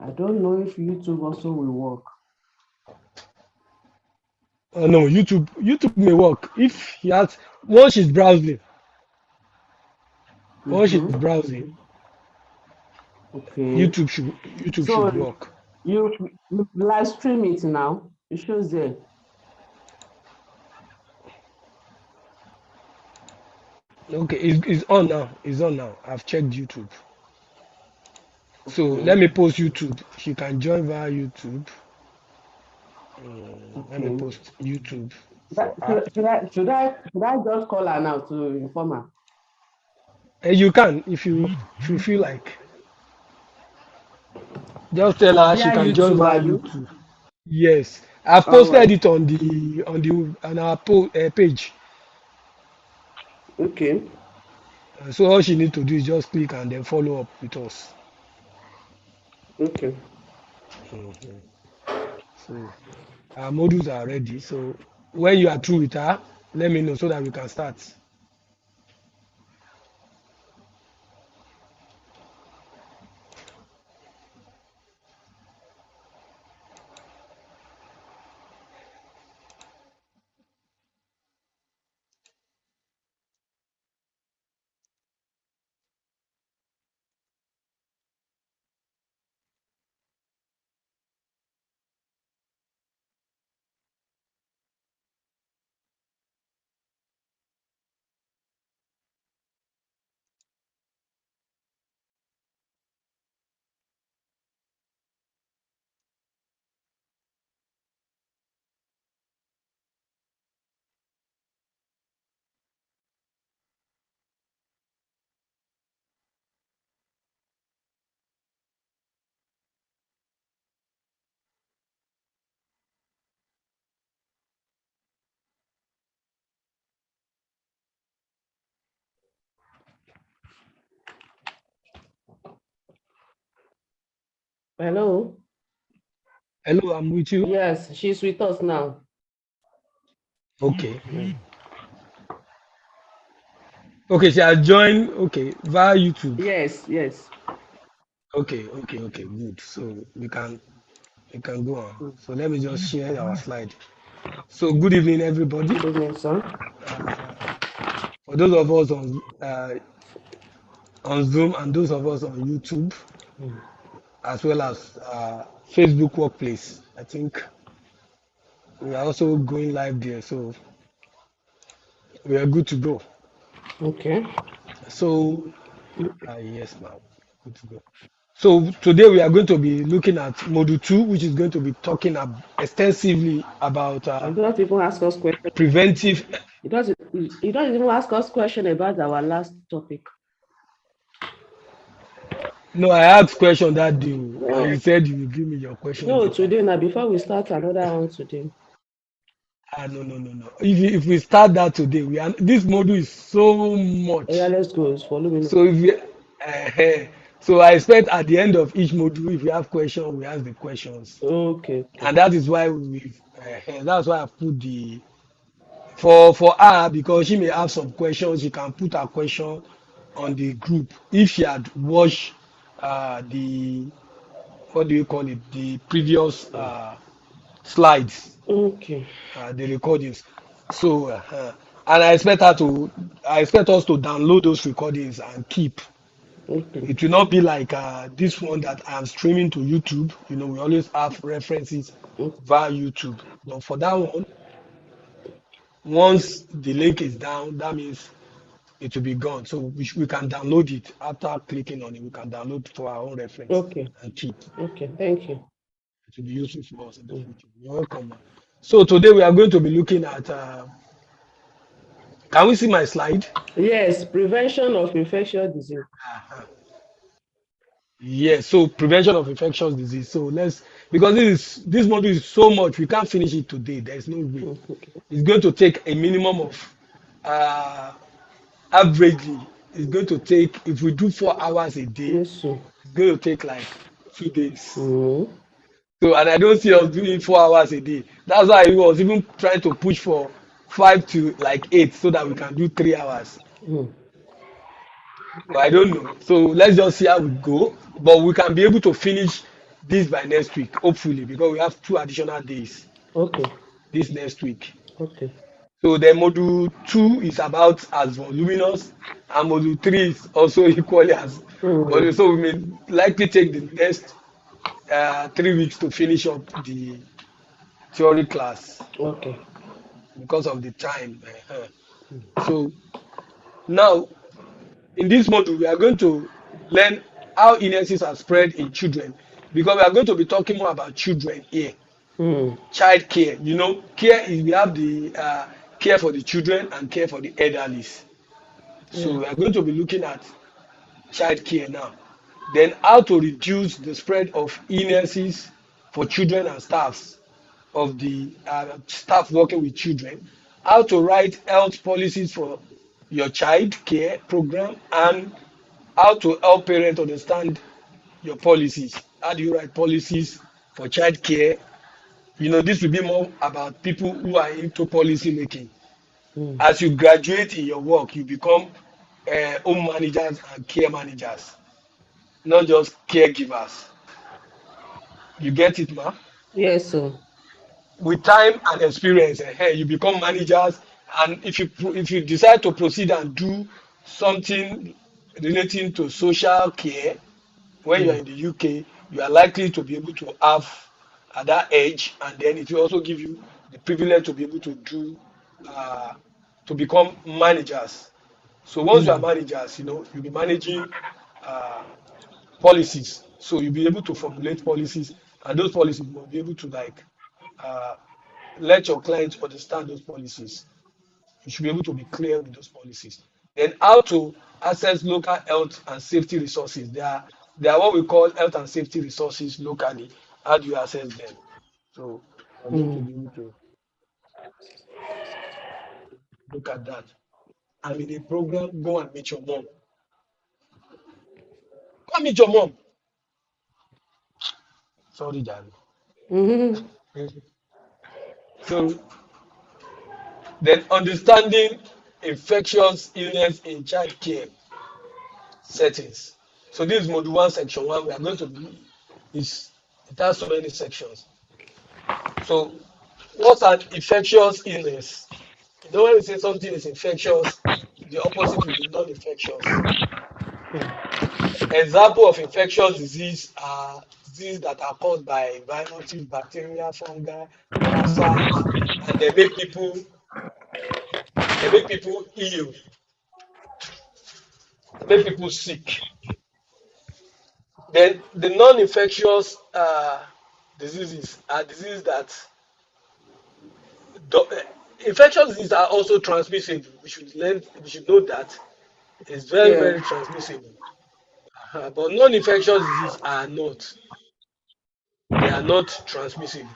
I don't know if YouTube also will work. Oh no, YouTube may work if he has once she's browsing. Once she's Mm-hmm. browsing, Okay. YouTube So should work. you live stream it now. It shows there. Okay, it's on now. It's on now. I've checked YouTube. So Okay. let me post YouTube. She can join via YouTube. Let me Okay. post YouTube for her. Should I just call her now to inform her? And you can if you feel like. Just tell her she Via can join YouTube, via Abi? YouTube. Yes, I've All posted right. it on our page. Okay. So all she need to do is just click and then follow up with us. Okay. Mhm. So our modules are ready. So when you are through with her, let me know so that we can start. Hello. Hello, I'm with you. Yes, she's with us now. Okay. Okay, she has joined. Okay, via YouTube. Yes, yes. Okay, good. So we can go on. Mm. So let me just share our slide. So good evening, everybody. Good evening, sir. For those of us on Zoom and those of us on YouTube, Mm. as well as Facebook Workplace, I think we are also going live there. So we are good to go. Okay. So yes, ma'am, good to go. So today we are going to be looking at Module 2, which is going to be talking extensively about You don't even ask us question. preventive. You don't even ask us question about our last topic. No, I asked question that day, and No, you said you will give me your question no, later. today now before we start another one today. No. If we start that today, this module is so Yeah, much. let's go. Follow me. So if we, so I expect at the end of each module, if we have questions, we ask the questions, Okay, okay. and that is why that's why I put the for her because she may have some questions. She can put her question on the group if she had watched the what do you call it, the previous slides, Okay. the recordings. So and I expect us to download those recordings and keep. Okay. It will not be like this one that I'm streaming to YouTube. We always have references Okay. via YouTube. But for that one, once the link is down, that means it will be gone. So we can download it after clicking on it. We can download for our own reference Okay. and keep. Okay. Thank you. It will be useful for us in the Mm. future. You're welcome, man. So today we are going to be looking at. Can we see my slide? Yes, prevention of infectious disease. Uh-huh. Yes, so prevention of infectious disease. So let's because this module is so much, we can't finish it today. There's no way. Mm, okay. It's going to take a minimum of uh averagely, it's going to take if we do 4 hours a day, Yes, sir. it's going to take like 2 days. Mm. So and I don't see us doing 4 hours a day. That's why I was even trying to push for 5 to like 8 so that we can do 3 hours. Mm. But I don't know. So let's just see how we go. But we can be able to finish. this by next week, hopefully, because we have 2 additional days Okay. this next week. Okay. So the module 2 is about as voluminous, and module 3 is also equally as voluminous. Mm. So we may likely take the next 3 weeks to finish up the theory class Okay. because of the time. So now in this module, we are going to learn how illnesses are spread in children, because we are going to be talking more about children here. Mm. Child care, care is, we have the care for the children and care for the elderly. So Yeah. we are going to be looking at child care now. Then how to reduce the spread of illnesses for children and staffs of the staff working with children. How to write health policies for your child care program, and how to help parents understand your policies. How do you write policies for child care? This will be more about people who are into policy making. Mm. As you graduate in your work, you become home managers and care managers, not just caregivers. You get it, ma? Yes, so. With time and experience, you become managers. And if you decide to proceed and do something relating to social care when you are Mm. in the UK, you are likely to be able to have at that age, and then it will also give you the privilege to be able to do uh, to become managers. So once you are Mm. managers, you'll be managing uh, policies. So you'll be able to formulate policies, and those policies will be able to uh, let your clients understand those policies. You should be able to be clear with those policies. Then how to access local health and safety resources. There are what we call health and safety resources locally. How do you access them? So we're going to Mm. be able to look at that. I'm in a program. Go and meet your mom. Go and meet your mom. Sorry, Jerry. Mm-hmm. So then understanding infectious illness in childcare settings. So this is module 1, section 1. We are going to be is it has so many sections. So what's an infectious illness? When we say something is infectious, the opposite will be non-infectious. Example of infectious disease are diseases that are caused by viruses, bacteria, fungi, parasites, and they make people ill, they make people sick. Then the non-infectious diseases are diseases that do, infectious diseases are also transmissible. We should know that it's very, Yeah. very transmissible. But non-infectious diseases are not. They are not transmissible.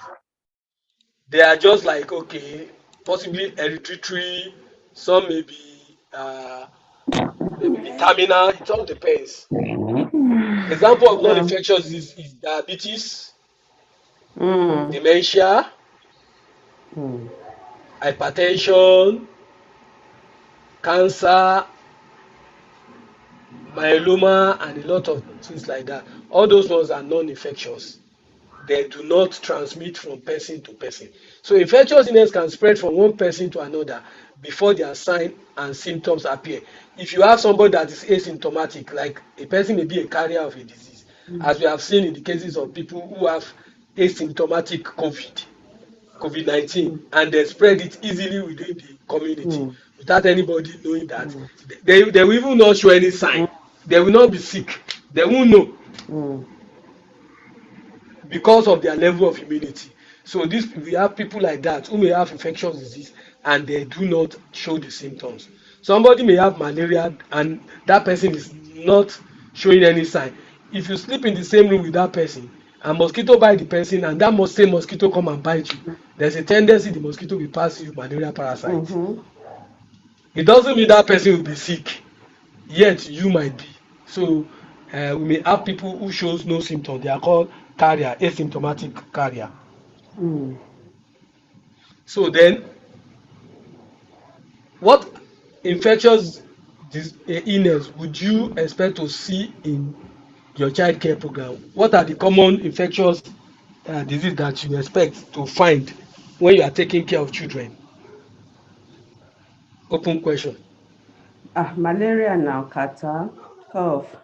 They are just like, okay, possibly hereditary. Some may be terminal. It all depends. Example of Yeah. non-infectious disease is diabetes, Mm. dementia, Mm. hypertension, cancer, myeloma, and a lot of things like that. All those ones are non-infectious. They do not transmit from person to person. So infectious illness can spread from one person to another before their signs and symptoms appear. If you have somebody that is asymptomatic, like a person may be a carrier of a disease, as we have seen in the cases of people who have asymptomatic COVID-19, Mm. and they spread it easily within the community Mm. without anybody knowing that. Mm. They will even not show any sign. They will not be sick. They won't know Mm. because of their level of immunity. So this we have people like that who may have infectious disease and they do not show the symptoms. Somebody may have malaria and that person is not showing any sign. If you sleep in the same room with that person and mosquito bite the person and that same mosquito come and bite you, there's a tendency the mosquito will pass you malaria parasite. Mm-hmm. It doesn't mean that person will be sick, yet you might be. So we may have people who shows no symptom. They are called carrier, asymptomatic carrier. Mm. So then, what infectious illness would you expect to see in your child care program, what are the common infectious disease that you expect to find when you are taking care of children? Open question. Malaria now, catarrh, cough.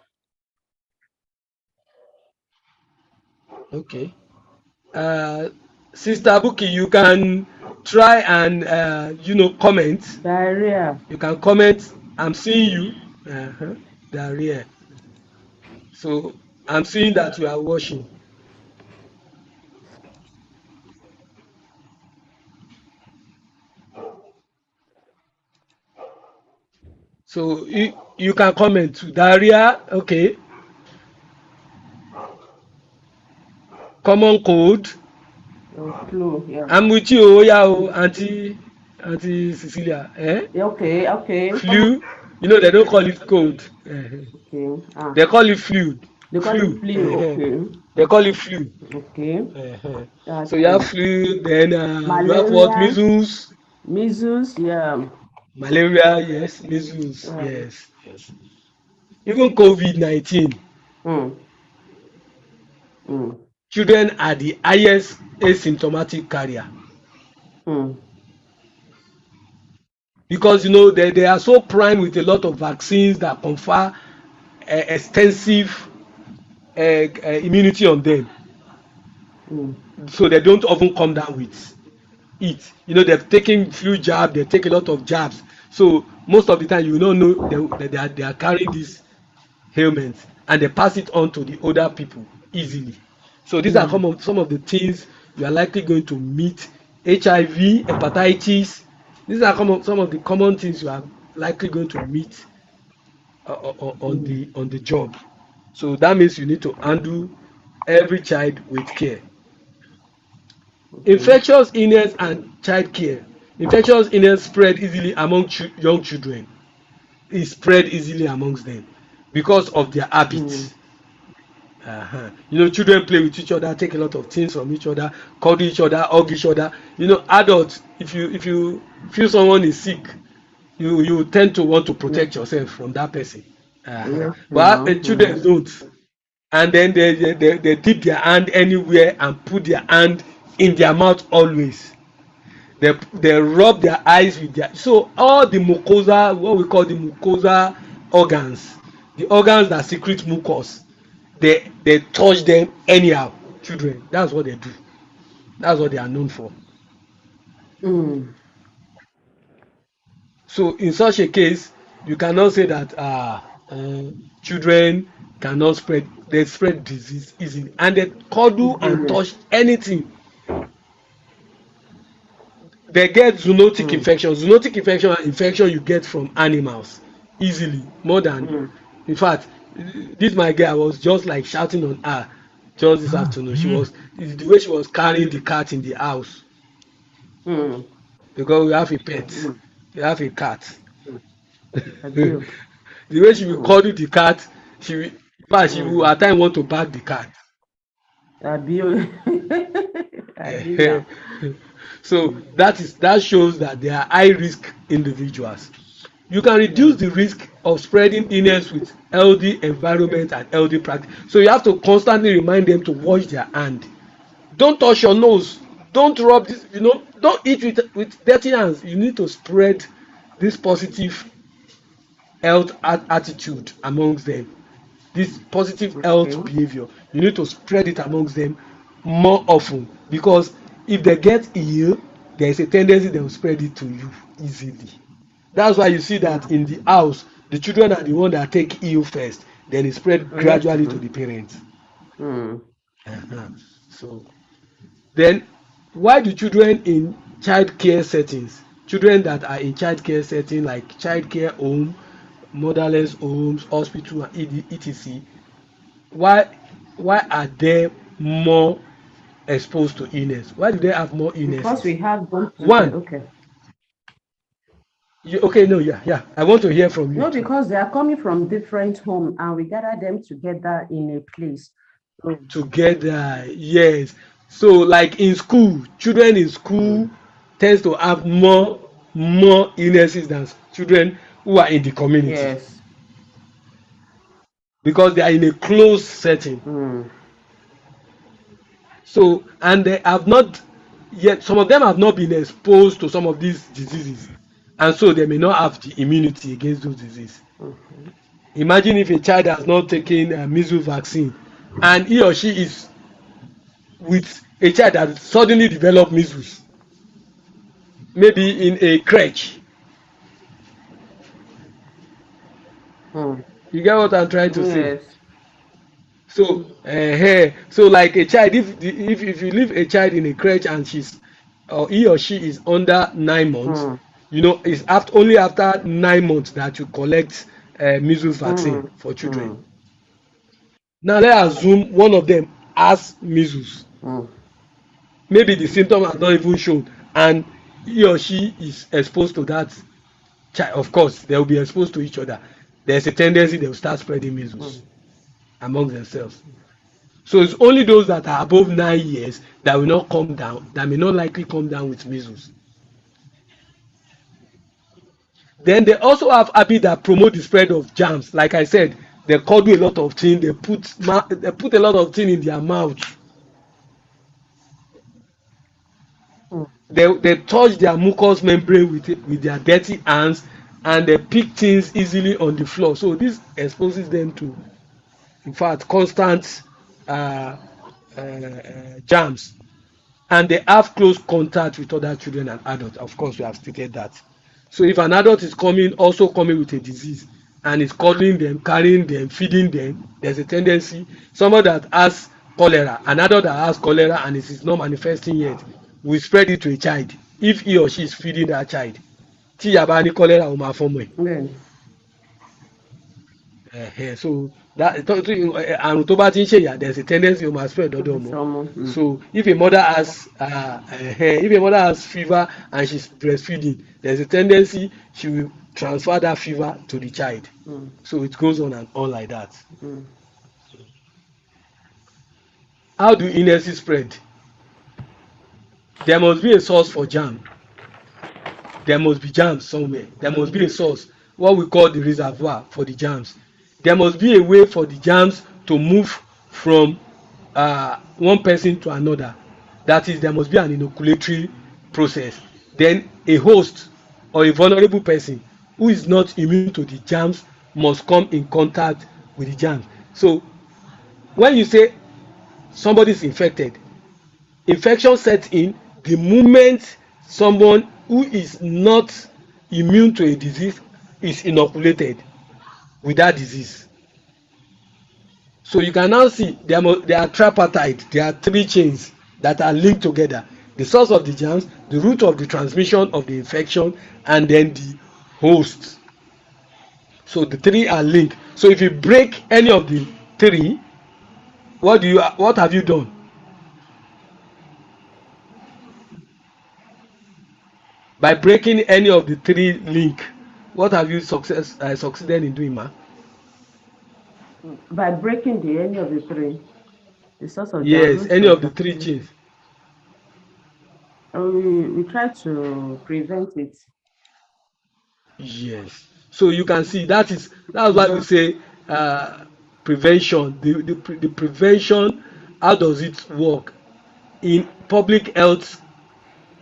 Okay. Uh, Sister Buki, you can try and comment. Diarrhea. You can comment. I'm seeing you. Diarrhea. So I'm seeing that you are washing. So you can comment to diarrhea. Okay. Common cold. Flu, yeah. I'm with you. Oh yeah, oh, Auntie Cecilia. Yeah, okay, okay. Come Flu. You know they don't call it cold. okay. They call it flu. They call it Flu. flu, okay. They call it flu. Okay. So you have flu, then you have what? Malaria, Measles, measles, yeah. malaria, yes, measles, Um, yes, yes. Even COVID-19. mm, mm, Children are the highest asymptomatic carrier mm, because they are so primed with a lot of vaccines that confer extensive immunity on them, mm, so they don't often come down with it. They've taken flu jab, they take a lot of jabs, so most of the time you don't know they are carrying this ailment, and they pass it on to the older people easily. So these are mm, some of the things you are likely going to meet. HIV, hepatitis, these are some of the common things you are likely going to meet mm. on the job. So that means you need to handle every child with care. Okay. Infectious illness and child care. Infectious illness spread easily among young children. It spread easily amongst them because of their Mm, habits. Children play with each other, take a lot of things from each other, cuddle each other, hug each other. Adults, if you feel someone is sick, you tend to want to yes, protect yourself from that person. yes, But now. children don't, and then they dip their hand anywhere and put their hand in their mouth always. They rub their eyes with their, so all the mucosa, what we call the mucosa organs, the organs that secrete mucus, they touch them anyhow. Children, that's what they do. That's what they are known for. Mm, So in such a case, you cannot say that children cannot spread, they spread disease easily, and they cuddle and easily. touch anything. They get zoonotic Mm, infection. Zoonotic infection are infection you get from animals easily, more than, mm, in fact, this my girl, I was just like shouting on her just this afternoon. It's the way she was carrying the cat in the house, mm, because we have a pet, mm, we have a cat. mm. I The do. way she will Mm, cuddle the cat, in fact she will mm. at times want to bag the cat. I do. I do now. So Mm, that shows that they are high risk individuals. You can reduce mm. the risk of spreading illness with healthy environment and healthy practice. So you have to constantly remind them to wash their hand. Don't touch your nose. Don't rub this. Don't eat with dirty hands. You need to spread this positive health attitude amongst them. This positive Okay. health behavior, you need to spread it amongst them more often, because if they get ill, there is a tendency they will spread it to you easily. That's why you see that Mm. in the house, the children are the one that take ill first, then it spread Yes. gradually to the parents. Mm. uh So then, why do children in child care settings, children that are in child care setting like child care home, motherless homes, hospital and etc, why are they more exposed to illness? Why do they have more Because we illnesses? have them children. One, Okay. okay, no, yeah, yeah. I want to hear from you No, too. because they are coming from different homes and we gather them together in a place. So, Together, yes. So, like in school, children in mm. school tends to have more illnesses than children who are in the community. Yes. because they are in a closed setting. So, and they have not yet, some of them have not been exposed to some of these diseases, and so they may not have the immunity against those diseases. Imagine if a child has not taken a measles vaccine and he or she is with a child that suddenly developed measles, maybe in a crèche. You get what I'm trying to say? Yes. So, so like a child, if you leave a child in a crèche and she's or he or she is under 9 months, you know, it's after only after 9 months that you collect measles vaccine for children. Now let's assume one of them has measles. Maybe the symptom has not even shown, and he or she is exposed to that child. Of course, they will be exposed to each other. There's a tendency they will start spreading measles among themselves. So it's only those that are above 9 years that will not come down, that may not likely come down with measles. Then they also have habits that promote the spread of germs. Like I said, they cuddle a lot of things, they put a lot of things in their mouth. They touch their mucous membrane with their dirty hands, and they pick things easily on the floor. So this exposes them to, in fact, constant germs. And they have close contact with other children and adults. Of course, we have stated that. So if an adult is also coming with a disease and is cuddling them, carrying them, feeding them, there's a tendency, someone that has cholera, an adult that has cholera and it is not manifesting yet, will spread it to a child if he or she is feeding that child. Tí ìyá bá ní cholera ó máa fọ́mọ ẹ̀. Then, So àrùn tó bá ti ń ṣèyà, there's a tendency ó máa spread dọ́dọ̀ ọmọ. someone. So if a mother has fever and she's breastfeeding, there's a tendency she will transfer that fever to the child. So it goes on and on like that. How do illnesses spread? There must be a source for germ. There must be germs somewhere. There must be a source, what we call the reservoir for the germs. There must be a way for the germs to move from one person to another. That is, there must be an inoculatory process. Then a host or a vulnerable person who is not immune to the germs must come in contact with the germs. So when you say somebody is infected, infection sets in the moment someone who is not immune to a disease is inoculated with that disease. So you can now see there are tripartite, there are three chains that are linked together: the source of the germs, the route of the transmission of the infection, and then the host. So the three are linked. So if you break any of the three, what have you done? By breaking any of the three link, what have you succeeded in doing, ma? By breaking any of the three, the source of Yes, root any of the the three chains. we try to prevent it. Yes. So you can see that's why we say prevention. The prevention, how does it work? In public health,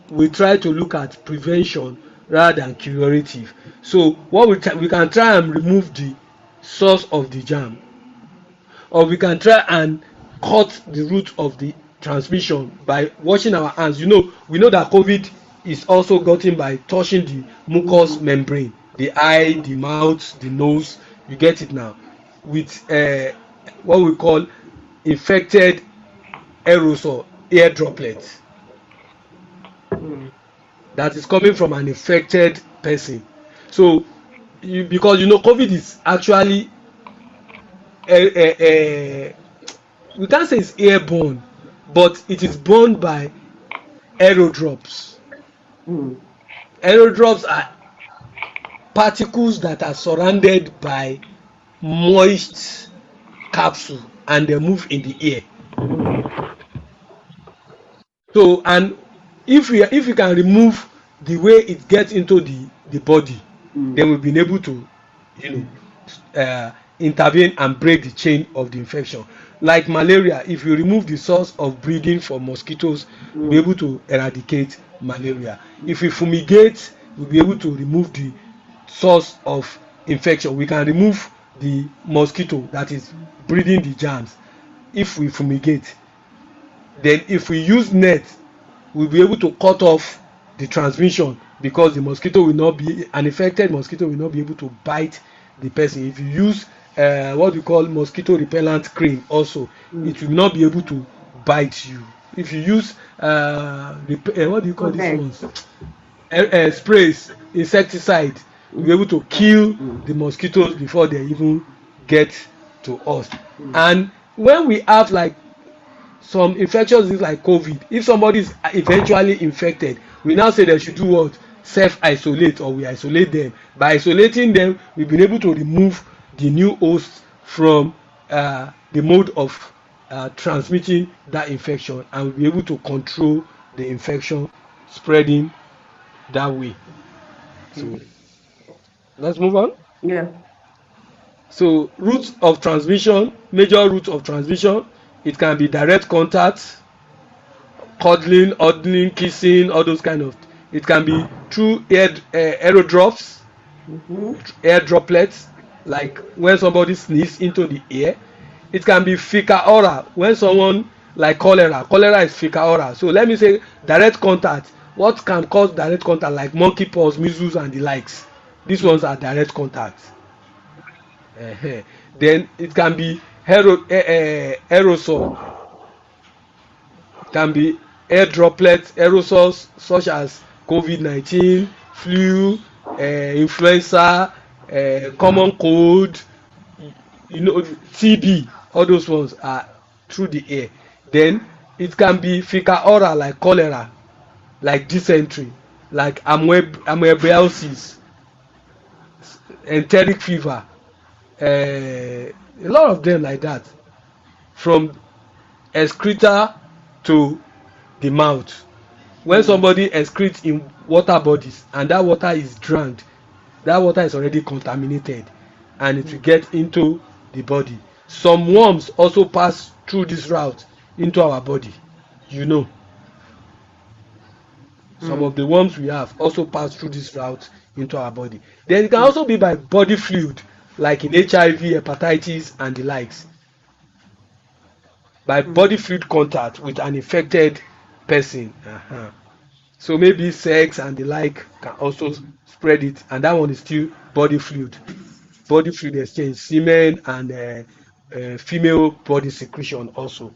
we try to look at prevention rather than curative. So what we can try and remove the source of the germ, or we can try and cut the root of the transmission by washing our hands. You know, we know that COVID is also gotten by touching the mucous membrane, the eye, the mouth, the nose. You get it now, with what we call infected aerosol, air droplets, that is coming from an infected person. So because you know COVID is actually we can't say it's airborne, but it is borne by aerodrops. Aerodrops are particles that are surrounded by moist capsule and they move in the air. So, and if we can remove the way it gets into the body, then we've been able to, you know, intervene and break the chain of the infection. Like malaria, if you remove the source of breeding for mosquitoes, we'll be able to eradicate malaria. If we fumigate, we'll be able to remove the source of infection. We can remove the mosquito that is breeding the germs if we fumigate. Then if we use net, we'll be able to cut off the transmission, because the mosquito will not be, an infected mosquito will not be able to bite the person. If you use what we call mosquito repellent cream also, it will not be able to bite you. If you use what do you call these Okay. ones, sprays, insecticide, you'll be able to kill the mosquitoes before they even get to us. And when we have like some infectious disease like COVID, if somebody is eventually infected, we now say they should do what? Self-isolate, or we isolate them. By isolating them, we've been able to remove the new host from the mode of transmitting that infection, and we'll be able to control the infection spreading that way. So let's move on. Yeah. So routes of transmission, major routes of transmission, it can be direct contact, cuddling, huddling, kissing, all those kind of. It can be through aerodrops, air droplets, like when somebody sneezes into the air. It can be fecal oral, when someone, like cholera. Cholera is fecal oral. So let me say direct contact. What can cause direct contact, like monkeypox, measles, and the likes? These ones are direct contact. Then it can be aerosol, can be air droplets, aerosols such as COVID-19, flu, influenza, common cold, TB. All those ones are through the air. Then it can be fecal oral, like cholera, like dysentery, like amoebiasis, enteric fever, a lot of them like that, from excreta to the mouth. When somebody excretes in water bodies and that water is drowned, that water is already contaminated and it will get into the body. Some worms also pass through this route into our body. you know some of the worms we have also pass through this route into our body. Then it can also be by body fluid, like in HIV, hepatitis, and the likes. By body fluid contact with an infected person. So maybe sex and the like can also spread it, and that one is still body fluid. Body fluid exchange, semen and female body secretion, also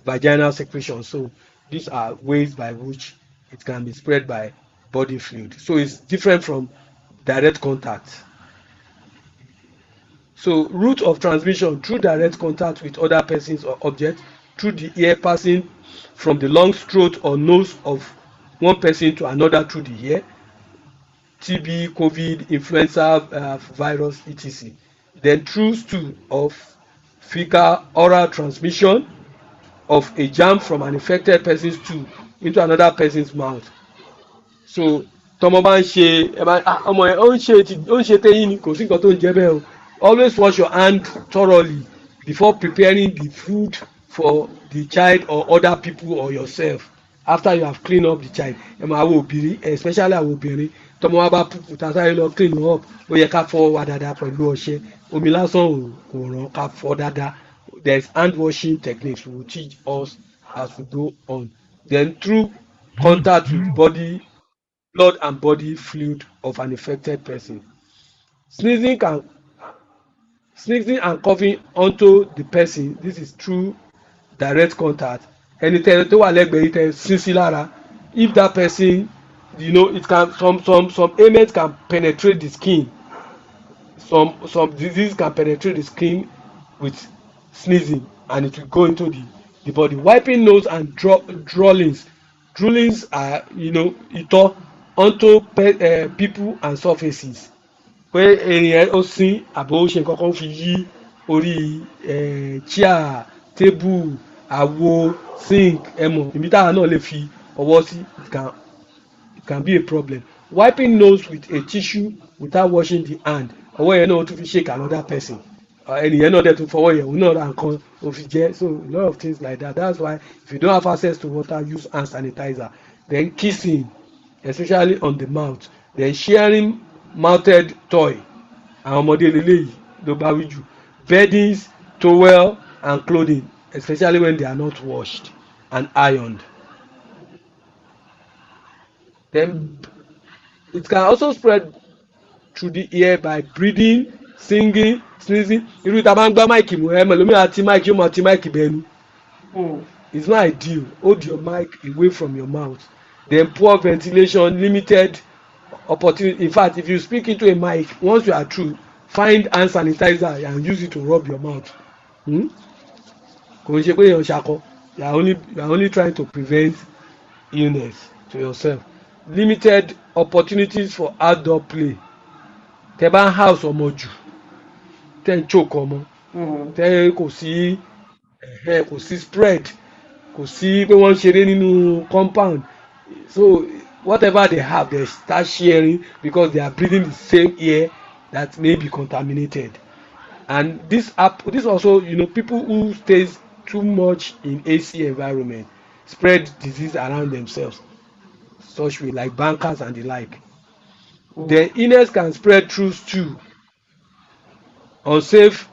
vaginal secretion. So these are ways by which it can be spread by body fluid. So it's different from direct contact. So route of transmission through direct contact with other persons or objects, through the air, passing from the lungs, throat, or nose of one person to another through the air. TB, COVID, influenza virus, etc. Then through stool of fecal oral transmission of a germ from an infected person's stool into another person's mouth. So tọmọ bá ń ṣe ẹ bá ọmọ yẹn ó ń ṣe téyín ni, kò sí nǹkan tó ń jẹ bẹ́ẹ̀ o. Always wash your hand thoroughly before preparing the food for the child or other people or yourself. After you have cleaned up the child, ẹ máa wo obìnrin, especially àwọn obìnrin, tọmọ wa bá pùpù tá a sáré lọ clean up, ó yẹ ká fọwọ́ wa dáadáa pẹ̀lú ọṣẹ. Omi lásán kò ràn, ká fọ dáadáa. There is hand washing techniques we will teach us as we go on. Then through contact with blood and body fluid of an infected person. Sneezing and coughing onto the person, this is through direct contact. Ẹni tó wà lẹ́gbẹ̀ẹ́ yìí tẹ́ sín sí lára, if that person, it can, some ailments can penetrate the skin. Some disease can penetrate the skin with sneezing, and it will go into the body. Wiping nose and droolings. Droolings are itọ́ onto people and surfaces. Pé ènìyàn ó sín àbò ó ṣe nǹkan kan fi yí orí chair, table, àwo, sink, ẹmọ ibi táwa náà lè fi ọwọ́ sí, it can be a problem. Wiping nose with a tissue without washing the hand ọwọ́ yẹn náà ó tún fi shake another person ẹnìyẹn náà dẹ̀ tún fọwọ́ yẹn òun náà ra nǹkan ó fi jẹ so a lot of things like that. That's why if you don't have access to water, use hand sanitizer. Then kissing, especially on the mouth. Then sharing mounted toy, àwọn ọmọdé lélẹ́yìí ló bá wí jù. Beddings, towel and clothing, especially when they are not washed and ironed. Then it can also spread through the ear by breathing, singing, sneezing. Irú ìta máa ń gbá máìkì mú ẹ mọ̀ lómi àti máìkì yóò máa ti máìkì bẹ́ẹ̀nu. It's not ideal. Hold your mic away from your mouth. Then poor ventilation, limited opportunity. In fact, if you speak into a mic, once you are through, find hand sanitizer and use it to rub your mouth. Kò ń ṣe pé èèyàn ṣakọ. You are only trying to prevent illness to yourself. Limited opportunities for outdoor play. Tẹ́ bá ń house ọmọ jù, tẹ́ ń choke ọmọ, tẹ́ kò sí spread, kò sí pé wọ́n ń ṣeré nínú compound. So whatever they have, they start sharing because they are breathing the same air that may be contaminated. And this also, people who stays too much in AC environment spread disease around themselves, such way like bankers and the like. The illness can spread through stew, unsafe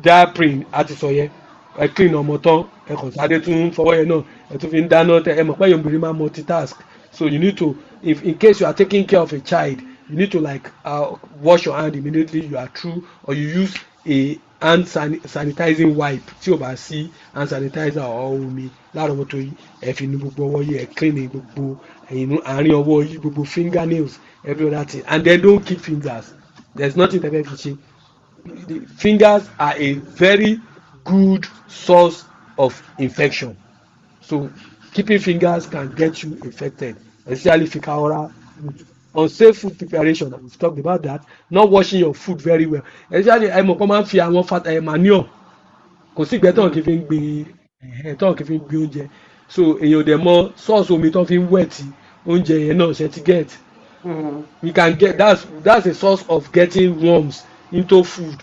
diaphragm àti sọyẹ ẹ clean ọmọ tán ẹ kàn sáré tún fọwọ́ yẹn náà ẹ tún fi ń dáná tẹ ẹ mọ̀ pé yòǹbìrì máa multitask, so you need to, if in case you are taking care of a child, you need to like wash your hand immediately you are through, or you use a hand sanitizing wipe tí o bá sí hand sanitizer or omi lárọ̀ọ́wọ́tó yìí ẹ fi nu gbogbo ọwọ́ yìí ẹ clean gbogbo àárín ọwọ́ yìí gbogbo fingernails every other thing, and then don't keep fingers. There's nothing tẹ́ fẹ́ fi ṣe. The fingers are a very good source of infection, so keeping fingers can get you infected, especially fecal oral. Unsafe food preparation, we've talked about that. Not washing your food very well, especially ẹmọ kan máa ń fi àwọn manure, kò sí ìgbẹ́ tán kì í fi ń gbin tán kì í fi ń gbin oúnjẹ, so èèyàn ò dẹ̀ mọ source omi tán fi ń wẹ̀tì oúnjẹ yẹn náà ṣe ti get. You can get that's a source of getting worms into food.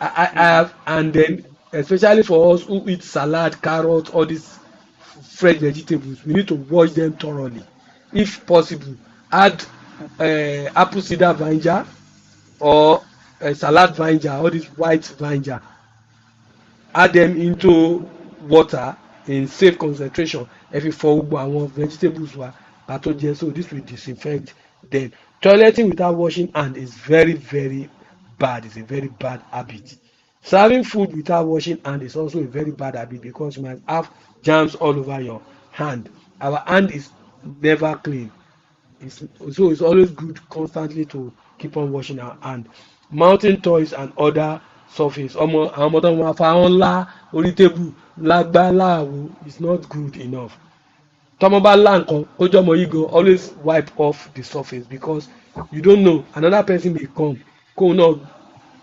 I have, and then especially for us who eat salad, carrot, all these fresh vegetables, we need to wash them thoroughly. If possible, add apple cider vinegar or salad vinegar, all this white vinegar. Add them into water in safe concentration every fọ gbogbo àwọn vegetables wa pàtó jẹ, so this will disinfect them. Toileting without washing hand is very very bad. It's a very bad habit. Serving food without washing hand is also a very bad habit because you might have germs all over your hand. Our hand is never clean. So it's always good constantly to keep on washing our hand. Mounting toys and other surface. Àwọn ọmọ tó ń wá fa wọn ńlá orí tébù lágbá láàwo is not good enough. Tọ́mọ bá lá nǹkan ó jọmọ yìí gan, always wipe off the surface because you don't know, another person may come kóun náà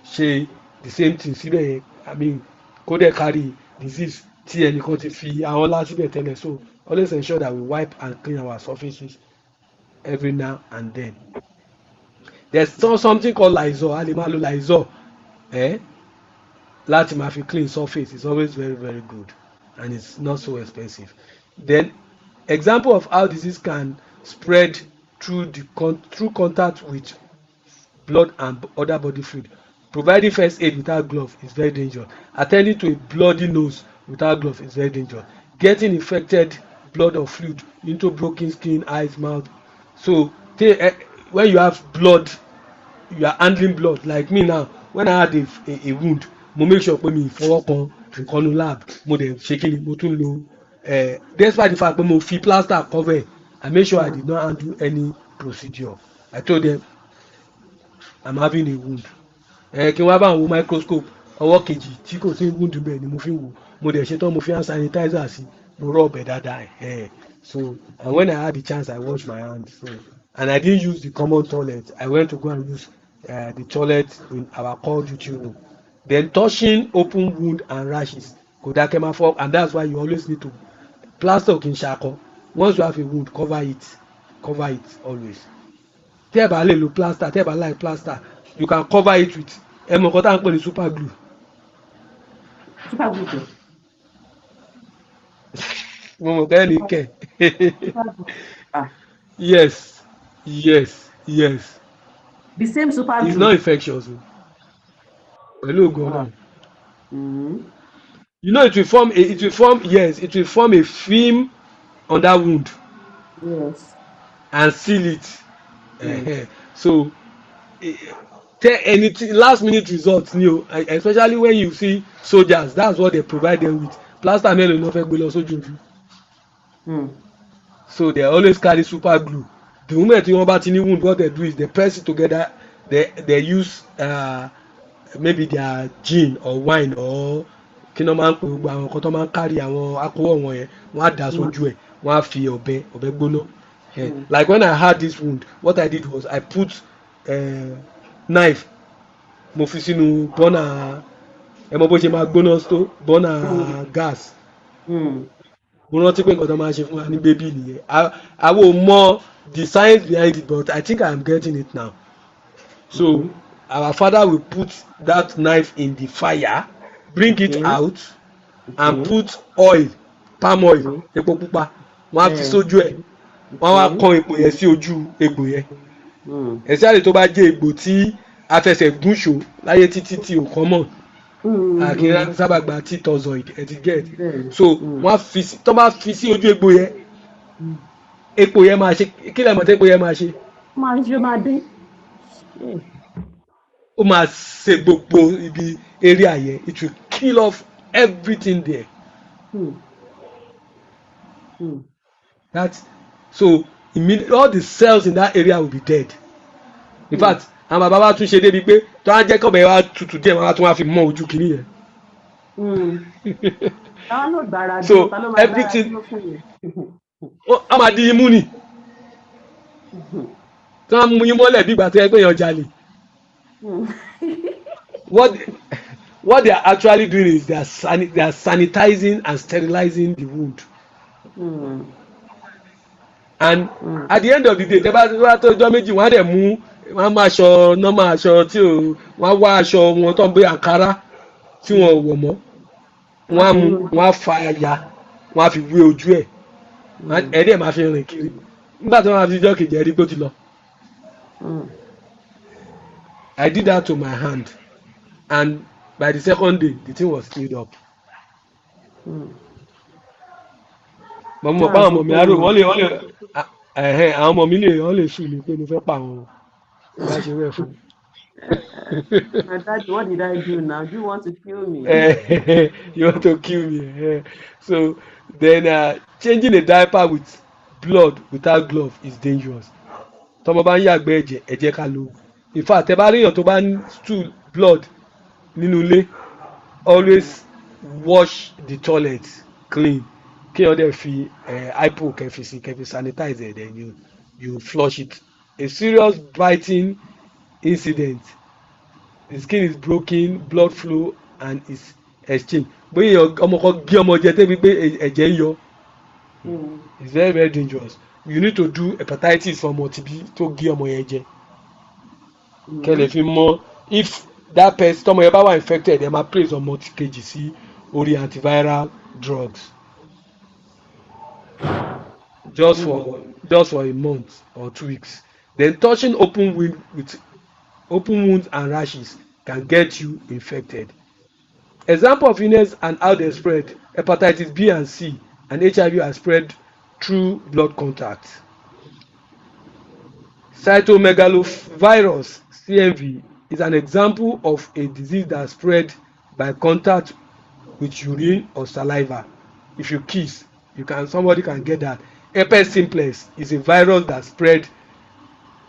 ṣe the same thing síbẹ̀ yẹn, I mean kó dẹ̀ carry disease tí ẹnìkan ti fi àwọn lá síbẹ̀ tẹ́lẹ̀. So always ensure that we wipe and clean our surfaces every now and then. There's something called Lysol. A lè máa lo Lysol láti máa fi clean surface. It's always very very good and it's not so expensive. Then example of how disease can spread through contact with blood and other body fluid. Providing first aid without glove is very dangerous. Attending to a bloody nose without glove is very dangerous. Getting infected blood or fluid into broken skin, eyes, mouth. So when you have blood, you are handling blood. Like me now, when I had a wound, mo make sure pé mi fọwọ́ kan nǹkan nu lab, mo dẹ̀ ṣe kí ni mo tún lo despite the fact pé mo fi plaster cover, I make sure I did not handle any procedure. I told them I'm having a wound. Kí wọ́n bá wo microscope ọwọ́ kejì tí kò sí wound bẹ́ẹ̀ ni mo fi ń wò, mo dẹ̀ ṣe tán mo fi hand sanitizer sí, mo rub ẹ̀ dáadáa. So and when I had the chance I washed my hands. So and I didn't use the common toilet. I went to go and use the toilet in our core duty room. Then touching open wound and rashes kò dákẹ́ máa fọ́, and that's why you always need to plaster kì í ṣakọ. Once you have a wound, cover it always. Tẹ́ ẹ bá lè lo plaster, tẹ́ ẹ bá like plaster, you can cover it with nǹkan tá à ń pè ní super glue. Super glue. Mo mọ̀ kẹ́ ní kẹ̀. Super glue. Ah, Yes, yes. the same super It's not glue. infectious o. Pẹ̀lú ògo Wow. Ọlọ́run. Mm-hmm. You know it will form a film on that wound Yes. and seal it. Mm. So eh, tell anything last minute results ni o, especially when you see soldiers, that's what they provide them with. Plaster mélòó ni wọ́n fẹ́ gbé lọ sójú ojú. Mm. So they always carry super glue. The moment tí wọ́n bá ti ní wound, what they do is they press it together. They use maybe their gin or wine or kí ni wọ́n máa ń pè gbogbo àwọn nǹkan tó máa ń kárí àwọn alcohol wọn yẹn, wọ́n á dà sójú ẹ̀, wọ́n á fi ọ̀bẹ gbóná. Like when I had this wound, what I did was I put knife, mo fi sínú burner, ẹ mọ bó ṣe máa gbóná tó burner gas. Mm. Mo rántí pé nǹkan tó máa ṣe fún wa ní bébí nìyẹn. Àwọn ò mọ the science behind it, but I think I am getting it now. So our father will put that knife in the fire, bring it Okay. out, and put oil, palm oil, epo pupa. Wọ́n á fi sójú ẹ̀, wọ́n á wá kan epo yẹn sí ojú egbò yẹn. Especially tó bá jẹ́ egbò tí a fẹsẹ̀ gúnṣò láyé títí tí ò kán mọ̀. Àkínrá sábà gba T-tozoid ẹ ti get. So wọ́n á fi sí, tó bá fi sí ojú egbò yẹn, epo yẹn máa ṣe, kí lẹ mọ̀ tí epo yẹn máa ṣe? Máa dín. Ó máa ṣe gbogbo ibi area yẹn, it will kill off everything there. That so all the cells in that area will be dead. In fact, àwọn bàbá wa tún ṣe débi pé tó á jẹ́ kọ́bẹ̀ wa tutù díẹ̀ máa tún wá fi mọ ojú kìíní yẹn. So everything a máa di imú ni tí wọ́n mú yín mọ́lẹ̀ bí ìgbà tó yẹ pé èèyàn jalè. What they are actually doing is they are sanitizing and sterilizing the wound. And at the end of the day tẹ́ bá tó ọjọ́ méjì wọ́n á dẹ̀ mú, wọ́n á mú aṣọ normal aṣọ tí ò, wọ́n á wá aṣọ wọn tó ń gbé àǹkárá tí wọ́n ò wọ̀ mọ́, wọ́n á mú, wọ́n á fa ya, wọ́n á fi wé ojú ẹ̀, ẹ̀ẹ́dẹ̀ máa fi rìn kiri nígbà tí wọ́n á fi jọ́ kejì ẹ̀rí pé ó ti lọ. I did that to my hand and by the second day the thing was healed up. Mo mọ̀ pé àwọn ọmọ mi arò wọ́n lè àwọn ọmọ mi wọ́n lè sùn mí pé mo fẹ́ pa àwọn bá ṣe rẹ̀ fún. My dad, what did I do now? Do you want to kill me? You want to kill me? So then changing a diaper with blood without glove is dangerous. Tọ́mọ bá ń yàgbẹ́ ẹ̀jẹ̀, ẹ jẹ́ ká lò. In fact ẹ bá ríyàn tó bá ń stool blood nínú ilé, always wash the toilet clean. Kí wọ́n dẹ̀ fi hypo kẹfì sí, kẹfì sanitize it, then you flush it. A serious biting incident, the skin is broken, blood flow and is exchanged. Bóyá ọmọ kan gé ọmọ jẹ tẹ́bi pé ẹ̀jẹ̀ ń yọ, it's very very dangerous. You need to do hepatitis for ọmọ tìbí tó gé ọmọ yẹn jẹ. Kẹ́lẹ̀ fi mọ̀ if that person tọ́mọ yẹn bá wà infected, ẹ máa place ọmọ kejì sí orí antiviral drugs. Just for a month or 2 weeks. Then touching open wounds and rashes can get you infected. Example of illness and how they spread: hepatitis B and C and HIV are spread through blood contact. Cytomegalovirus (CMV) is an example of a disease that spread by contact with urine or saliva. If you kiss, somebody can get that. Herpes simplex is a virus that spread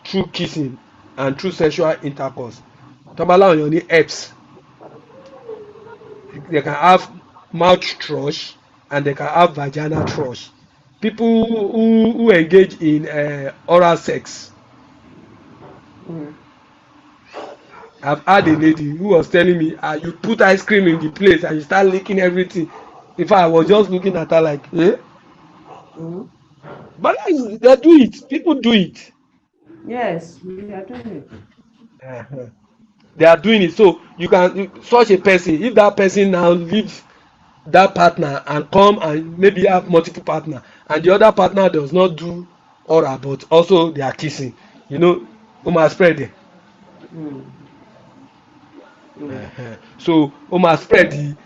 through kissing and through sexual intercourse. Tọ́bálá òyìn ní herpes, they can have mouth thrush and they can have vaginal thrush. People who engage in oral sex. I've had a lady who was telling me, you put ice cream in the place and you start licking everything. In fact, I was just looking at her like, eh? But they do it. People do it. Yes, we are doing it. they are doing it. So you can such a person, if that person now leaves that partner and come and maybe have multiple partner, and the other partner does not do oral but also they are kissing, you know, ó máa spread there. So ó máa spread the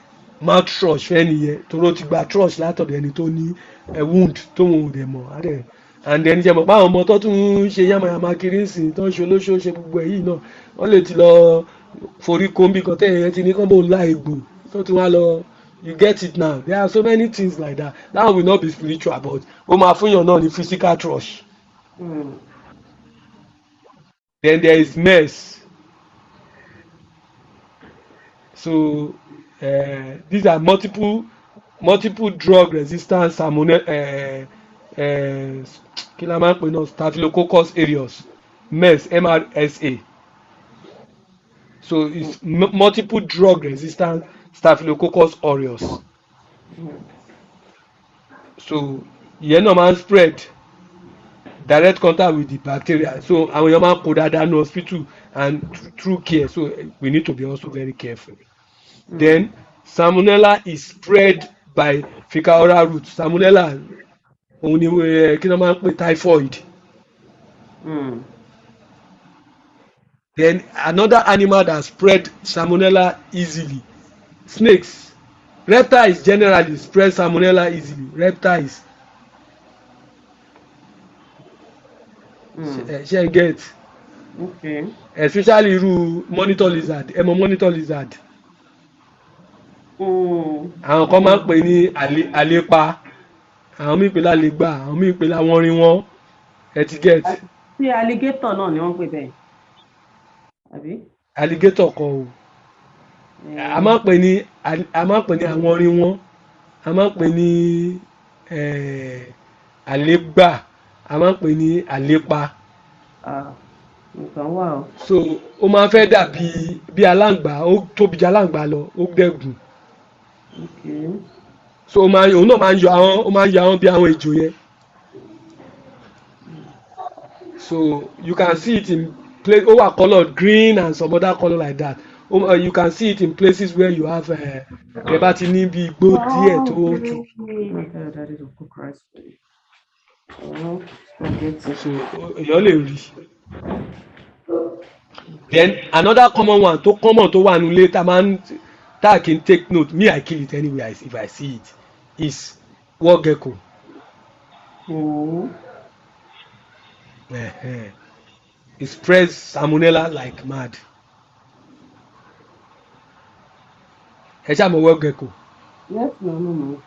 mouth thrush fẹ́ni yẹn torí ó ti gba thrush látọ̀dọ̀ ẹni tó ní wound tó wọn ò dẹ̀ mọ̀ á dẹ̀, and then ṣe mọ̀ pé àwọn ọmọ tó tún ń ṣe yamayama kiri ń sìn tó ń ṣe olóṣó ṣe gbogbo ẹ̀ yìí náà wọ́n lè ti lọ forí kombi kan tẹ̀yìn yẹn ti ní kán bó ńlá egbò tó tún wá lọ. You get it now. There are so many things like that. That will not be spiritual, but ó máa fún yàn náà ní physical thrush. Then there is mess. So these are multiple drug resistant salmonella kí la máa ń pè náà staphylococcus aureus mess MRSA. So it's multiple drug resistant staphylococcus aureus. So ìyẹn náà máa ń spread direct contact with the bacteria. So àwọn èèyàn máa ń kó dáadáa ní hospital and through care. So we need to be also very careful. Then salmonella is spread by fecal oral route. Salmonella òun ni kí ló máa ń pè typhoid. Then another animal that spread salmonella easily, snakes. Reptiles generally spread salmonella easily. Reptiles. Ṣe get. Okay. Especially irú monitor lizard. Ẹ mọ̀ monitor lizard. Àwọn kan máa ń pè ní àlépa. Àwọn míì pè lálégbà. Àwọn míì pè láwọn rin wọn. Ẹ ti get. Ṣé alligator náà ni wọ́n pè bẹ́ẹ̀? Àbí? Alligator kan o. A máa ń pè ní àwọn orin wọn, a máa ń pè ní àlégbà, a máa ń pè ní àlépa. Nǹkan wà o. So ó máa ń fẹ́ dàbí bí aláǹgbá, ó tóbi ju aláǹgbá lọ, ó dẹ́gùn. So òun náà máa ń yọ àwọn bí àwọn ejò yẹn. So you can see it in place, ó wà coloured green and some other colour like that. You can see it in places where you have ẹ bá ti ní bí igbó díẹ̀ tó tutù. So èèyàn lè rí. Then another common one tó common tó wà nílé tá a kì í take note, me I kill it anyway if I see it, is war gecko. It spreads salmonella like mad. Hca Module gecko. Yes, no.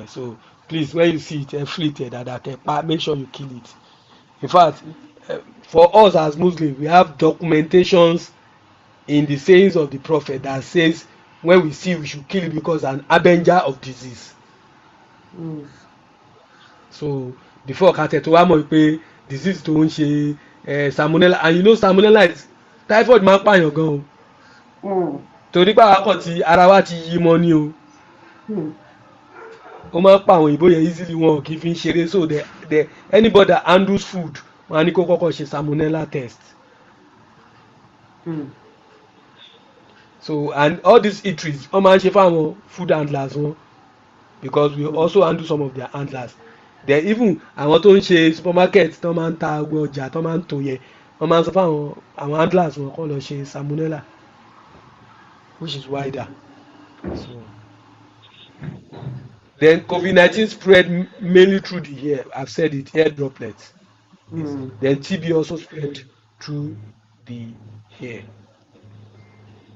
So please, when you see it, flee it, make sure you kill it. In fact, for us as Muslims, we have documentations in the sayings of the Prophet that says when we see, we should kill it because an harbinger of disease. So before kàtẹ tó wá mọ̀ pé disease tó ń ṣe salmonella, and you know salmonella is typhoid máa ń pààyàn gan o. Torí pé àwákọ̀ tí ara wa ti yí mọ́ ni o. Ó máa ń pa àwọn òyìnbó yẹn easily, wọn kì í fi ń ṣeré. So anybody that handles food wọn á ní kó kọ́kọ́ ṣe salmonella test. So and all these eateries wọ́n máa ń ṣe fáwọn food handlers wọn, because we also handle some of their handlers. Then even àwọn tó ń ṣe supermarket tó máa ń ta gbogbo ọjà tó máa ń tò yẹn wọ́n máa ń sọ fáwọn àwọn handlers wọn kó lọ ṣe salmonella, which is wider. So then COVID-19 spread mainly through the air. I've said it, air droplets. Then TB also spread through the air.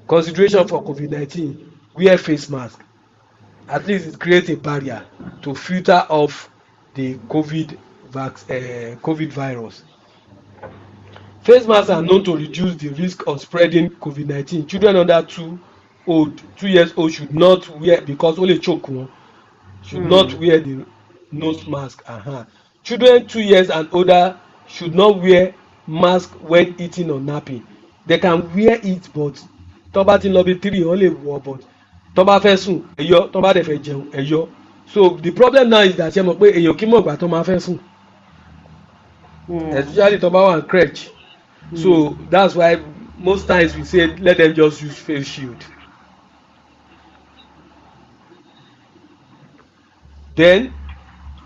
Consideration for COVID-19: wear face mask. At least it creates a barrier to filter off the COVID virus. Face masks are known to reduce the risk of spreading COVID-19. Children under 2 years old should not wear, because only choke one, should not wear the nose mask. Children 2 years and older should not wear mask when eating or napping. They can wear it, but tó bá ti lọ bí 3 wọ́n lè wọ̀, but tó bá fẹ́ sùn ẹ̀yọ́, tó bá dẹ̀ fẹ́ jẹun ẹ̀yọ́. So the problem now is that ṣe mọ̀ pé èèyàn kì í mọ̀ ìgbà tó máa fẹ́ sùn, especially tó bá wà ní crèche. So that's why most times we say let them just use face shield. Then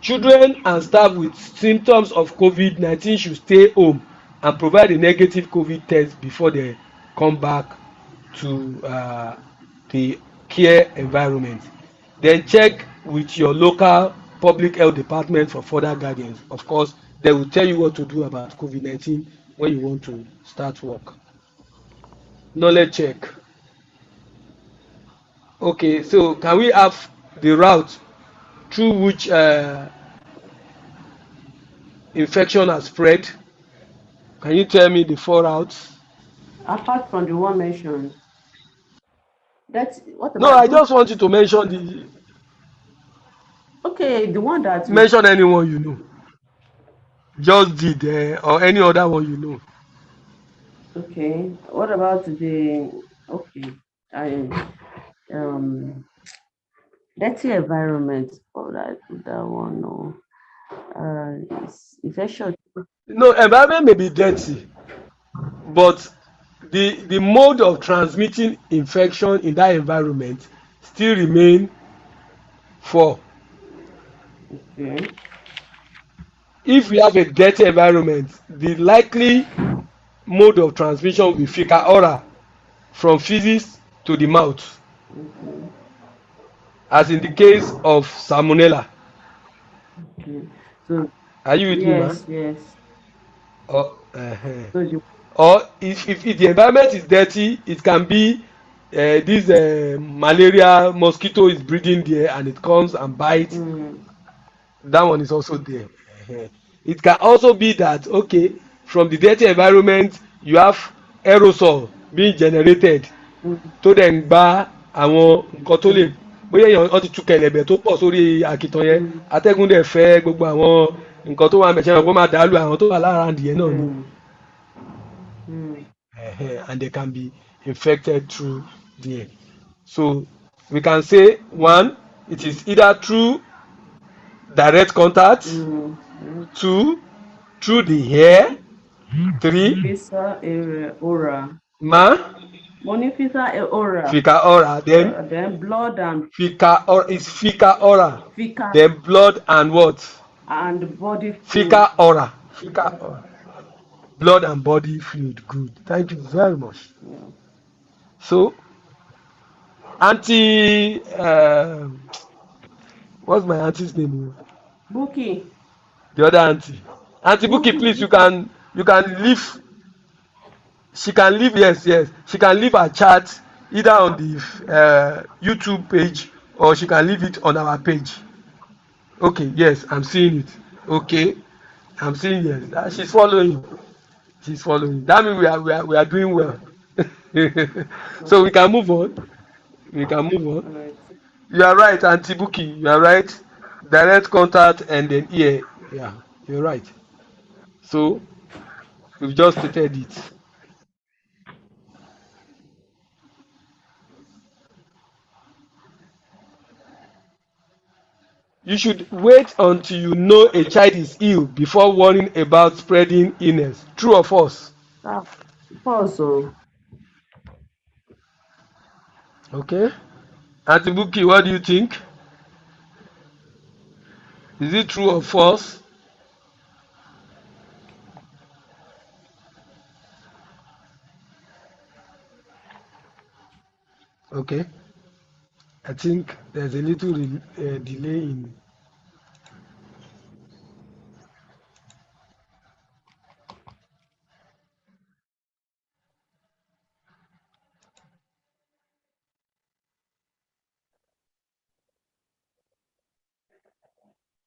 children and staff with symptoms of COVID-19 should stay home and provide a negative COVID test before they come back to the care environment. Then check with your local public health department for further guidance. Of course, they will tell you what to do about COVID-19 when you want to start work. Knowledge check. Okay, so can we have the route through which infection has spread? Can you tell me the four routes? Apart from the one mentioned, that's what No, about I those? just want you to mention the Okay, the one that we, mention anyone you know. Just did or any other one you know. okay, what about the, okay, I, um, dirty environment, oh, that one, no, it's infection. No, environment may be dirty, but the mode of transmitting infection in that environment still remain four. Okay. If we have a dirty environment, the likely mode of transmission will be fecal oral from feces to the mouth, Okay. as in the case of salmonella. Okay. So Are you with me, man? yes, yes. Or, So the, or if the environment is dirty, it can be this malaria mosquito is breeding there and it comes and bites. mm, That one is also there. It can also be that okay, from the dirty environment you have aerosol being generated mm, tó dẹ̀ ń gba àwọn nǹkan tó lè bóyá èèyàn wọ́n ti tú kẹ̀lẹ̀bẹ̀ tó pọ̀ sórí àkìtàn yẹn mm, atẹ́gùn dẹ̀ fẹ́ gbogbo àwọn nǹkan tó wà mẹ̀ṣẹ́ wọn kó máa dàálù àwọn tó wà lára àdìyẹ náà ni. mm, mm, And they can be infected through there. So we can say one, it is either through direct contact, mm. two, through the hair, three, Visa aura. ma, Money visa aura. fecal oral, then Then blood and fecal or is fecal oral, fecal then blood and what? and body fluid. Fecal oral, fecal oral, blood and body fluid. Good. Thank you very much. Yeah. So auntie, what's my auntie's name? Bookie. The other auntie. Auntie Buki, Bookie. please, you can leave. She can leave. Yes, yes. She can leave her chat either on the YouTube page or she can leave it on our page. Okay. Yes, I'm seeing it. Okay, I'm seeing yes. She's following. She's following. That means we are doing well. So we Okay. can move on. We can move All on. right. You are right, Auntie Buki. You are right. Direct contact and then ear. Yeah, you're right. So we've just stated it. You should wait until you know a child is ill before worrying about spreading illness. True or false? Ah, also, Okay. Auntie Buki, what do you think? Is it true or false? Okay. I think there's a little delay in.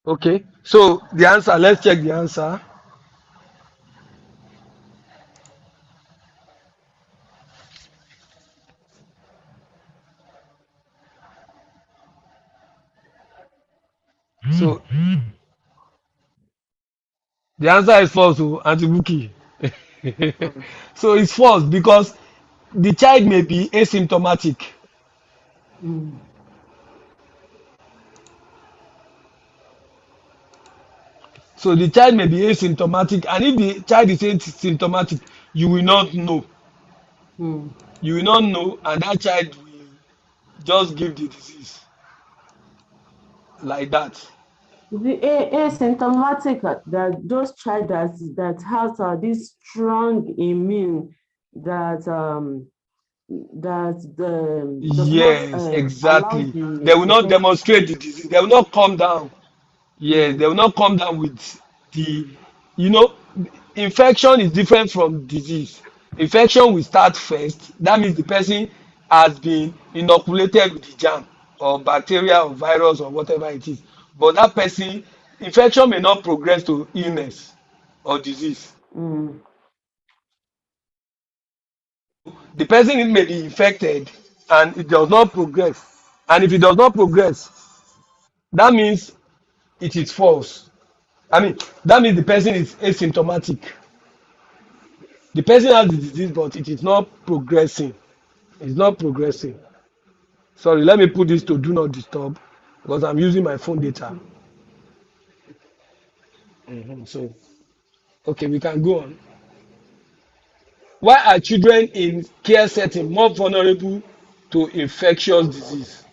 Okay. So the answer, let's check the answer. So the answer is false, oh, Auntie Buki. So it's false because the child may be asymptomatic. mm, So the child may be asymptomatic, and if the child is asymptomatic, you will not know. Mm. You will not know, and that child will just give the disease like that. The asymptomatic, that those child that has this strong immune that does not Yes, allow exactly. They the will not infection. demonstrate the disease. They will not come down. Yes, Mm. they will not come down with the, you know, infection is different from disease. Infection will start first. That means the person has been inoculated with the germ or bacteria or virus or whatever it is. But that person, infection may not progress to illness or disease. Mm. The person may be infected and it does not progress. And if it does not progress, that means it is false. I mean, that means the person is asymptomatic. The person has the disease, but it is not progressing. It's not progressing. Sorry, let me put this to do not disturb because I'm using my phone data. So, okay, we can go on. Why are children in care setting more vulnerable to infectious disease?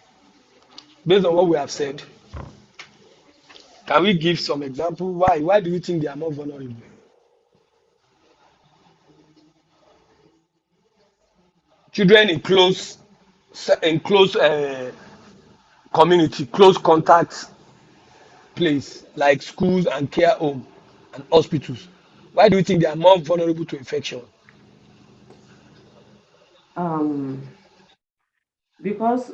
Based on what we have said, can we give some example? Why? Why do you think they are more vulnerable? Children in close community, close contact place like schools and care home and hospitals. Why do you think they are more vulnerable to infection? Um, because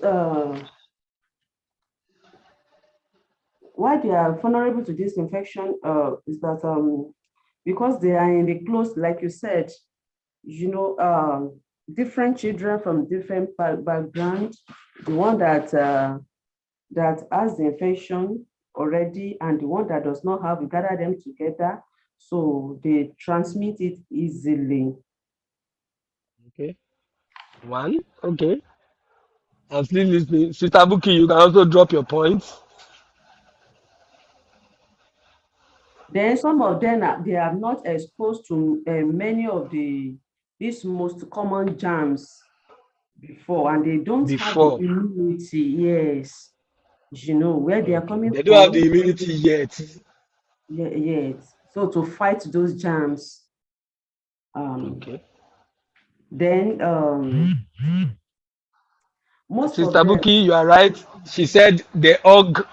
why they are vulnerable to this infection is that because they are in the close, like you said, different children from different background, the one that has the infection already and the one that does not have, we gather them together, so they transmit it easily. Okay. One. Okay. I'm still listening. Sister Buki, you can also drop your points. Then some of them they are not exposed to many of these most common germs before, and they don't have the Before. immunity. Yes, where they are Okay. coming They don't have from. the immunity yet. Yeah, yes. So to fight those germs, um, Okay. then most of Sister them, Buki, you are right. She said they hug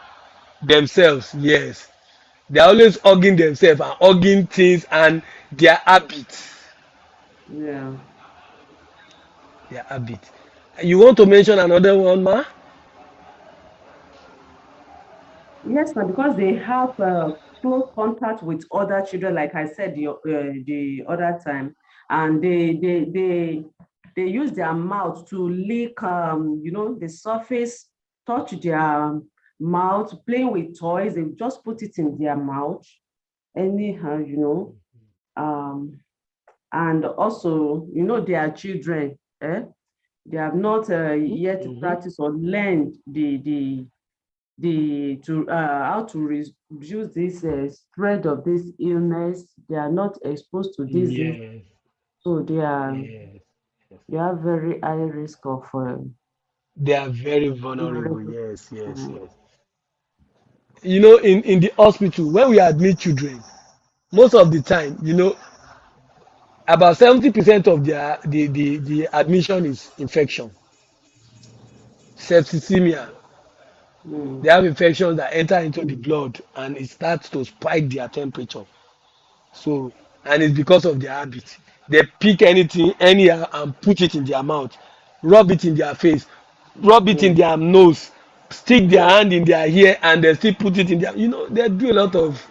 themselves. Yes. They are always hugging themselves and hugging things and their habits. yeah. Their habits. You want to mention another one, ma? Yes, ma'am, because they have close contact with other children, like I said the other time, and they use their mouth to lick, the surface, touch their mouth, playing with toys. They just put it in their mouth anyhow, um, and also, they are children. They have not yet Mm-hmm. practiced or learned the to how to reduce this spread of this illness. They are not exposed to disease, Yes. so Yes. they have very high risk of They are very vulnerable. vulnerable. Yes, yes, Mm. yes. In the hospital, when we admit children, most of the time, about 70% of the admission is infection, septicemia. They Mm. have infections that enter into the blood and it starts to spike their temperature. So, and it's because of their habit. They pick anything anyhow and put it in their mouth, rub it in their face, rub it in Mm. their nose, stick their hand in their ear, and they still put it in their. They do a lot of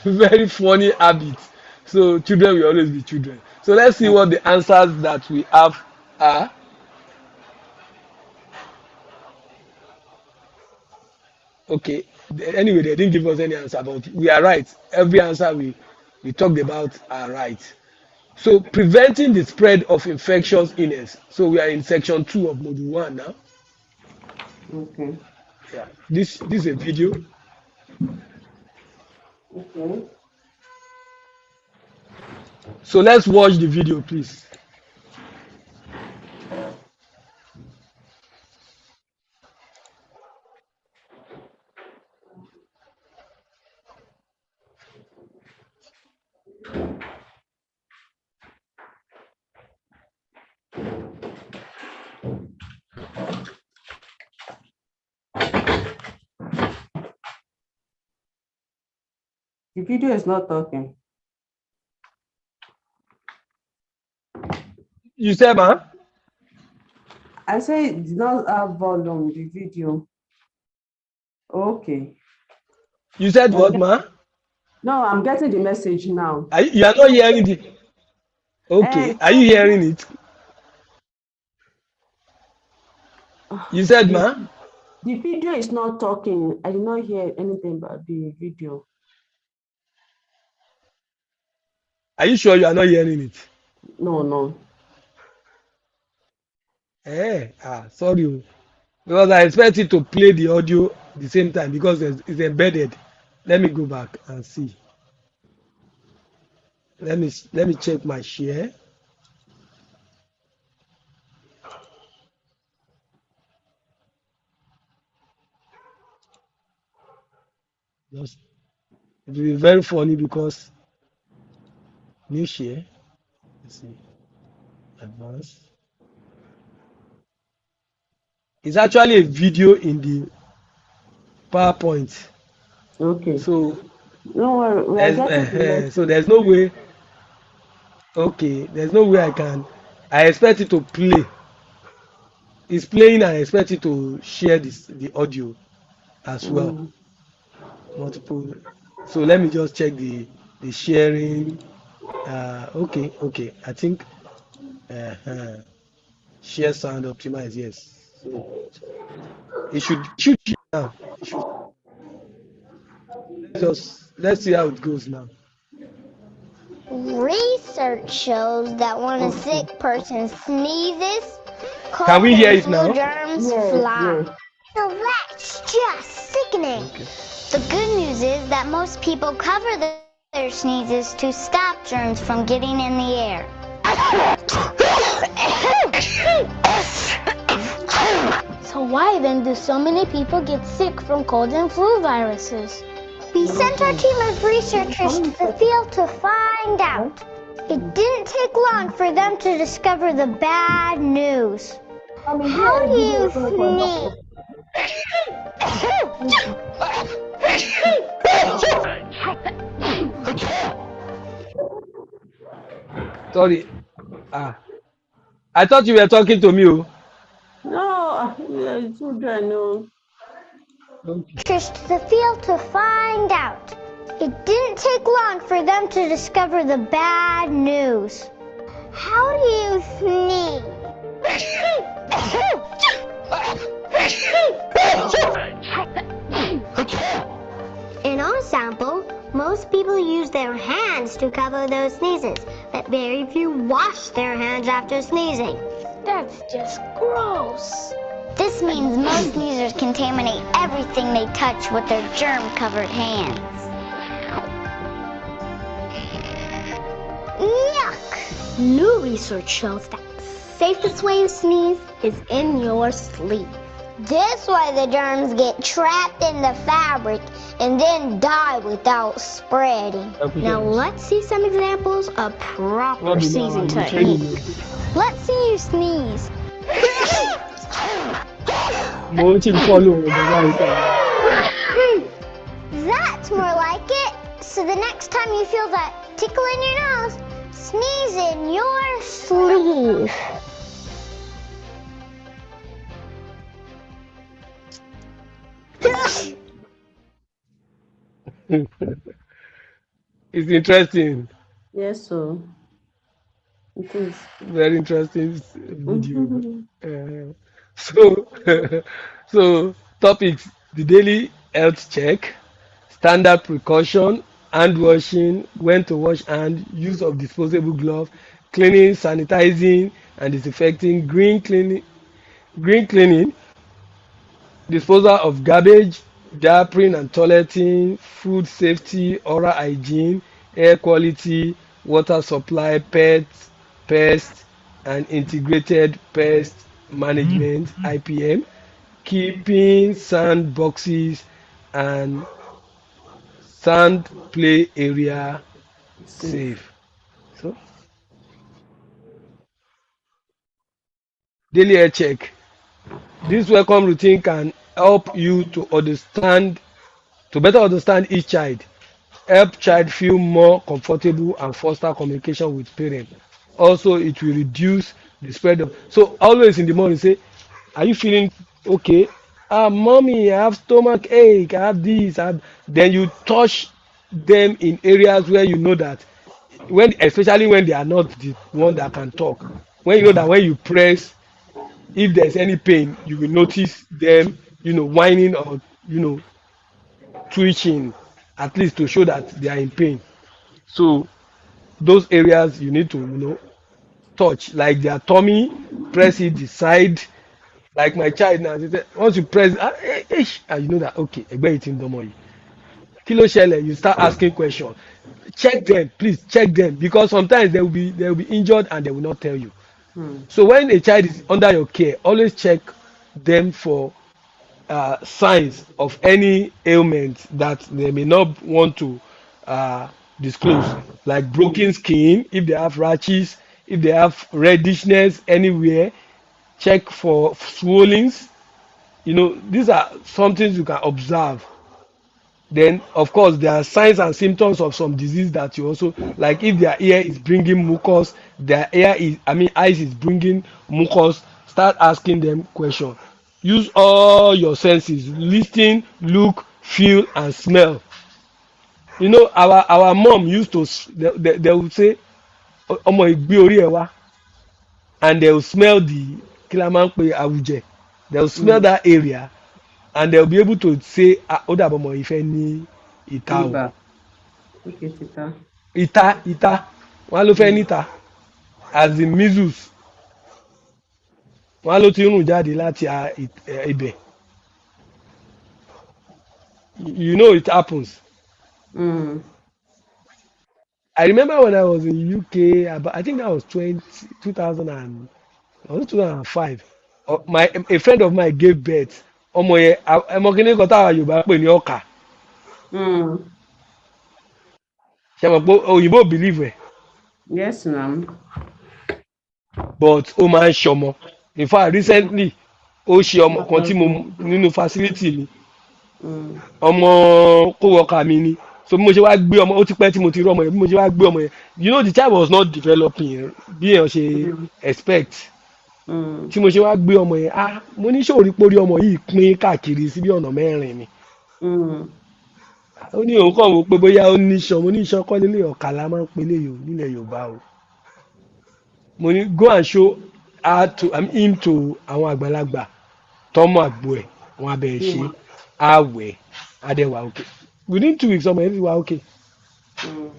very funny habits. So children will always be children. So let's see what the answers that we have are. Okay. Anyway, they didn't give us any answer, but we are right. Every answer we talked about are right. So preventing the spread of infectious illness. So we are in section 2 of module 1 now. Okay. Yeah. This is a video. Okay. So let's watch the video, please. The video is not talking. You said, ma? I say it did not have volume, the video. Okay. You said I'm what, get- ma? no, I'm getting the message now. You are not hearing the. Okay, And are you hearing it? You said, the, ma? the video is not talking. I did not hear anything about the video. Are you sure you are not hearing it? No, no. Sorry. Oh. Because I expect it to play the audio the same time because it's embedded. Let me go back and see. Let me check my share. Just it will be very funny because new share. Let's see. Advanced. It's actually a video in the PowerPoint. Okay. So No worry, we are getting the so message. there's no way. Okay, there's no way I can. I expect it to play. It's playing and I expect it to share the audio as well. Mm, Multiple. So let me just check the sharing. Okay. I think share sound optimize. Yes. So it should share now. It should. Let's see how it goes now. Research shows that when a okay. sick person sneezes, Can cold we hear and it flu now? germs Yes, fly. yes. Now that's just sickening. Okay. The good news is that most people cover their sneezes to stop germs from getting in the air. So why then do so many people get sick from cold and flu viruses? We sent our team of researchers to the field to find out. It didn't take long for them to discover the bad news. I mean, How here, do video you is going for sneeze? Sorry. Ah, I thought you were talking to me. Oh. no, yeah, children, no. Okay. To the field to find out. It didn't take long for them to discover the bad news. How do you sneeze? In our sample, most people use their hands to cover those sneezes, but very few wash their hands after sneezing. That's just gross. This means most sneezers contaminate everything they touch with their germ-covered hands. Yuck! New research shows that the safest way to sneeze is in your sleep. This way the germs get trapped in the fabric and then die without spreading. Now let's see some examples of proper sneezing techniques. Let's see you sneeze. That's more like it. So the next time you feel that tickle in your nose, sneeze in your sleeve. It's interesting. Yes, so it is. Very interesting video. Mhm. So, so topics: the daily health check, standard precaution, hand washing, when to wash hand, use of disposable glove, cleaning, sanitizing, and disinfecting, green cleaning, disposal of garbage, diapering and toileting, food safety, oral hygiene, air quality, water supply, pest, and integrated pest management (IPM), keeping sand boxes and sand play area Safe. safe. So, daily air check. This welcome routine can help you to better understand each child help child feel more comfortable and foster communication with parents. Also, it will reduce the spread of. So always in the morning say, "Are you feeling okay? Mommy, I have stomach ache. I have this." Then you touch them in areas where you know that when, especially when they are not the one that can talk. When you know that when you press, if there's any pain, you will notice them, whining or twitching, at least to show that they are in pain. So those areas you need to touch, like their tummy, press it the side. Like my child now, she said, once you press, and you know that okay, ẹgbẹ́ yìí ti ń dánmọ́ yìí. Kí ló ṣẹlẹ̀? You start asking questions. Check them, please check them, because sometimes they will be injured and they will not tell you. Mm. So when a child is under your care, always check them for signs of any ailment that they may not want to uh, disclose, like broken skin, if they have rashes, if they have reddishness anywhere, check for swollens. These are some things you can observe. Then, of course, there are signs and symptoms of some disease that you also, like if their ear is bringing mucus, their eyes is bringing mucus. Start asking them questions. Use all your senses: listen, look, feel, and smell. Our mom used to they would say, "Ọmọ ìgbé orí ẹ wá," and they will smell the kí la máa ń pè àwùjẹ. They will smell Mm. that area, and they will be able to say, ó dàbọ̀ ọmọ yìí fẹ́ ní ìta o. Ibà. Okay, tita. Ìta wọn á ló fẹ́ Mm. níta, as in measles wọn á ló ti rùn jáde láti ibẹ̀. It happens. Mm. I remember when I was in UK, I think that was 2000 and or 2005. A friend of mine gave birth. Ọmọ yẹn ọmọ kìíní kan táwa Yorùbá pè ní ọkà. Mm. Ṣé mo pé òyìnbó believe ẹ̀, Yes, ma'am. but ó máa ń ṣọmọ. In fact, recently ó ṣe ọmọ kan tí mo Mm. nínú facility mi. Mm. Ọmọ co-worker mi ni. So bí mo ṣe wá gbé ọmọ, ó ti pẹ́ tí mo ti rí ọmọ yẹn, bí mo ṣe wá gbé ọmọ yẹn, the child was not developing bí èèyàn ṣe Mm. expect. Mm. Tí mo ṣe wá gbé ọmọ yẹn, mo ní ṣòrí pórí ọmọ yìí pín káàkiri sí bí ọ̀nà mẹ́rin ni. Mm. Ó ní òun kàn wò pé bóyá ó ní iṣan, mo ní iṣan kọ́ lélẹ̀ ọ̀kà la máa ń pe léyò nílẹ̀ Yorùbá o. Mo ní go and show him to àwọn àgbàlagbà tọ́mọ àgbo ẹ̀, wọn abẹ́ ṣe àwẹ̀ adẹ́wà òkè. Within 2 weeks ọmọ yẹn ti wà òkè. Mm.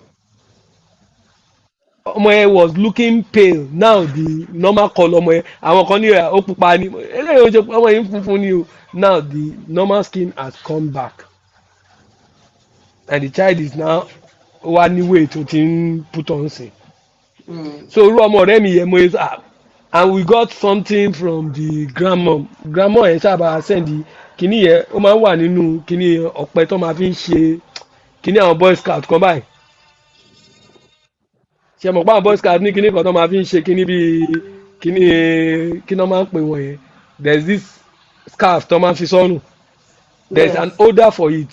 Ọmọ yẹn was looking pale. Now the normal colour ọmọ yẹn, àwọn kan ní ó pupa ni, eléyìí ó ṣe ọmọ yẹn funfun ni o. Now the normal skin has come back, and the child is now wá ní weight tó ti ń put on sí. Mm. So irú ọmọ ọ̀rẹ́ mi yẹn mo yẹ and we got something from the grandma yẹn sábà send kíní yẹn, ó máa ń wà nínú kíní ọ̀pẹ tó máa fi ń ṣe kíní àwọn boy scout kan báyìí. Ṣé mọ̀ pé àwọn boy scout ní kíní kan tó máa fi ń ṣe kíní bíi kíní wọ́n máa ń pè wọ́n yẹn. There's this scarf tó máa ń fi sọ́rùn. There's an Yes. odor for it.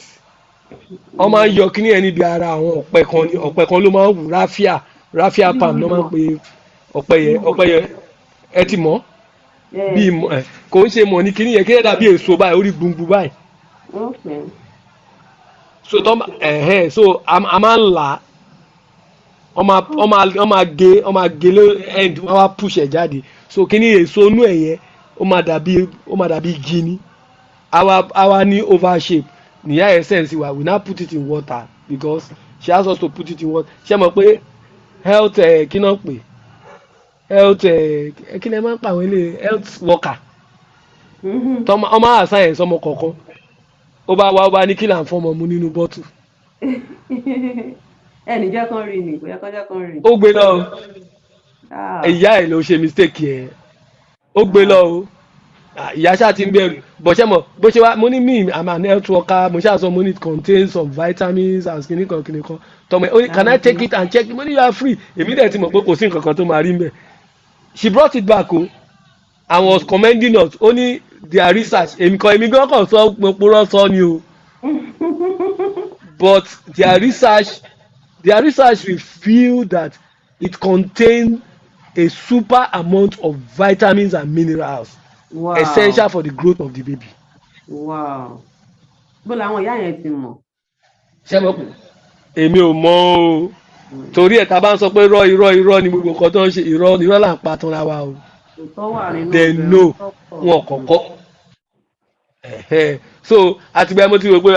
Wọ́n máa ń yọ kíní yẹn níbi ara àwọn ọ̀pẹ kan ló máa ń wù, raffia palm ló máa ń pe ọ̀pẹ yẹn ẹ ti mọ̀ bí Yes. kò ń ṣe mọ̀ ní kíní yẹn kí ẹ dàbí èso báyìí, orí gbùngbùn báyìí. Okay. So so a máa ń là á, wọ́n máa gé lé end, wọ́n wá push ẹ̀ jáde. So kíní èso inú ẹ̀ yẹn ó máa dàbí igi ní. Àwa ní oval shape. Níyà essence wa, we now put it in water because she asked us to put it in water. Ṣé mọ̀ pé health kí náà pè health kí ni ẹ máa ń pa àwọn ilé health worker Mm-hmm. ọmọ àṣàyàn sọmọ kọ̀ọ̀kan ó bá ní kí là ń fọmọ mu nínú bọ́tù. Ẹnì jẹ́ kan rí ni, kò yẹ kó jẹ́ kan rí. Ó gbé lọ Ah. ìyá ẹ̀ ló ṣe mistake yẹn, ó gbé lọ o. Ìyá ṣáà ti ń bẹ̀rù bọ̀ṣẹ́ mọ̀ bó ṣe wá, mo ní me I'm an health worker, mo ṣáà sọ mo ní it contains some vitamins and kìnìkan tọmọ ẹ ó ní can I take it and check it, mo ní you are free. Èmi dẹ̀ ti mọ̀ pé kò sí nǹkan kan tó máa rí mbẹ̀. She brought it back o and was commending us, ó ní their research, èmi gan kàn sọ pòrọ̀ sọ ni o, but their research reveal that it contains a super amount of vitamins and minerals Wow. essential for the growth of the baby. Wow. Bó làwọn ìyá yẹn ti mọ̀. ṣé mo èmi ò mọ̀ o Hmm. torí ẹ̀ tá a bá ń sọ pé irọ́ ni gbogbo nǹkan tó ń ṣe irọ́ là ń pa tanra wa o. Òótọ́ wà nínú they ibẹ̀, know òótọ́ pọ̀. wọn kọ̀ọ̀kọ́ so àtìgbà mo ti rò pé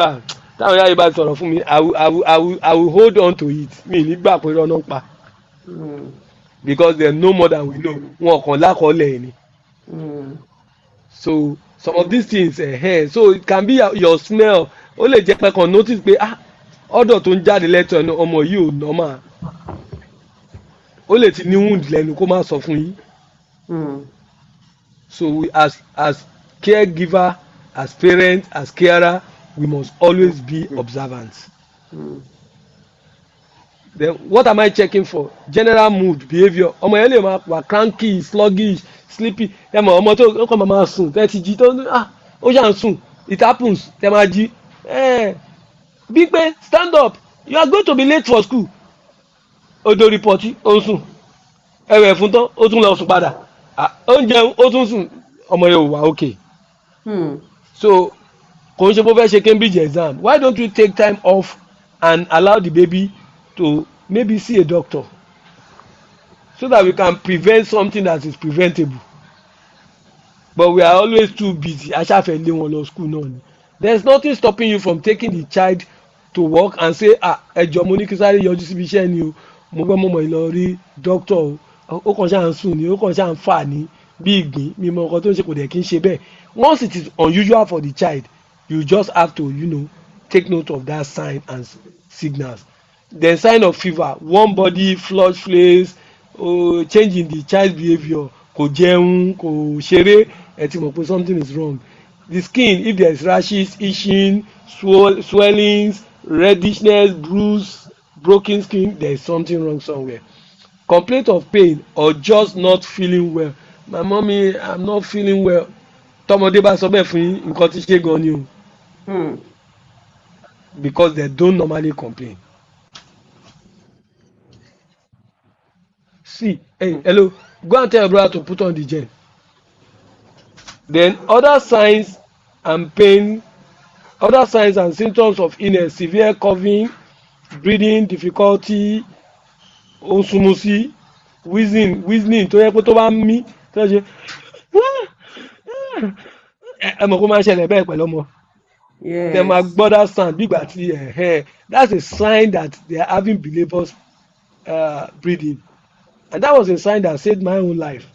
táwọn ìyá yìí bá sọ̀rọ̀ fún mi I will hold on to it mi ní gbà pé irọ́ náà ń pa because they know more than we know wọn kàn lákọọ́lẹ̀ ni. So some of these things so it can be your smell ó lè jẹ́ pé kàn notice pé ọ̀dọ̀ tó ń jáde lẹ́tọ̀ ẹnu ọmọ yìí ò normal ó lè ti ní wound lẹ́nu kó má sọ fún yín. So we as caregiver as parent as carer we must always be observant. Then what am I checking for? General mood behaviour ọmọ yẹn lè máa wà cranky sluggish sleepy ẹ mọ̀ ọmọ tó kọ́ máa sùn tẹ́ ti jí tó ó ṣà ń sùn it happens tẹ́ máa jí bí pé stand up you are going to be late for school odo rìpọ̀tì ó ń sùn ẹ̀rẹ̀ fún tán ó tún lọ sùn padà oúnjẹ ó tún sùn ọmọ yẹn ò wá okay. So kò ń ṣe bó fẹ́ ṣe Cambridge exam why don't we take time off and allow the baby to maybe see a doctor so that we can prevent something that is preventable but we are always too busy aṣáfẹ́ lé wọn lọ school náà ni there is nothing stopping you from taking the child to work and say ẹjọ mo ní kí sáré yọjú síbi iṣẹ́ ni o mo gbọ́ mọ̀mọ́ ìlọ rí doctor o ó kàn ṣáà ń sùn ni ó kàn ṣáà ń fà ní bí ìgbín mi mọ nǹkan tó ń ṣe kò dẹ̀ kí n ṣe bẹ́ẹ̀ once it is unusual for the child you just have to take note of that sign and signals. Then sign of fever warm body flush face change in the child behaviour kò jẹun kò ṣeré ẹ ti mọ̀ pé something is wrong. The skin if there is rashes itching swellings reddishness bruise broken skin there is something wrong somewhere. Complaint of pain or just not feeling well my mommy I'm not feeling well tọmọdé bá sọ bẹ́ẹ̀ fún yín nǹkan tí ṣe gan ni o because they don't normally complain. See hello go and tell your brother to put on the gel. Then other signs and symptoms of illness severe coughing breathing difficulty osumusi wheezing tó yẹ pé tó bá ń mí tó ṣe ẹ mọ̀ kó máa ń ṣẹlẹ̀ bẹ́ẹ̀ pẹ̀lú ọmọ. Yes. Dem máa gbọ́ that sound bí ìgbà tí that's a sign that they are having believers breathing and that was a sign that saved my own life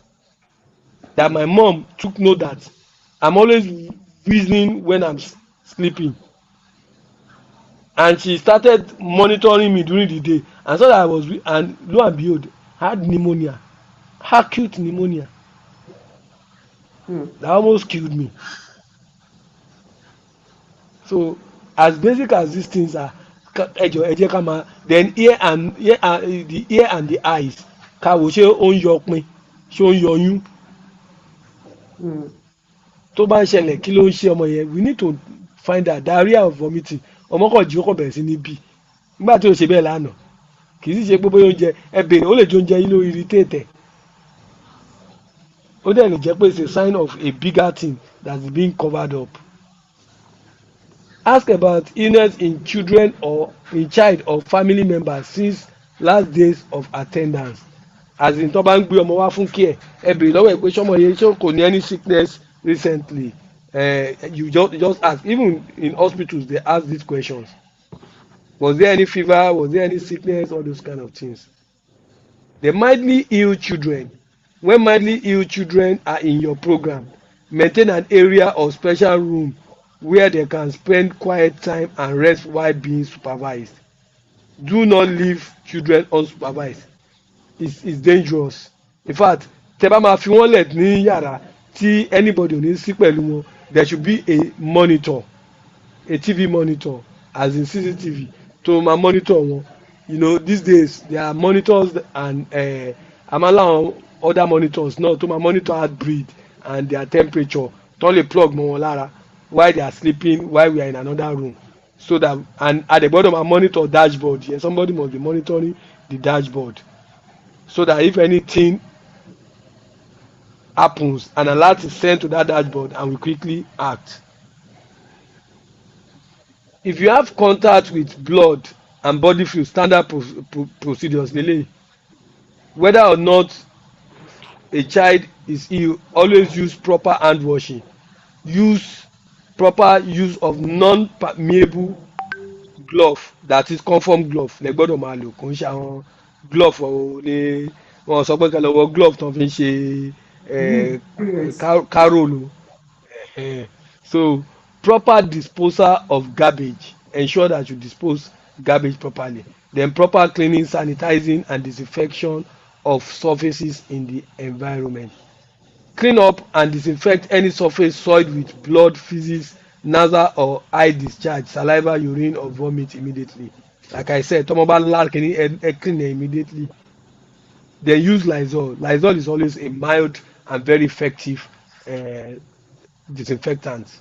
that my mom took note that I'm always wheezing when I'm sleeping and she started monitoring me during the day and so that I was and lo and behold I had pneumonia acute pneumonia that almost killed me. So as basic as these things are ẹ jẹ́ ká máa then the ear and the eyes ká wò ṣé ó ń yọ pin ṣé ó ń yọyún tó bá ń ṣẹlẹ̀ kí ló ń ṣe ọmọ yẹn we need to find out diarrhea or vomiting ọmọ kan jí ó kàn bẹ̀rẹ̀ sí ní bí nígbà tí ó ṣe bẹ́ẹ̀ lánàá kì í sì ṣe pé bóyá oúnjẹ ẹ bèrè ó lè jẹ oúnjẹ yín ló irritate ó dẹ̀ lè jẹ́ pé it's a sign of a bigger thing that's being covered up. Ask about illness in children or in child or family members since last days of attendance as in tó bá ń gbé ọmọ wá fún care ẹ bèrè lọ́wọ́ ẹ pé ṣọmọ yẹn ṣé kò ní any sickness recently you just ask even in hospitals they ask these questions was there any fever was there any sickness all those kind of things. The mildly ill children when mildly ill children are in your program maintain an area or special room where they can spend quiet time and rest while being supervised. Do not leave children unsupervised. It's dangerous. In fact, tẹ́ bá máa fi wọ́n lẹ̀ ní yàrá tí anybody ò ní sí pẹ̀lú wọn there should be a monitor a TV monitor as in CCTV to máa monitor wọn. These days there are monitors and amala other monitors náà to máa monitor heartbeat and their temperature tó lè plug mọ́ wọn lára while they are sleeping while we are in another room so that, and at the bottom I monitor dashboard. Yeah, somebody must be monitoring the dashboard so that if anything happens, an alert is sent to that dashboard and we quickly act. If you have contact with blood and body fluid, standard procedures lele, whether or not a child is ill, always use proper hand washing, use proper use of non-permeable glove, that is conform glove lẹ gbọ́dọ̀ máa lò, kò ń ṣe àwọn glove ní wọn sọ pé kẹ́ lọ wọ glove tó fi ń ṣe Yes. carol o. So proper disposal of garbage, ensure that you dispose garbage properly, then proper cleaning, sanitizing and disinfection of surfaces in the environment. Clean up and disinfect any surface soiled with blood, feces, nasal or eye discharge, saliva, urine or vomit immediately. Like I said, tọ́mọ bá lá kìíní ẹ clean ẹ immediately. Then use Lysol. Lysol is always a mild and very effective disinfectant.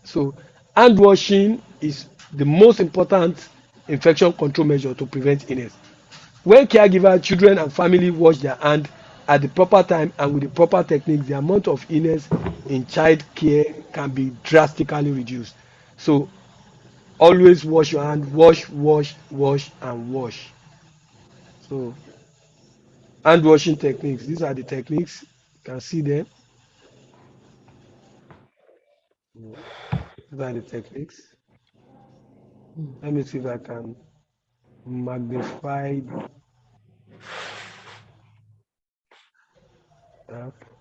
So hand washing is the most important infection control measure to prevent illness. When caregiver, children and family wash their hand at the proper time and with the proper technique, the amount of illness in child care can be drastically reduced. So always wash your hand, wash, wash, wash and wash. So hand washing techniques, these are the techniques, you can see them. These are the techniques. Let me see if I can magnify.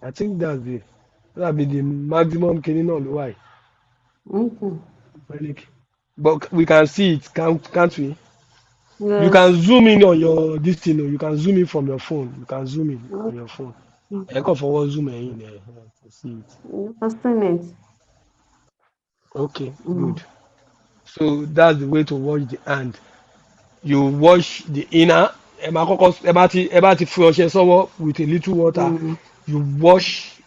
I think that'll be the maximum killing on the why. Okay. But we can see it, can't we? You can Yes. zoom in on your this thing, you can zoom in from your phone. You can zoom in on your phone. Mm. I can forward zoom in there to see it. I've seen it. Okay, Mm. good. So that's the way to wash the hand. You wash the inner. Ẹ bá ti fi ọṣẹ sọ́wọ́ with a little water. Mm. You wash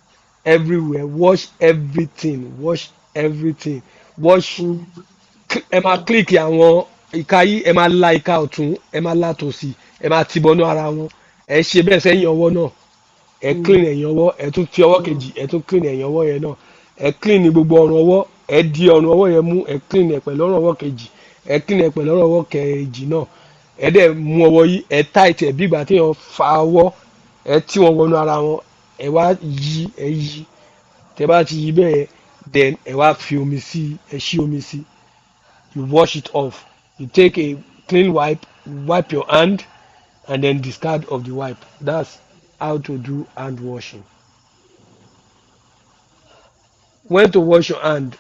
everywhere. Wash everything. Wash everything. Wash. Mm. Ẹ máa click àwọn ìka yìí. Ẹ máa la ìka ọ̀tún. Ẹ máa la tòsì. Ẹ máa ti bọnú ara wọn. Ẹ ṣe bẹ́ẹ̀ sẹ́yìn ọwọ́ náà. Ẹ clean Mm. ẹ̀yìn ọwọ́. Ẹ tún fi ọwọ́ kejì. Ẹ tún clean ẹ̀yìn ọwọ́ yẹn náà. Ẹ clean ní gbogbo ọrùn ọwọ́. Ẹ di ọrùn ọwọ́ yẹn mú. Ẹ clean ẹ̀ pẹ̀lú ọrùn ọwọ́ kejì. Ẹ clean ẹ̀ pẹ̀lú ọrùn ọwọ́ kejì náà. Ẹ dẹ̀ mú ọwọ́ yìí. Ẹ tight ẹ̀ bí ìgbà tí èèyàn fa ọwọ́. Ẹ tí wọn wọnú ara wọn. Ẹ wá yí. Ẹ yí. Tẹ bá ti yí bẹ́ẹ̀, then ẹ wá fi omi sí. Ẹ ṣí omi sí. You wash it off. You take a clean wipe, wipe your hand, and then discard of the wipe. That's how to do hand washing. When to wash your hand.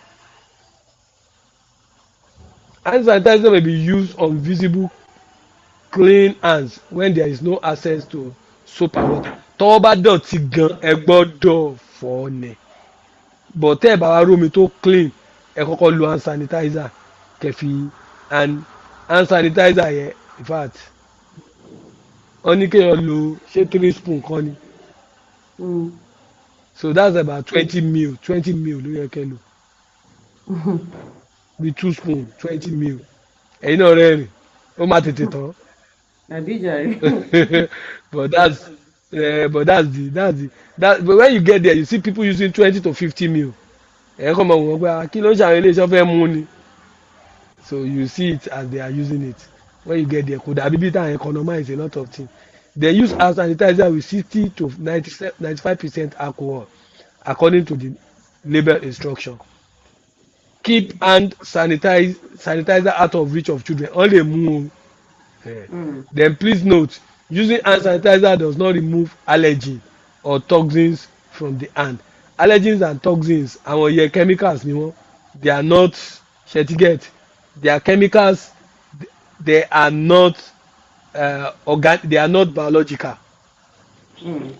Hand sanitizer may be used on visible clean hands when there is no access to soap and water. Tọ́wọ́ bá dọ̀tí gan, ẹ gbọ́dọ̀ fọ̀ ọ́ nẹ̀. But tẹ́ ẹ bá wá rómi tó clean, ẹ kọ́kọ́ lo hand sanitizer kẹfì, and hand sanitizer yẹn, in fact, wọ́n ní kéèyàn lo ṣé 3 spoon kan ni. Mm. So that's about 20 ml. 20 ml ló yẹ kẹ́ lò. Bí 2 spoon 20 ml. Ẹ̀yin náà rẹ́rìn, ó máa tètè tán. Adijari. But but when you get there, you see people using 20 to 50 ml. Ẹ kọ́ mọ̀ wọ́n pé kí ló ń ṣàwọn ilé iṣẹ́ fẹ́ mú ni. So you see it as they are using it. When you get there, kò dàbí bí táwọn economize a lot of things. They use hand sanitizer with 60 to 95% alcohol according to the label instruction. Keep hand sanitizer out of reach of children. Wọ́n lè mú o. Mm. Then please note, using hand sanitizer does not remove allergen or toxins from the hand. Allergens and toxins, àwọn yẹ chemicals ni wọ́n. They are not ṣẹtigẹt. They are chemicals. They are not they are not biological. Mm.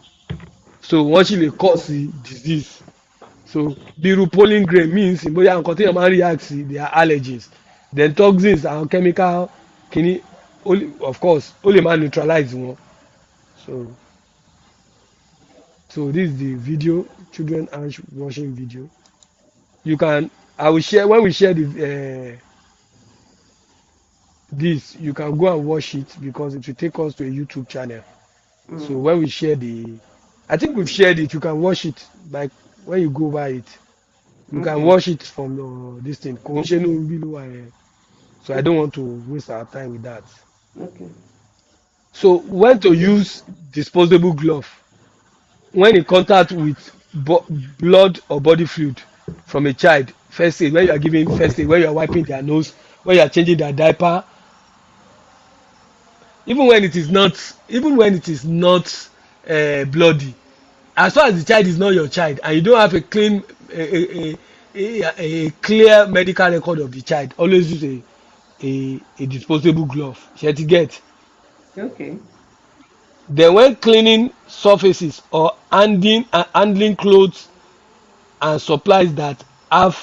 So wọ́n sì lè cause disease. So biru pollen grain means bóyá nǹkan tí èèyàn máa ń react sí, they are allergens. Then toxins àwọn chemical kìíní, of course ó lè máa neutralize wọn. So this is the video, children hand washing video. You can, I will share when we share the this, you can go and watch it because it will take us to a YouTube channel. So when we share I think we've shared it. You can watch it like when you go by it. You can Okay. watch it from this thing. Kò ń ṣe inú bí ló wà yẹn. So I don't want to waste our time with that. Okay. So when to use disposable glove when in contact with blood or body fluid from a child, first aid when you are giving first aid, when you are wiping their nose, when you are changing their diaper, even when it is not bloody, as far as the child is not your child and you don't have a clean a clear medical record of the child, always use a disposable glove. Shey ti get. Okay. Then when cleaning surfaces or handling clothes and supplies that have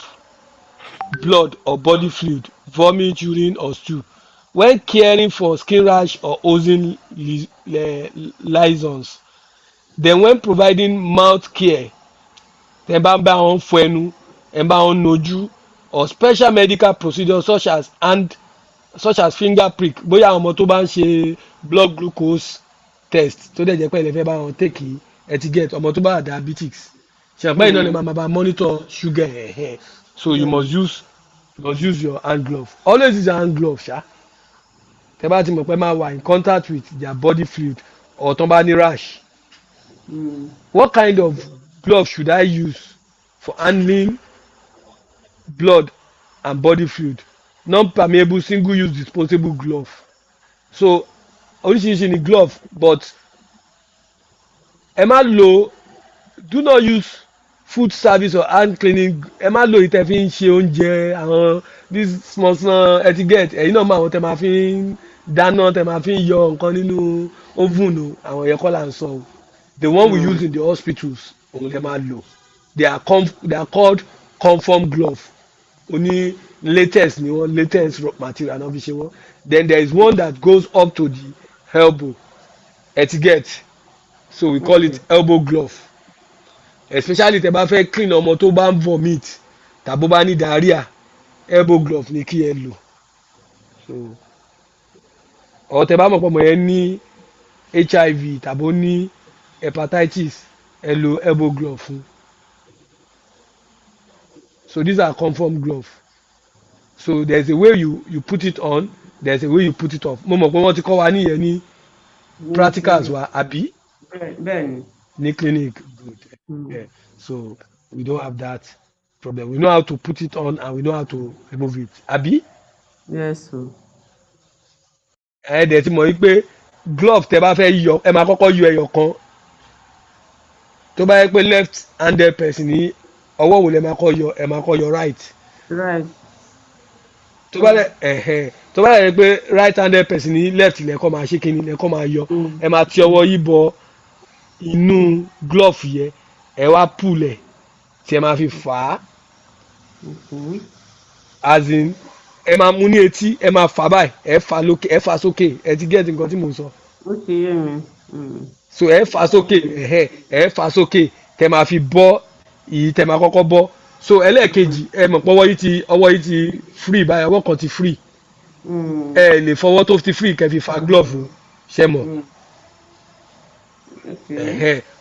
blood or body fluid, vomit, urine or stool, when caring for skin rash or oozing lesions, then when providing mouth care, tẹ́ bá ń bá wọn fọ ẹnu, ẹ bá wọn nojú, or special medical procedures such as finger prick, bóyá àwọn ọmọ tó bá ń ṣe blood glucose test tó dẹ̀ jẹ́ pé ẹ lè fẹ́ bá wọn take etiquette ọmọ tó bá wà diabetics ṣe àpá iná lè máa bá monitor sugar so you must use your hand glove, always use your hand glove ṣá tẹ́ bá ti mọ̀ pé máa wà in contact with their body fluid or tán bá ní rash. What kind of glove should I use for handling blood and body fluid? Non-permeable single-use disposable glove. So oríṣiríṣi ni glove but ẹ má lo do not use food service or hand cleaning, ẹ má lo ìtẹ́ fi ń ṣe oúnjẹ àwọn this small etiquette ẹ̀yin náà mọ àwọn tẹ́ máa fi ń dáná tẹ́ máa fi ń yọ nǹkan nínú oven o àwọn yẹn kọ́ là ń sọ o the one we use in the hospitals òun lè máa lò they are called conform glove oní latest ni wọ́n latest material náà fi ṣe wọ́n then there is one that goes up to the elbow etiquette so we call it elbow glove especially tẹ́ bá fẹ́ clean ọmọ tó bá ń vomit tàbó bá ní diarrhea elbow glove ni kí ẹ lò so or tẹ́ bá mọ̀ pé ọmọ yẹn ní hiv tàbó ní hepatitis ẹ lo elbow glove fún so these are conform glove so there is a way you put it on there is a way you put it off mo mọ̀ pé wọ́n ti kọ́ wa níyẹn ní practicals wa àbí Bẹ́ẹ̀ni. ní clinic good yeah. So we don't have that problem we know how to put it on and we know how to remove it àbí Yes o. ẹ dẹ̀ ti mọ̀ wípé glove tẹ́ bá fẹ́ yọ ẹ máa kọ́kọ́ yọ ẹyọ kan tó bá yẹ pé left handed person ní ọwọ́ wo lẹ máa kọ́ yọ ẹ máa kọ́ yọ right Right. tó bá yẹ pé right handed person ní left lẹ́kọ́ máa ṣe kíni lẹ́kọ́ máa yọ ẹ máa ti ọwọ́ yìí bọ inú glove yẹn ẹ wá pull ẹ tí ẹ máa fi fà á as in ẹ máa mú ní etí ẹ máa fà báyìí ẹ fà lókè ẹ fà sókè ẹ ti get nǹkan tí mò ń sọ Ó ti yé mi. so ẹ fà sókè ẹ fà sókè tẹ máa fi bọ́ ìyí tẹ máa kọ́kọ́ bọ́ so ẹlẹ́ẹ̀kejì ẹ mọ̀ pé ọwọ́ yìí ti free báyìí ọwọ́ kan ti free ẹ lè fọwọ́ tó ti free kẹ́ fi fa glove ṣe mọ̀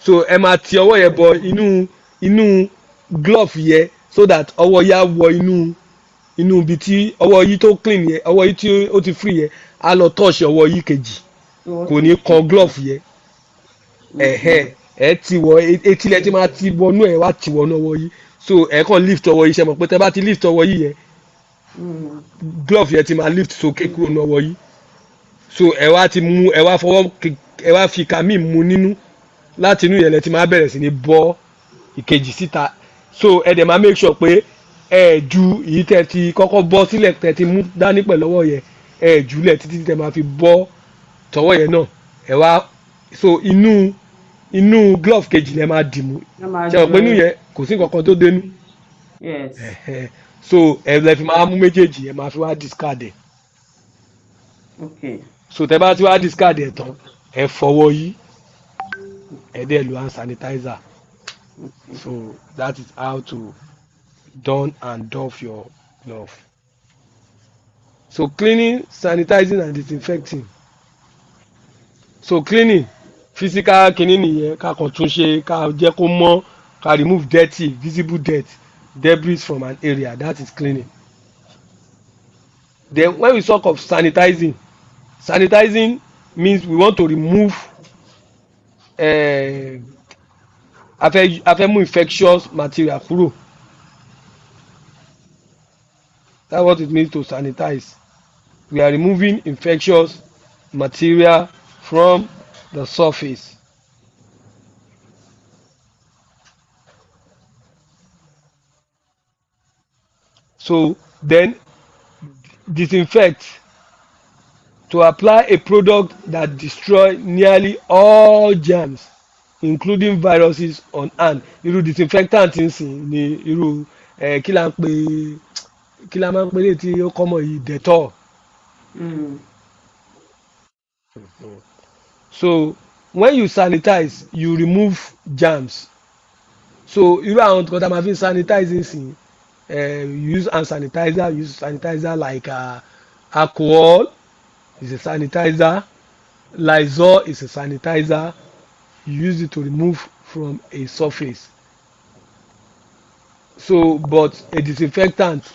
so ẹ máa ti ọwọ́ yẹn bọ inú glove yẹn so that ọwọ́ yẹn á wọ inú ibi tí ọwọ́ yìí tó clean yẹn ọwọ́ yìí tí ó ti free yẹn á lọ touch ọwọ́ yìí kejì kò ní kan glove yẹn ẹ ti wọ etí lẹ ti máa ti wọnú ẹ wá ti wọnú ọwọ́ yìí so ẹ kàn lift ọwọ́ yìí ṣe mọ̀ pé tẹ bá ti lift ọwọ́ yìí yẹn glove yẹn ti máa lift sókè kúrò ní ọwọ́ yìí so ẹ wá ti mú ẹ wá fọwọ́ ẹ wá fi kàmí mú nínú láti inú yẹn lẹ ti máa bẹ̀rẹ̀ sí ní bọ́ ìkejì síta so ẹ dẹ̀ máa make sure pé ẹ ju èyí tẹ ti kọ́kọ́ bọ́ sílẹ̀ tẹ ti mú dání pẹ̀lú ọwọ́ yẹn ẹ jùlẹ̀ títí tẹ máa fi bọ́ tọwọ́ yẹn náà ẹ wá so inú glove kejì lẹ máa dì mú ṣe ọ̀ pé inú yẹn kò sí nǹkan kan tó dénú so ẹ lẹ fi máa mú méjèèjì ẹ máa fi wá discard ẹ so tẹ bá ti wá discard ẹ tán ẹ fọwọ́ yí ẹ dẹ̀ lo hand sanitizer so that is how to don and doff your glove. So cleaning, sanitizing and disinfecting. So cleaning, physical kìíní nìyẹn ká kàn tún ṣe ká jẹ́ kó mọ́ ká remove dirty visible dirt debris from an area, that is cleaning. Then when we talk of sanitizing, sanitizing means we want to remove a fẹ́ mú infectious material kúrò. That's what it means to sanitize. We are removing infectious material from the surface. So then disinfect, to apply a product that destroy nearly all germs including viruses on hand. Irú disinfectant nsìn ni irú kí la ń pè kí la máa ń pè léyìí tí ó kọ́mọ̀ yìí Dettol. So when you sanitize you remove germs. So irú àwọn nǹkan tá a máa fi sanitize nsìn use hand sanitizer, use sanitizer like alcohol is a sanitizer, Lysol is a sanitizer, you use it to remove from a surface. So but a disinfectant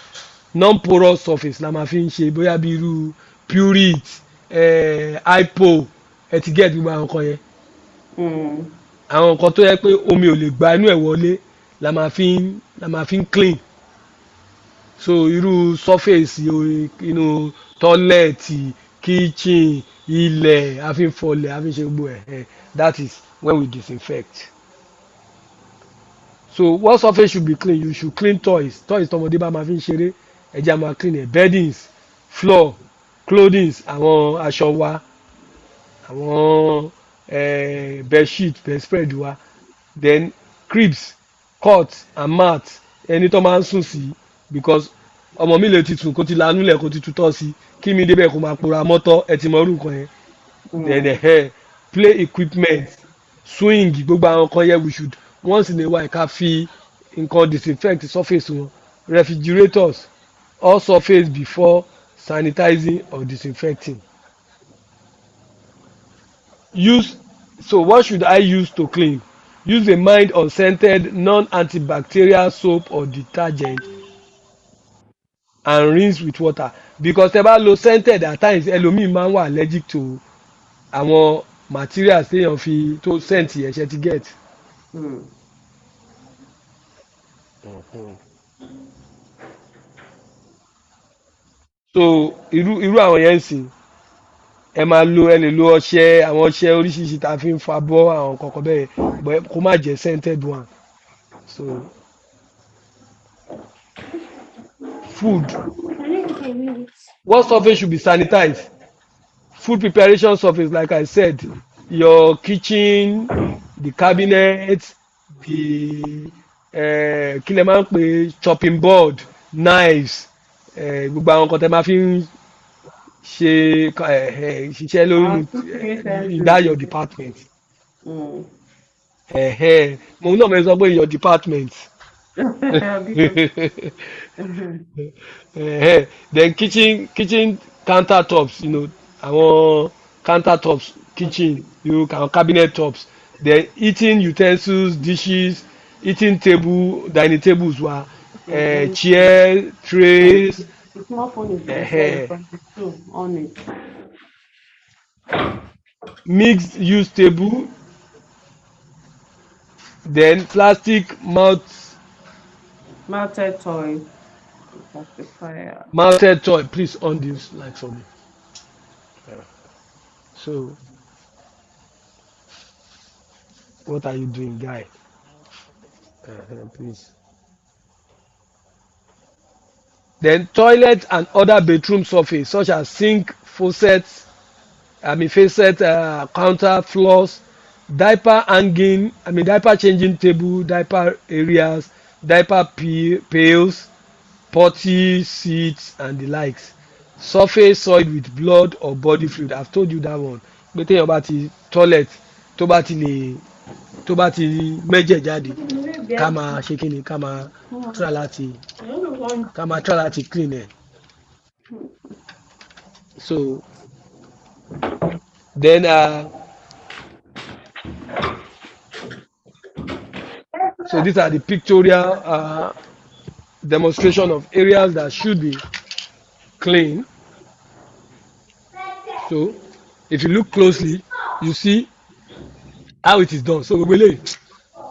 non-porous surface la máa fi ń ṣe bóyá bí irú Purit, hypo etiquette gbogbo àwọn nǹkan yẹn. Àwọn nǹkan tó yẹ pé omi ò lè gba inú ẹ̀ wọlé la máa fi ń clean. So irú surface inú toilet, kitchen, ilẹ̀ a fi ń fọlẹ̀ a fi ń ṣe gbogbo ẹ̀ that is when we disinfect. So what surface should be clean? You should clean toys tọmọdé bá máa fi ń ṣeré ẹja máa clean ẹ̀, beddings, floor, clothings, àwọn aṣọ wa, àwọn bedsheet, bedspread wa, then cribs, cots and mats ẹni tó máa ń sùn sí because ọmọ mi lè ti sùn kó ti lanú lẹ̀ kó ti tutọ́ sí kí mi débẹ̀ kó máa pòórá mọ́tọ́ ẹ ti mọ orú nǹkan yẹn. Then play equipment, swing gbogbo àwọn nǹkan yẹn we should once in a while ká fi nǹkan disinfect surface wọn. Refrigerators, all surface before sanitizing or disinfecting. So what should I use to clean? Use a mild unscented non-antibacterial soap or detergent and rinse with water because tẹ́ bá lo scented at times ẹlòmíì máa ń wà allergic to àwọn materials téèyàn fi tó scent yẹn ṣe ti get. So irú àwọn yẹn ń sìn ẹ lè lo ọṣẹ àwọn ọṣẹ oríṣiríṣi tá a fi ń fa bọ́ àwọn kankan bẹ́ẹ̀ but kó má jẹ́ scented one. So food, what surface should be sanitized? Food preparation surface like I said, your kitchen, the cabinet, the kí lẹ máa ń pè chopping board, knives, gbogbo àwọn nǹkan tẹ́ máa fi ń ṣe ṣiṣẹ́ lórí in that your department. Mo náà mọ̀ sọ pé your department. Then kitchen countertops, àwọn countertops kitchen, àwọn cabinet tops, then eating utensils, dishes, eating table, dining tables wa, chair, trays. Mixed use table, then plastic Melted toy. Pacifier. mounted toy. Please on this light for me. So what are you doing, guy? Please. Then toilet and other bedroom surface such as sink, faucets, counter, floors, diaper hanging, diaper changing table, diaper areas, diaper pails, potty seats and the likes. Surface soiled with blood or body fluid. I've told you that one. Pé téèyàn bá ti toilet tó bá ti mẹ́jẹ̀ jáde ká máa ṣe kí ni ká máa try láti clean ẹ̀. So then so these are the pictorial demonstration of areas that should be clean. So if you look closely, you see how it is done. So gbogbo eléyìí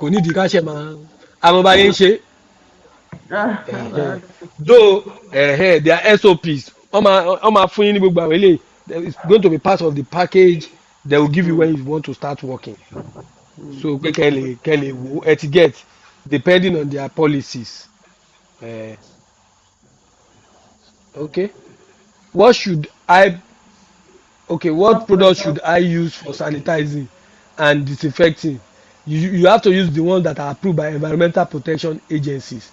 kò ní ìdí ká ṣe máa àmọ́ bá yẹn ń ṣe. Though there are SOPs wọ́n máa fún yín ní gbogbo àwọn eléyìí it's going to be part of the package they will give you when you want to start working. So pé kẹ́ lè wo etiquette depending on their policies. Okay, what should I what product should I use for sanitizing and disinfecting? You have to use the ones that are approved by environmental protection agencies.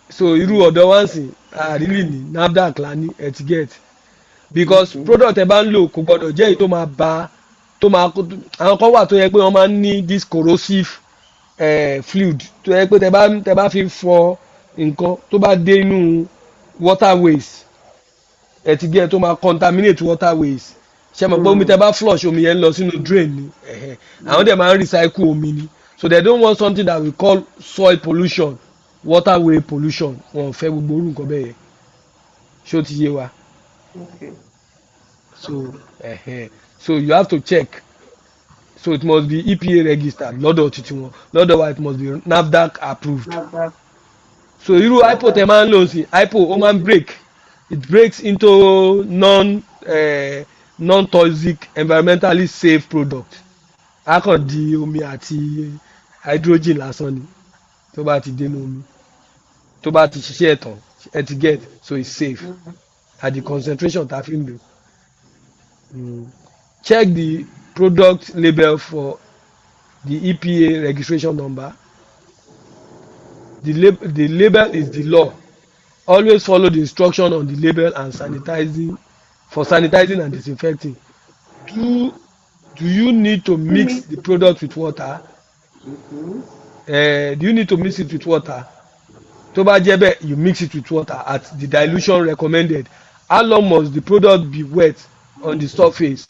So irú ọ̀dọ̀ wá ń sìn really ní NAFDAC la ní etiquette because product ẹ bá ń lò kò gbọdọ̀ jẹ́ èyí tó máa ba tó máa àwọn kan wà tó yẹ pé wọ́n máa ń ní this corrosive fluid tó yẹ pé tẹ bá fi fọ nǹkan tó bá dé inú waterways etiquette tó máa contaminate waterways ṣe mọ̀ pé omi tẹ bá flush omi yẹn lọ sínú drain ni àwọn dẹ̀ máa ń recycle omi ni so they don't want something that we call soil pollution waterway pollution wọn fẹ́ gbogbo orú nǹkan bẹ́ẹ̀ yẹn ṣé ó ti yé wa so you have to check so it must be EPA registered lọ́dọ̀ títí wọn lọ́dọ̀ wa it must be NAFDAC approved so irú hypo tẹ máa ń lò sí hypo ó máa ń break it breaks into non-toxic environmentally safe product a kàn di omi àti hydrogen lásán ni tó bá ti dénú omi tó bá ti ṣiṣẹ́ ẹ̀tàn etiquette so it's safe at the concentration tá a fi ń lò. Check the product label for the EPA registration number. The label is the law. Always follow the instruction on the label and sanitizing and disinfecting. Do you need to mix the product with water? Do you need to mix it with water? Tó bá jẹ́ bẹ́ẹ̀ you mix it with water at the dilution recommended. How long must the product be wet on the surface?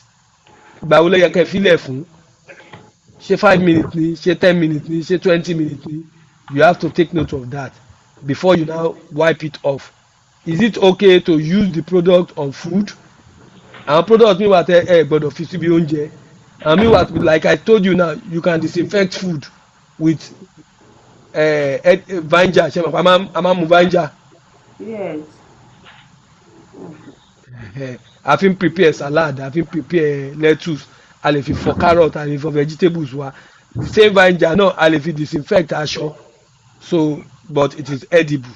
Ìgbà wo ló yẹ kẹ́ filẹ̀ fún? Ṣé 5 minutes ni? Ṣé 10 minutes ni? Ṣé 20 minutes ni? You have to take note of that before you now wipe it off. Is it okay to use the product on food? Àwọn product mi wà tẹ ẹ gbọ́dọ̀ fi síbi oúnjẹ. And mi wà like I told you now you can disinfect food with vinegar ṣe mọ̀ pé a máa mu vinegar. Yes. A fi ń prepare salad a fi ń prepare lettuce a lè fi fọ carrot a lè fi fọ vegetables wa the same vinegar náà a lè fi disinfect aṣọ so but it is edible.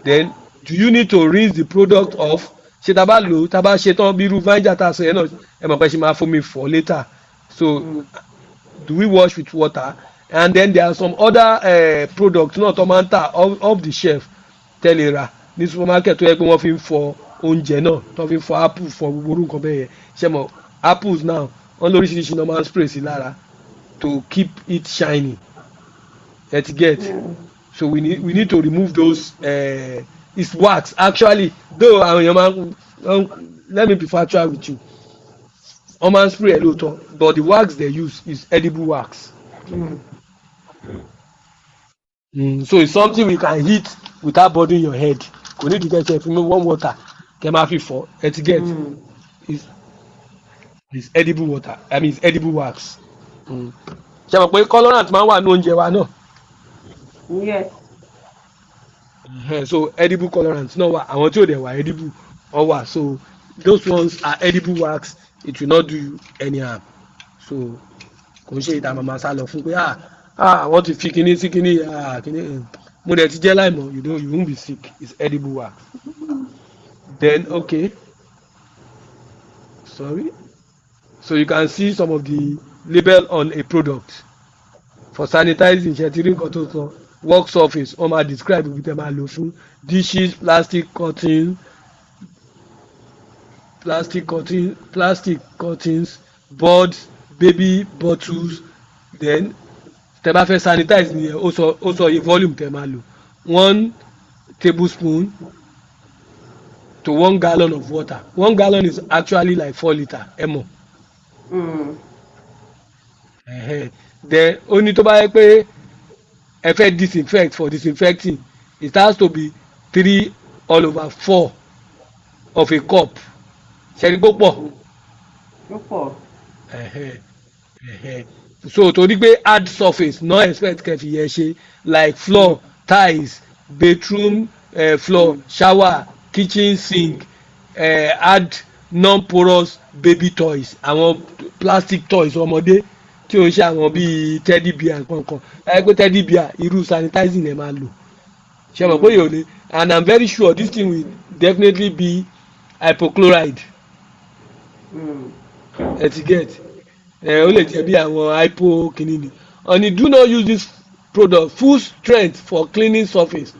Then do you need to rinse the product off? Ṣé tá bá lò tá bá ṣe tán bí irú vinegar tá a sọ yẹn náà ẹ mọ̀ pé ṣe máa fomi fọ later so do we wash with water? And then there are some other products náà tó máa ń tà off the shelf tẹ́lẹ̀ rà ní supermarket tó yẹ pé wọ́n fi ń fọ oúnjẹ náà tó fi ń fọ apple fọ gbogbo orú nǹkan bẹ́ẹ̀ yẹn ṣe mọ̀ apples now wọ́n lóríṣiríṣi náà máa ń spray sí lára to keep it shiny etiquette so we need to remove those it's wax actually though àwọn èèyàn máa let me be factual with you wọ́n máa ń spray ẹ̀ lóòótọ́ but the wax they use is edible wax. So it's something we can heat without bothering your head kò ní ìdíkẹ́ ṣe fún mi warm water kẹ́ máa fi fọ etiquette is edible water I mean it's edible wax. Ṣé mọ̀ pé colorant máa ń wà ní oúnjẹ wa náà. Yes. So edible colorant náà wà àwọn tí ò dẹ̀ wà edible wọ́n wà so those ones are edible wax it will not do you any harm so kò ń ṣe ìta màmá sá lọ fún pé wọ́n ti fi kinní sí kinní kinní mo dẹ̀ ti jẹ́ láìmọ̀ you won't be sick it's edible wax. Then okay sorry so you can see some of the label on a product for sanitizing ṣe ti rí nǹkan tó sọ work surface wọ́n máa describe ibi tẹ́ máa lò fún dishes plastic curtains boards baby bottles then tẹ́ bá fẹ́ sanitize nìyẹn ó sọ iye volume tẹ́ máa lò 1 tablespoon to 1 gallon of water. 1 gallon is actually like 4 litre ẹ mọ̀. Then ó ní tó bá yẹ pé ẹ fẹ́ disinfect for disinfecting it has to be 3/4 of a cup ṣẹ́ni púpọ̀. So torí pé hard surface no expect kẹ́ fi yẹn ṣe like floor tiles bedroom floor shower kitchen sink hard non-porous baby toys àwọn plastic toys ọmọdé tí o ń ṣe àwọn bíi teddy bear kankan ẹ pé teddy bear irú sanitizing ẹ máa lò ṣe mọ̀ pé yóò lè and I'm very sure this thing will definitely be hypochloride etiquette ó lè jẹ́ bí àwọn hypo kìíní and you do not use this product full strength for cleaning surface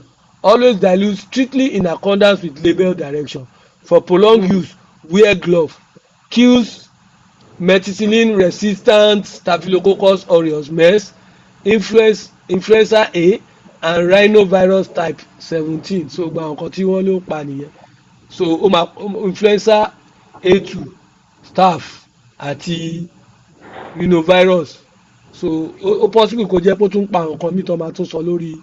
always dilute strictly in accordance with label direction for prolonged use wear glove kills methicillin resistant staphylococcus aureus mers influenza A and rhinovirus type 17 so gba nǹkan tí wọ́n ló pa nìyẹn so ó máa influenza A2 staph àti rhinovirus so ó possible kó jẹ́ pé ó tún pa nǹkan míì tó máa tún sọ lórí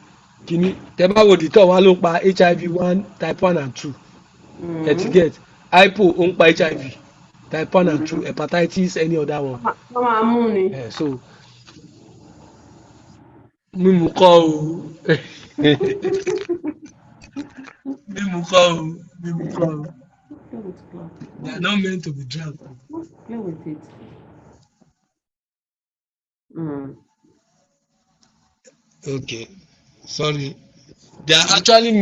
kínní tẹ́báwò dìtọ̀ wá ló pa HIV 1 type 1 and 2 etiquette hypo ó ń pa HIV type 1 and 2 hepatitis any other one. So mímu kọ́ o mímu kọ́ o mímu kọ́ o they are not meant to be drunk. Play with it. Okay, sorry. They are actually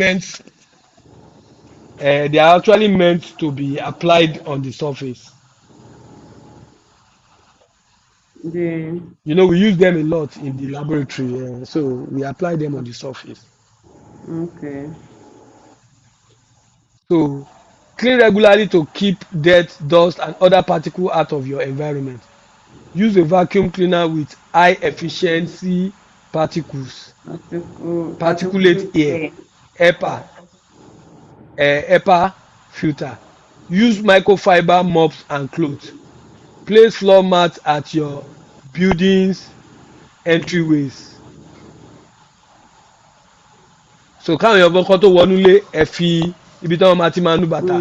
meant to be applied on the surface. You know, we use them a lot in the laboratory, so we apply them on the surface. Okay. So clean regularly to keep dirt, dust, and other particles out of your environment. Use a vacuum cleaner with high efficiency particulate air HEPA filter. Use microfiber mops and cloths. Place floor mats at your buildings entryways. So káwọn èèyàn kan tó wọnú ilé ẹ fi ibi tí wọn máa ti máa nú bàtà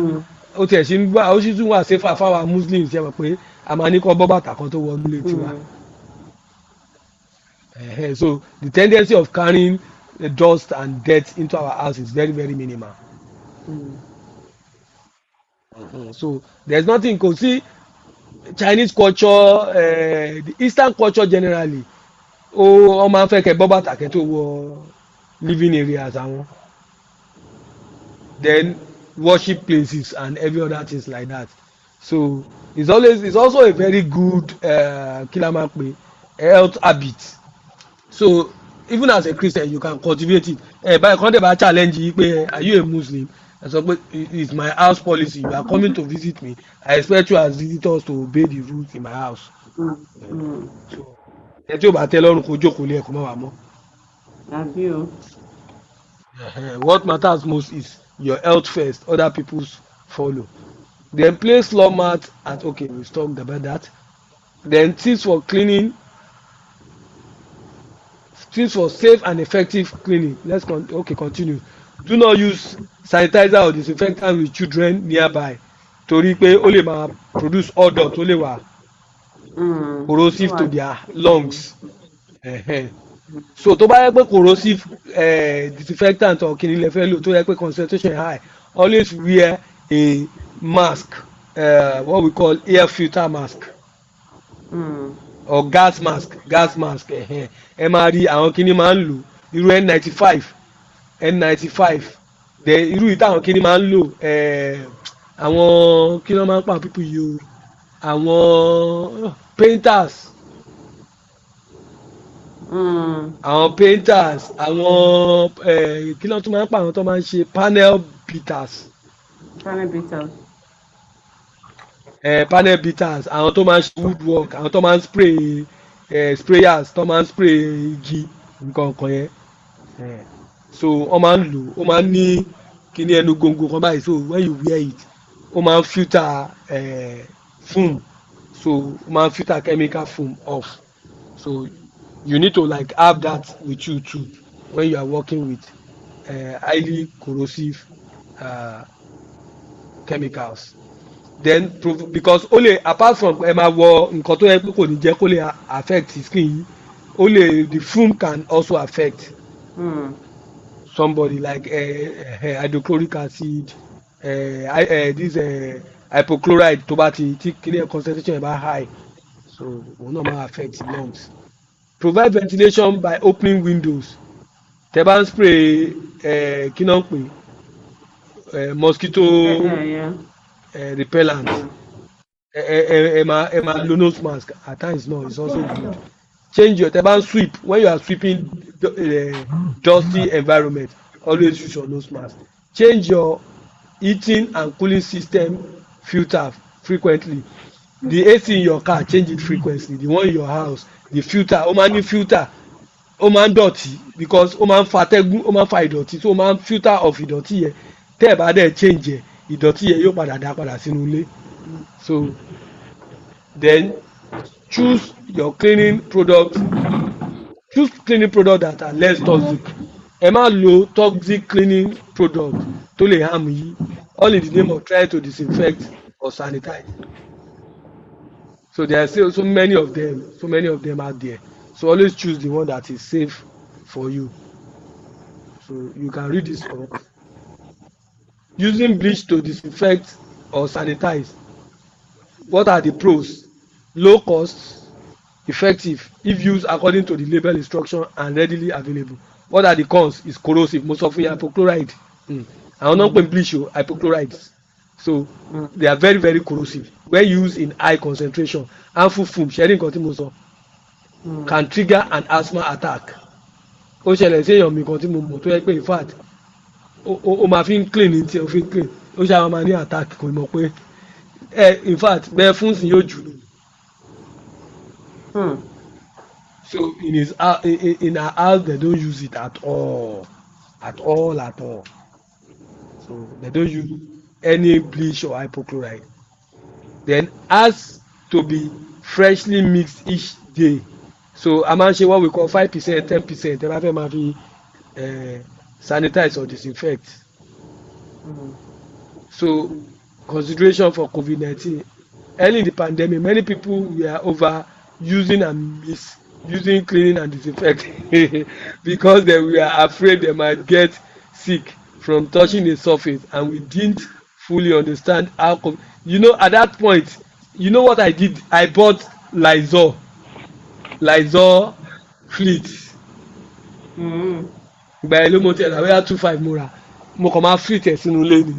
ó tiẹ̀ sí ń gbà ó sì tún wà safer fáwọn muslims ṣe mọ̀ pé a máa ní kọ́ bọ́ bàtà kan tó wọnú ilé tiwa. So the tendency of carrying the dust and dirt into our house is very very minimal. So there's nothing kò sí Chinese culture the Eastern culture generally ó máa ń fẹ́ kẹ́ bọ́ bàtà kẹ́ tó wọ living areas àwọn then worship places and every other things like that so it's also a very good kí la máa pè health habit so even as a Christian you can cultivate it báyìí kan tẹ̀ bá challenge yìí pé are you a Muslim ẹ sọ pé it's my house policy you are coming to visit me I expect you as visitors to obey the rules in my house so ẹ tí o bá tẹ́ lọ́rùn kó jókòó lé ẹ̀kọ́ mọ́ wa mọ́. What matters most is your health first other people's follow then place floor mat at okay we've talked about that then tips for cleaning tips for safe and effective cleaning let's continue do not use sanitizer or disinfectant with children nearby torí pé ó lè máa produce odour tó lè wà corrosive to their lungs so tó bá yẹ pé corrosive disinfectant or kìnìún lè fẹ́ lò tó yẹ pé concentration high always wear a mask what we call air filter mask or gas mask ẹ máa rí àwọn kìnìún máa ń lò irú N95 then irú yìí táwọn kìnìún máa ń lò àwọn kìnìún máa ń pa pípọ̀ yìí o àwọn painters àwọn kí ló tún máa ń pa àwọn tó máa ń ṣe panel beaters àwọn tó máa ń ṣe woodwork àwọn tó máa ń spray sprayers tó máa ń spray igi nǹkan kan yẹn so wọ́n máa ń lò ó máa ń ní kíní ẹnu gbòǹgbò kan báyìí, so when you wear it ó máa ń filter foam, so ó máa ń filter chemical foam off, so you need to like have that with you too when you are working with highly corrosive chemicals. Then because only apart from ẹ máa wọ nǹkan tó yẹ pé kò ní jẹ́ kó lè affect skin yìí, only the fume can also affect somebody like hydrochloric acid, this hypochlorite tó bá ti tí kíní concentration ẹ bá high, so òun náà máa affect lungs. Provide ventilation by opening windows. Tẹ́ bá ń spray kí náà ń pè mosquito repellent, ẹ máa lo nose mask at times now, it's also good. Change your tẹ́ bá ń sweep, when you are sweeping dusty environment, always use your nose mask. Change your heating and cooling system filter frequently. The AC in your car, change it frequently. The one in your house, the filter, ó máa ní filter, ó máa ń dọ̀tí because ó máa ń fa atẹ́gùn, ó máa ń fa ìdọ̀tí, so ó máa ń filter off ìdọ̀tí yẹn. Tẹ́ ẹ̀ bá dẹ̀ change ẹ̀, ìdọ̀tí yẹn yóò padà dá padà sínú ilé. So then choose your cleaning product. Choose cleaning products that are less toxic. Ẹ má lo toxic cleaning product tó lè harm yìí, all in the name of trying to disinfect or sanitize. So there are still so many of them out there. So always choose the one that is safe for you. So you can read this up. Using bleach to disinfect or sanitize. What are the pros? Low cost, effective if used according to the label instruction and readily available. What are the cons? Is corrosive. Most of them hypochlorite. Àwọn náà ń pè bleach o, hypochlorite. So they are very very corrosive when used in high concentration. Harmful fume, sharing nǹkan tí mo sọ, can trigger an asthma attack. Ó ṣẹlẹ̀ sí èèyàn mi kan tí mo mọ̀ tó yẹ pé in fact ó máa fi ń clean ní tiẹ̀, ó fi ń clean, ó ṣe àwọn máa ní attack, kò mọ̀ pé in fact bẹ́ẹ̀ fún sí yóò jù. So in our house they don't use it at all. So they don't use any bleach or hypochlorite. Then has to be freshly mixed each day. So a máa ń ṣe what we call 5%, 10%. Ẹ bá fẹ́ máa fi sanitize or disinfect. So consideration for COVID-19. Early in the pandemic, many people were over using and misusing cleaning and disinfecting because they were afraid they might get sick from touching a surface, and we didn't fully understand how. You know, at that point, you know what I did? I bought Lysol fleet. Ìgbà yẹn ló mo tẹ̀ láwé 25 mo rà, mo kàn máa fleet ẹ̀ sínú ilé ni.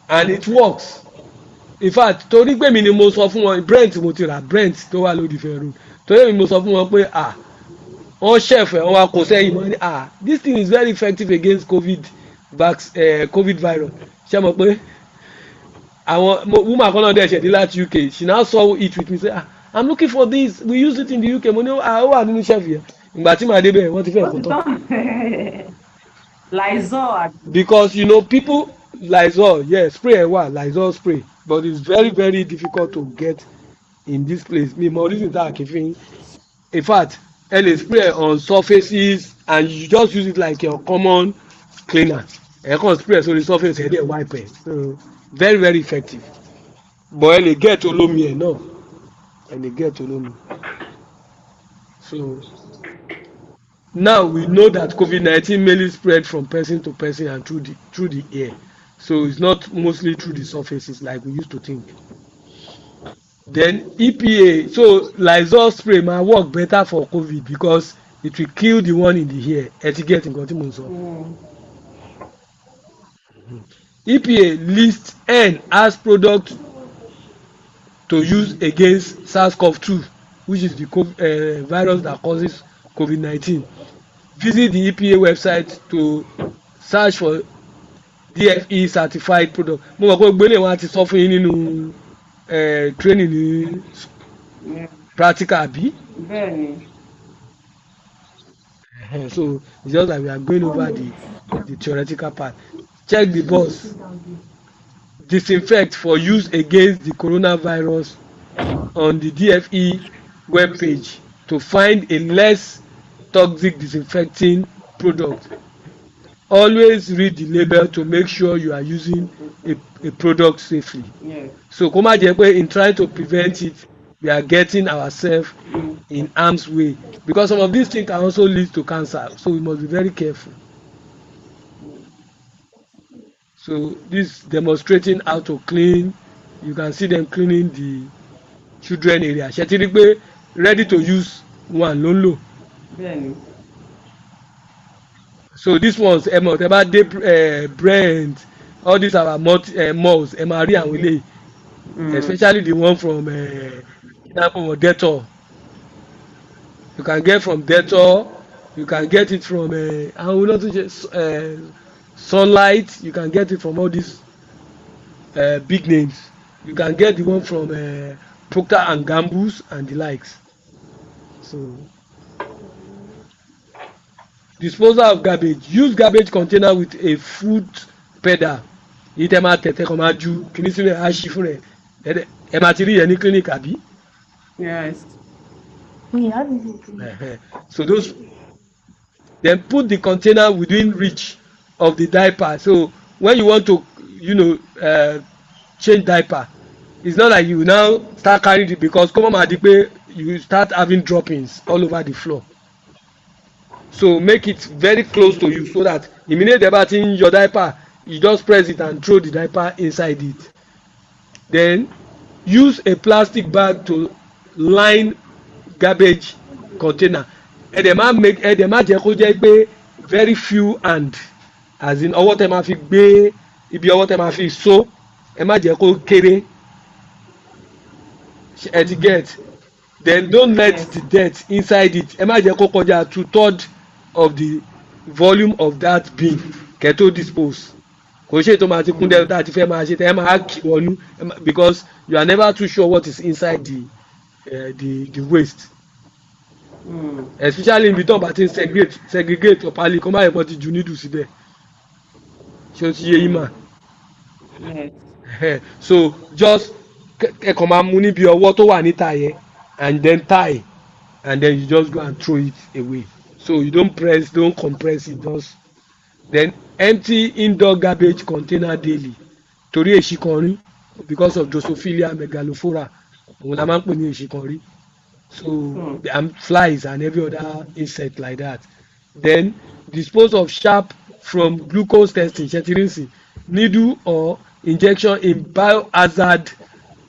And it works. In fact, torí pé mi ni mo sọ fún wọn, Brent mo ti rà, Brent tó wà lódì fẹ́ràn, torí mi mo sọ fún wọn pé wọ́n ṣẹ̀fẹ̀ wọ́n wá kó sẹ́yìn mọ́ ní this thing is very effective against COVID virus. Ṣé mo pé àwọn woman kan náà dẹ̀ ṣẹ̀dí láti UK, she now saw it with me say I'm looking for this, we use it in the UK. Mo ní ó wà nínú shelf yẹn. Ìgbà tí màá débẹ̀ wọ́n ti fẹ́ kó tán. Lysol. Because you know people, Lysol, yeah, spray Lysol spray, but it's very very difficult to get in this place. Me more reason that I can. In fact, and spray on surfaces and you just use it like your common cleaner. You can spray so the surface and then wipe it. So very very effective. But they get to lomi no, and they get to lomi. So now we know that COVID-19 mainly spread from person to person and through the air. So it's not mostly through the surfaces like we used to think. Then EPA, so Lysol spray might work better for COVID because it will kill the one in the air. Etiquette in EPA lists N as product to use against SARS-CoV-2, which is the virus that causes COVID-19. Visit the EPA website to search for DFE certified product. Mo mọ̀ pé gbélé wọn ti sọ fún yín nínú training ní practical àbí. So it's just that we are going over the theoretical part. Check the box. Disinfect for use against the coronavirus on the DFE webpage to find a less toxic disinfecting product. Always read the label to make sure you are using a product safely. Yes. So kó má jẹ́ pé in trying to prevent it we are getting ourselves in harm's way, because some of these things can also lead to cancer, so we must be very careful. So this demonstrating how to clean, you can see them cleaning the children area. Ṣé ti rí pé ready to use one ló ń lò. Bẹ́ẹ̀ni. So this ones ẹ mọ̀ tẹ́ bá dé Brent, all these our malls ẹ máa rí àwọn eléyìí, especially the one from Dettol. You can get from Dettol, you can get it from àwọn olóòtú ṣe Sunlight, you can get it from all these big names. You can get the one from Procter and Gamble's and the likes. So disposal of garbage. Use garbage container with a foot pedal. Yìí tẹ́ máa tẹ̀tẹ̀ kan máa ju kìíní sínú ẹ̀ á ṣí fún rẹ̀ ẹ máa ti rí yẹn ní clinic àbí. Yes. So those, then put the container within reach of the diaper. So when you want to change diaper, it's not like you now start carrying it, because come on you start having droppings all over the floor. So make it very close to you so that immediately about in your diaper you just press it and throw the diaper inside it. Then use a plastic bag to line garbage container. Ẹ̀dẹ̀ má jẹ́ kó jẹ́ pé very few hand, as in ọwọ́ tẹ máa fi gbé ibi ọwọ́ tẹ máa fi so, ẹ má jẹ́ kó kéré. Etiquette. Then don't let the dirt inside it. Ẹ má jẹ́ kó kọjá 2/3 of the volume of that bin kẹ́ tó dispose. Kò ṣe tó máa ti kún dẹ́rẹ́ tá a ti fẹ́ máa ṣe tẹ́ ẹ máa kì wọnú, because you are never too sure what is inside the waste. Especially ibi tó bá ti ń segregate properly, kó má yẹ kó ti ju nídùú síbẹ̀. Ṣé o ti yé yín mà? So just ẹ kàn máa mú níbi ọwọ́ tó wà níta yẹn and then tie, and then you just go and throw it away. So you don't compress it, just then empty indoor garbage container daily. Torí èsìkànrí, because of Drosophila megalophora, òun la máa ń pè ní èsìkànrí. So and flies and every other insect like that. Then dispose of sharp from glucose testing, ṣẹtirínsì, needle or injection in biohazard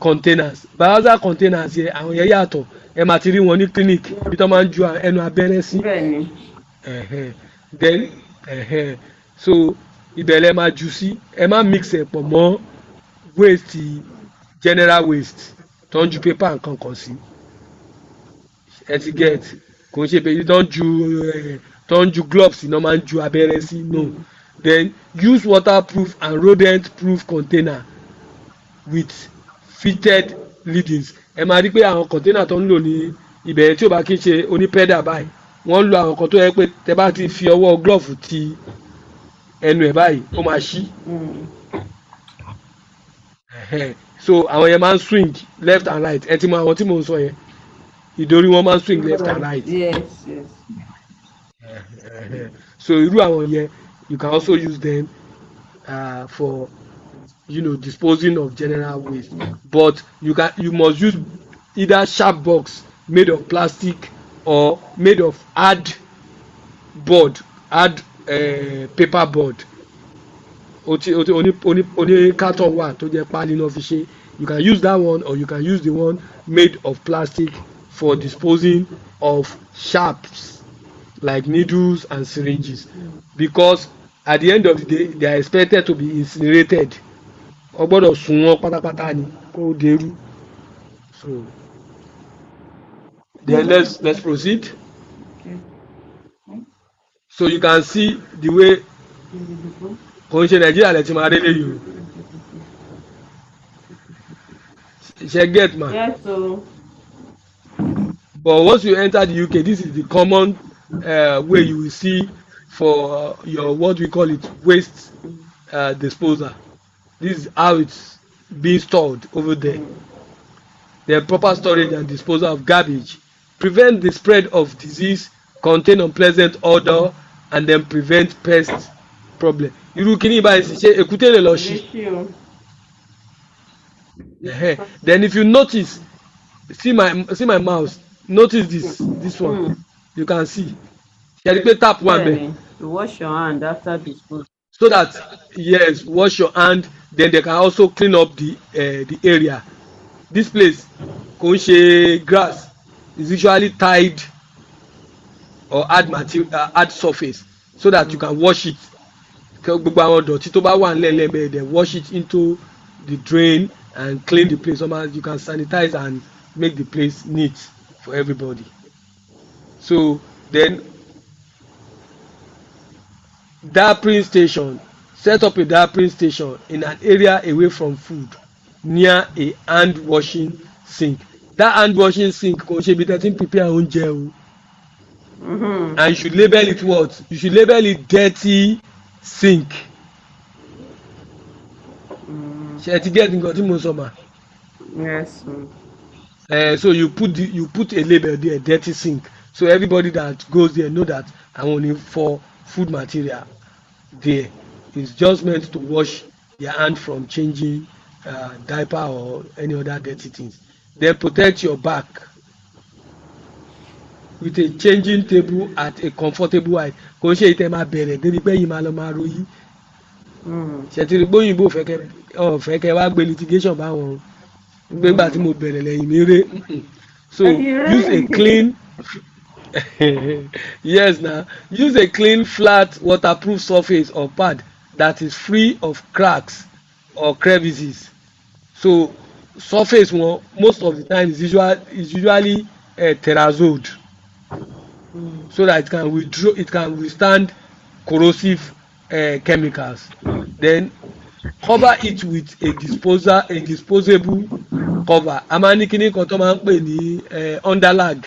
containers. Biohazard containers yẹ àwọn yẹn yàtọ̀, ẹ máa ti rí wọn ní clinic bí tó máa ń ju ẹnu abẹ́rẹ́ sí. Then so ibẹ̀ lẹ máa jù sí, ẹ má mix ẹ̀ pọ̀ mọ́ waste, general waste tó ń ju paper nǹkan kan sí. Etiquette. Kò ṣe pé tó ń ju gloves iná máa ń ju abẹ́rẹ́ sí, no. Then use waterproof and rodent proof container with fitted leadings. Ẹ máa rí pé àwọn container tó ń lò ní ibẹ̀ tí ò bá kí ń ṣe oní pedal báyìí, wọ́n ń lo àwọn kan tó yẹ pé tẹ bá ti fi ọwọ́ glove ti ẹnu ẹ̀ báyìí ó máa ṣí. So àwọn yẹn máa ń swing left and right. Ẹ ti mọ àwọn tí mò ń sọ yẹn, ìdorí wọn máa ń swing left and right. Yes. So irú àwọn yẹn you can also use them for disposing of general waste, but you must use either sharp box made of plastic or made of hard paper board. Oní carton wà tó jẹ́ páálí náà fi ṣe. You can use that one, or you can use the one made of plastic for disposing of sharps like needles and syringes, because at the end of the day they are expected to be incinerated. Ó gbọ́dọ̀ sun wọ́n pátápátá ni kó dẹrú. So then let's proceed. So you can see the way kò ń ṣe Nàìjíríà lẹ ti máa rí léyìí o. Ṣe get man. Yes, so. But once you enter the UK, this is the common where you will see for your what we call it waste disposal. This is how it's being stored over there. The proper storage and disposal of garbage prevent the spread of disease, contain unpleasant odor, and then prevent pest problem. Irú kíní báyìí sì ṣe èkúté lè lọ ṣí. Then if you notice, see my mouse, notice this one. You can see. Ṣé pé tap one there. You wash your hand after disposal. So that yes, wash your hand, then they can also clean up the area. This place kò ń ṣe grass is usually tied or add material add surface so that you can wash it. Gbogbo àwọn dọ̀tí tó bá wà nílẹ̀ lẹ́bẹ̀ẹ́ then wash it into the drain and clean the place. Somehow you can sanitize and make the place neat for everybody. So then diapering station, set up a diapering station in an area away from food near a hand washing sink. That hand washing sink kò ṣe ibi tẹ́ ti ń prepare oúnjẹ o. And you should label it what? You should label it dirty sink. Ṣé ti get nǹkan tí mo sọ ma? Yes. So you put a label there, dirty sink, so everybody that goes there know that I'm only for food material there. It's just meant to wash their hand from changing diaper or any other dirty things. Then protect your back with a changing table at a comfortable height. Kò ṣe ìtẹ́ máa bẹ̀rẹ̀ débi pé yìí máa lọ máa ròyìn. Ṣètìlí gbóyìnbó fẹ́ kẹ́ wá gbé litigation báwọn gbégbà tí mo bẹ̀rẹ̀ lẹ́yìn mi ré. So use a clean yes na use a clean flat waterproof surface or pad that is free of cracks or crevices. So surface one most of the time is usually terrazzoed so that it can withstand corrosive chemicals. Then cover it with a disposable cover. A máa ní kíní kan tó máa ń pè ní underlag.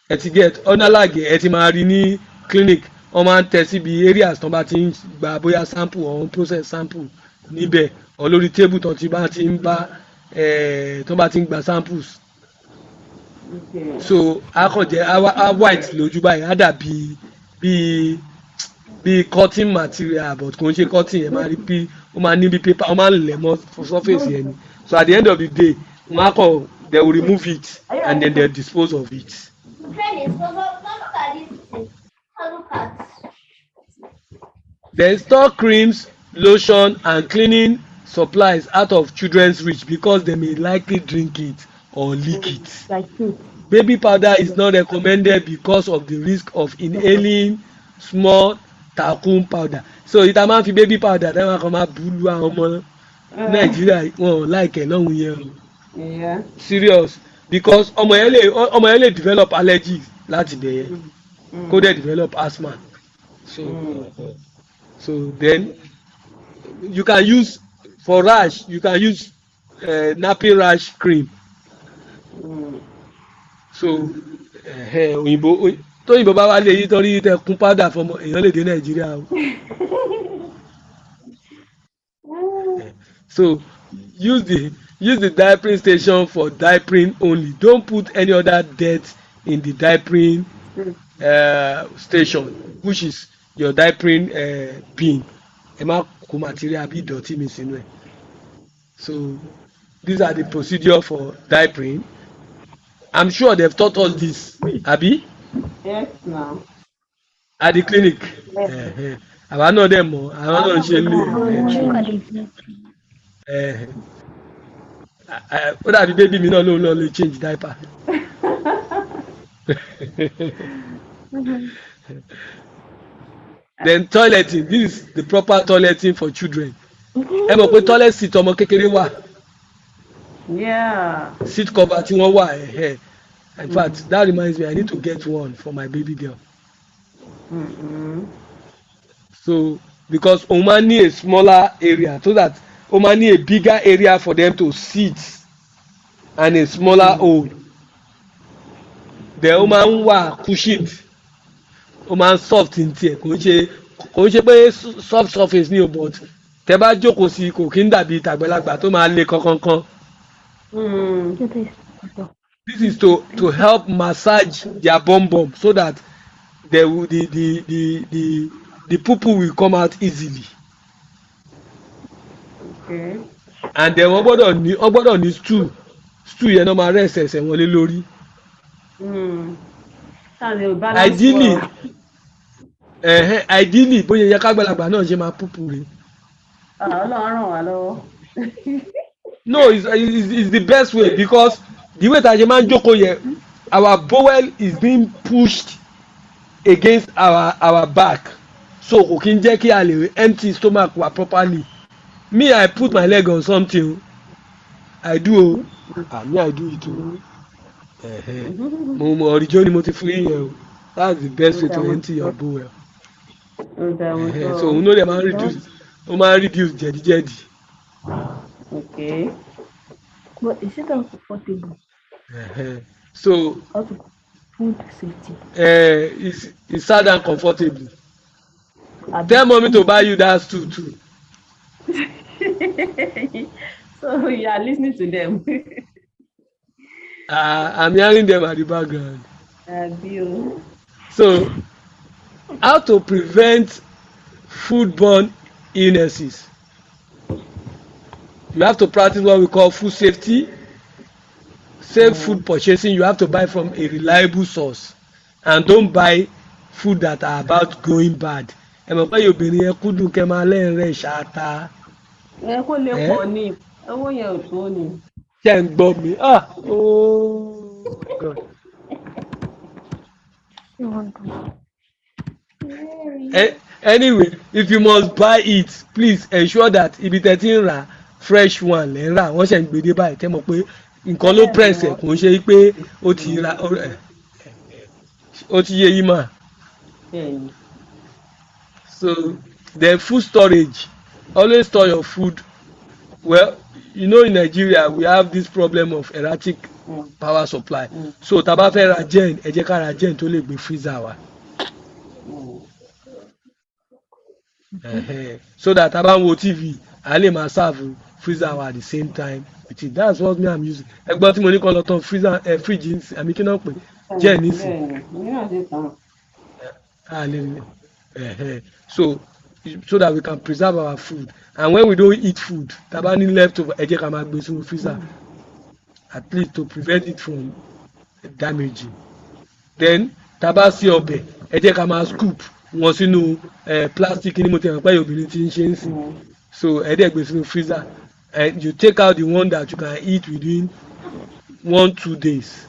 Ẹ ti get underlag ẹ ti máa rí ní clinic wọ́n máa ń tẹ síbi areas tó bá ti ń gba bóyá sample or process sample níbẹ̀ or lórí table tó bá ti ń gba samples. So a kàn jẹ́ a white lójú báyìí á dàbí bí cotton material but kò ń ṣe cotton yẹn máa rí bí ó máa ní bí paper ó máa ń lẹ̀ mọ́ surface yẹn ni. So at the end of the day wọ́n á kàn they will remove it and then they dispose of it. They store creams, lotion and cleaning supplies out of children's reach because they may likely drink it or leak it. Baby powder is not recommended because of the risk of inhaling small talcum powder. So ìta máa ń fi baby powder dáhùn àkọ́ máa bú lu àwọn ọmọ Nàìjíríà wọn ò láìkẹ́ lọ́hùn yẹn o. Serious because ọmọ yẹn lè develop allergy láti bẹ̀ yẹn kó dẹ̀ develop asthma. So then you can use for rash you can use nappy rash cream. So òyìnbó tóyìnbó bá wá lé yìí torí tẹ kún powder fọmọ èèyàn lè dé Nàìjíríà o. So use the diapering station for diapering only. Don't put any other dirt in the diapering station, which is your diapering bin. Ẹ má kó material bí ìdọ̀tí mi sínú ẹ̀. So these are the procedure for diapering. I'm sure they've taught us this, Abi? Yes, now. At the clinic. Àwa náà dẹ̀ mọ̀, àwa náà ń ṣe lé. Ó dàbí baby mi náà ló lè change diaper. Then toileting, this is the proper toileting for children. Ẹ mọ̀ pé toilet seat ọmọ kékeré wà. Yeah. Seat cover tí wọ́n wà. In fact, that reminds me, I need to get one for my baby girl. So because o máa ní a smaller area so that o máa ní a bigger area for them to sit and a smaller hole. then ó máa ń wà cushioned ó máa ń soft ní tiẹ̀ kò ń ṣe pé soft surface ni o but tẹ bá jókòó sí kò kí ń dàbí tàgbẹ́lágbà tó máa le kankankan. This is to help massage their bum bum so that the poo will come out easily. Okay. And then wọ́n gbọ́dọ̀ ní stool yẹn náà máa rest ẹsẹ̀ wọn lé lórí. Ideally bóyá yẹ kágbàlagbà náà ṣe máa púpù rè. Ọlọ́run ràn wá lọ́wọ́. No, it's the best way because the way that ṣe máa ń jókòó yẹn our bowel is being pushed against our back so kò kí ń jẹ́ kí a lè empty stomach wa properly. Me, I put my leg on something. I do. Me, I do it too. Mo orijo ni mo ti fún yín o. That's the best way to empty your bowel. So we know they man reduce jedi. Okay. But is it uncomfortable? So Food safety. It's sad and comfortable. Tell mommy to buy you that stool too. So you are listening to them. I'm hearing them at the background. Bill. So, how to prevent foodborne illnesses? You have to practice what we call food safety. Safe food purchasing, you have to buy from a reliable source and don't buy food that are about going bad. Ẹ mọ̀ pé obìnrin yẹn kúndùn kẹ́ máa lẹ́yìn rẹ̀ ṣáta. Ẹ kó lè pọ̀ ní owó yẹn ò tó ni. Ṣé ń gbọ́ mi? Oh my God. Anyway, if you must buy it, please ensure that ibi tẹ́ ti ń rà fresh one lẹ́ ń rà wọ́n ṣe ń gbé dé báyìí tẹ́ mọ̀ pé nǹkan ló press ẹ̀ kò ń ṣe pé ó ti ra ó ti yé yín mà. So the food storage, always store your food. Well, you know in Nigeria we have this problem of erratic power supply. So tá bá fẹ́ ra gen ẹ jẹ́ ká ra gen tó lè gbé freezer wa. So that tá bá ń wo TV a lè máa serve freezer wa at the same time with it. That's what me I'm using. Ẹgbọ́n tí mo ní kọ́ lọ tán freezer fridge àmì kí náà pè gen nísìn. So that we can preserve our food, and when we don't eat food tá bá ní leftover ẹ jẹ́ ká máa gbé sínú freezer at least to prevent it from damaging. Then tá bá sí ọbẹ̀ ẹ jẹ́ ká máa scoop wọn sínú plastic ní mo tẹ̀ wọ́n pẹ́ obìnrin tí ń ṣe ń sìn. So ẹ dẹ̀ gbé sínú freezer and you take out the one that you can eat within 1-2 days.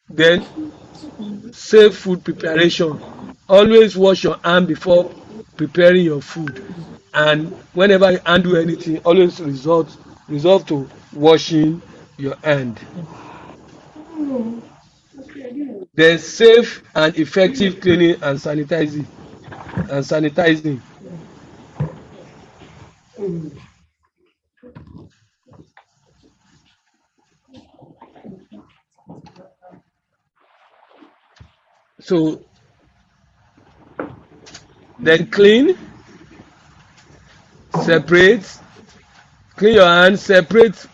Then safe food preparation. Always wash your hand before preparing your food, and whenever you handle anything always resolve to washing your hand. Then safe and effective cleaning and sanitizing. So then clean your hands, separate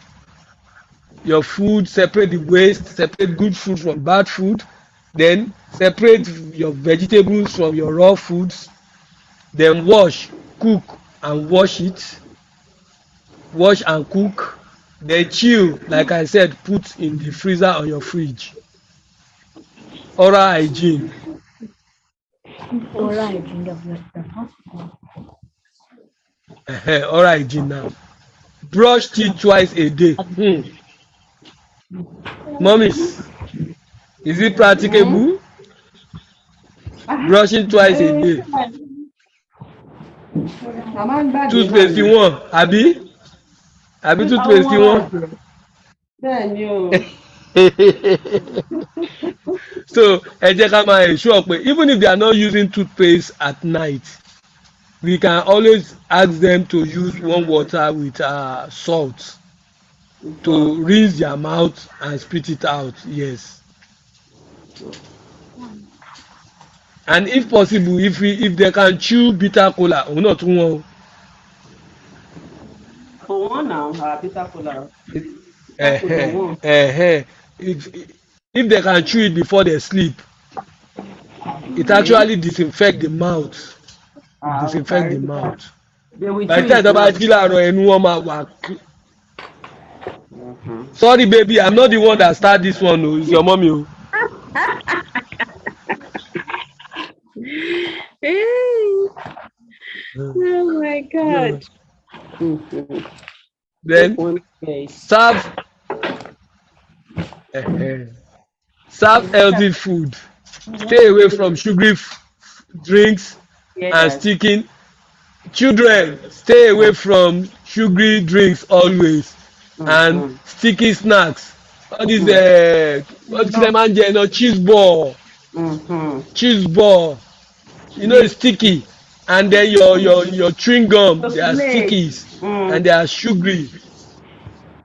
your food, separate the waste, separate good food from bad food, then separate your vegetables from your raw foods, then wash, cook and wash it, wash and cook, then chill, like I said, put in the freezer or your fridge. Oral hygiene. Oral hygiene of the hospital. Oral hygiene now. Brush teeth twice a day. Mummies, is it practicable? Brushing twice a day. Toothpaste you want, Abi toothpaste you want. So ẹ jẹ́ ká máa ensure pé even if they are not using toothpaste at night, we can always ask them to use warm water with salt to rinse their mouth and spit it out. Yes. And if possible, if they can chew bitter kola, or not one. For one now, bitter cola. Bitter cola Uh-huh, one. uh-huh. If if they can chew it before they sleep, it Okay. actually disinfect the mouth. Disinfect Okay. the mouth. They will By chew the time it tó bá now. jí láàárọ̀ ẹnu wọn máa wà. Mm-hmm. Sorry baby, I'm not the one that start this one o, it's your mommy o. Oh my God. So, Mm-hmm. Take then one place. serve uh, serve healthy food. Stay away from sugary drinks Hear and that. sticking. Children, stay away from sugary drinks always and Mm-hmm. sticky snacks. All these what kí lẹ No. máa ń jẹ náà, Mm-hmm. cheese ball, you know it's This sticky, and then your chewing gum, they are chocolate. stickies and they are sugary.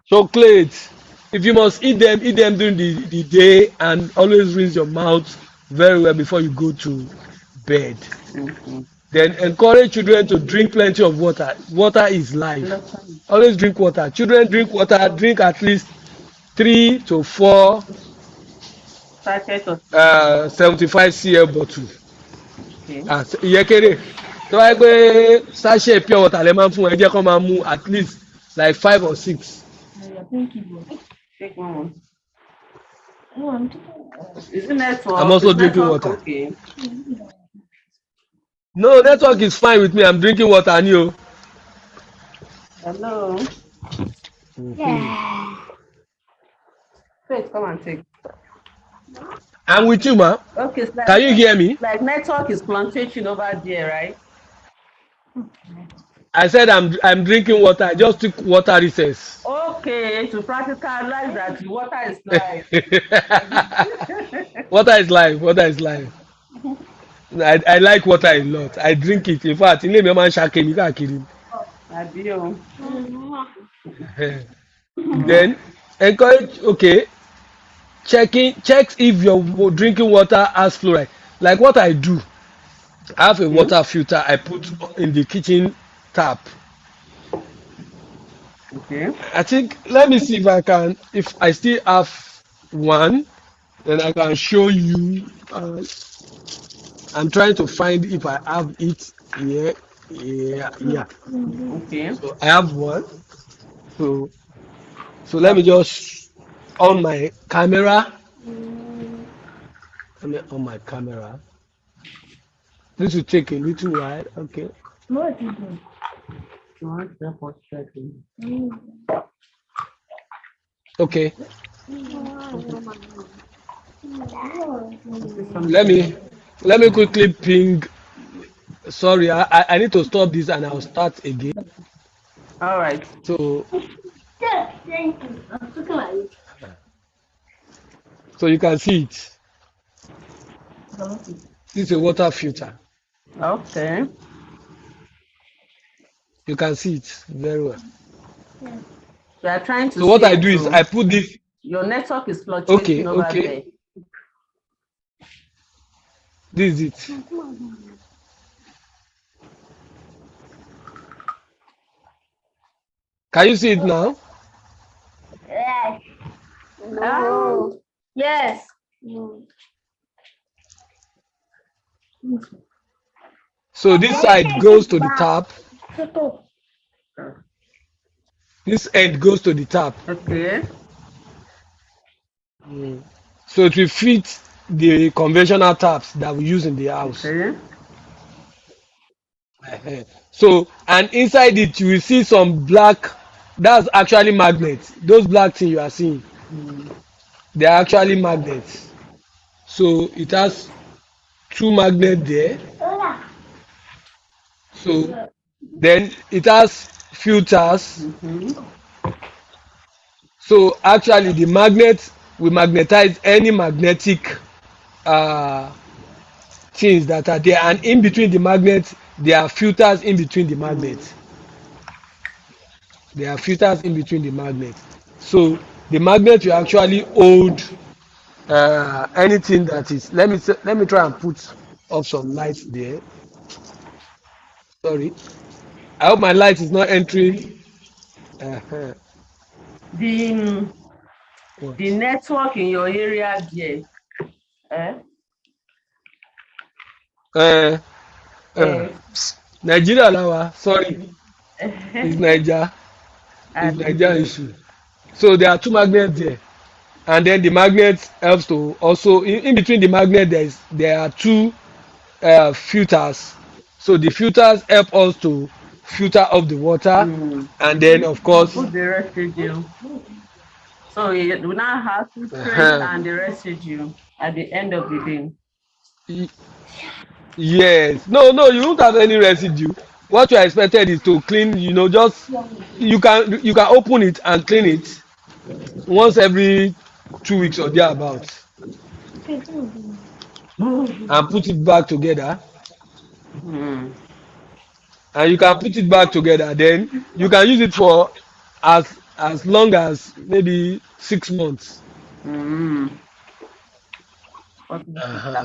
Chocolate, if you must eat them during the day and always rinse your mouth very well before you go to bed. Mm-hmm. Then encourage children to drink plenty of water. Water is life. Always drink water. Children drink water, drink at least 3 to 4 Packet of 75 cl bottle. okay. Ìyẹn kéré. Tó wáyé pé sachet pure water lè máa ń fún ẹ jẹ́ kó máa mú at least like 5 or 6. Take one. Is it I'm network? also Is drinking network water. okay? No, network is fine with me. I'm drinking water, Neo. Hello. Yeah. Wait, come and take. I'm with you, ma. Okay, it's Can you hear me? like network is fluctuating over there, right? I said I'm drinking water. I just took water recess. Okay, to practicalize that water is life. Water is life. Water is life. I like water a lot. I drink it. In fact, ilé mi máa ń ṣake mi káàkiri. Adio. Then encourage. Okay, checks if your drinking water has fluoride. Like what I do, I have a water filter I put in the kitchen tap. Okay. I think let me see if I still have one, then I can show you. I'm trying to find if I have it here. Yeah. Okay. So I have one. So let me just on my camera. Let me on my camera. This will take a little while. Okay. Okay. Let me quickly ping. Sorry, I need to stop this and I'll start again. All right. So you can see it. This is a water filter. Okay. You can see it very well. We are trying to So what see I do is I put this. your network is fluctuating over Okay. there. This is it. Can you see it now? Yes. No. Yes. So this side goes to the top. This end goes to the top. Okay. So it will fit the conventional taps that we use in the house. Okay. So and inside it you will see some black. That's actually magnets. Those black things you are seeing, they are actually magnets. So it has 2 magnets there. So then it has filters. So actually the magnet will magnetize any magnetic things that are there, and in between the magnets there are filters in between the magnets. There are filters in between the magnets. So the magnet will actually hold anything that is. Let me try and put off some light there. Sorry. I hope my light is not entering. Uh, The what? the network in your area there, eh? Uh, uh, Eh, Nigeria lawa. Sorry, it's Niger. It's Niger Abi, issue. So there are two magnets there, and then the magnet helps to also in between the magnet there are two filters. So the filters help us to filter off the water, and then of course, put the residue. So we now have filtrate uh, and the residue at the end of the day. y- yes, no, you won't have any residue. What you are expected is to clean. Just you can open it and clean it once every 2 weeks or thereabouts, and put it back together. Hmm. And you can put it back together. Then you can use it for as long as maybe 6 months. Hmm.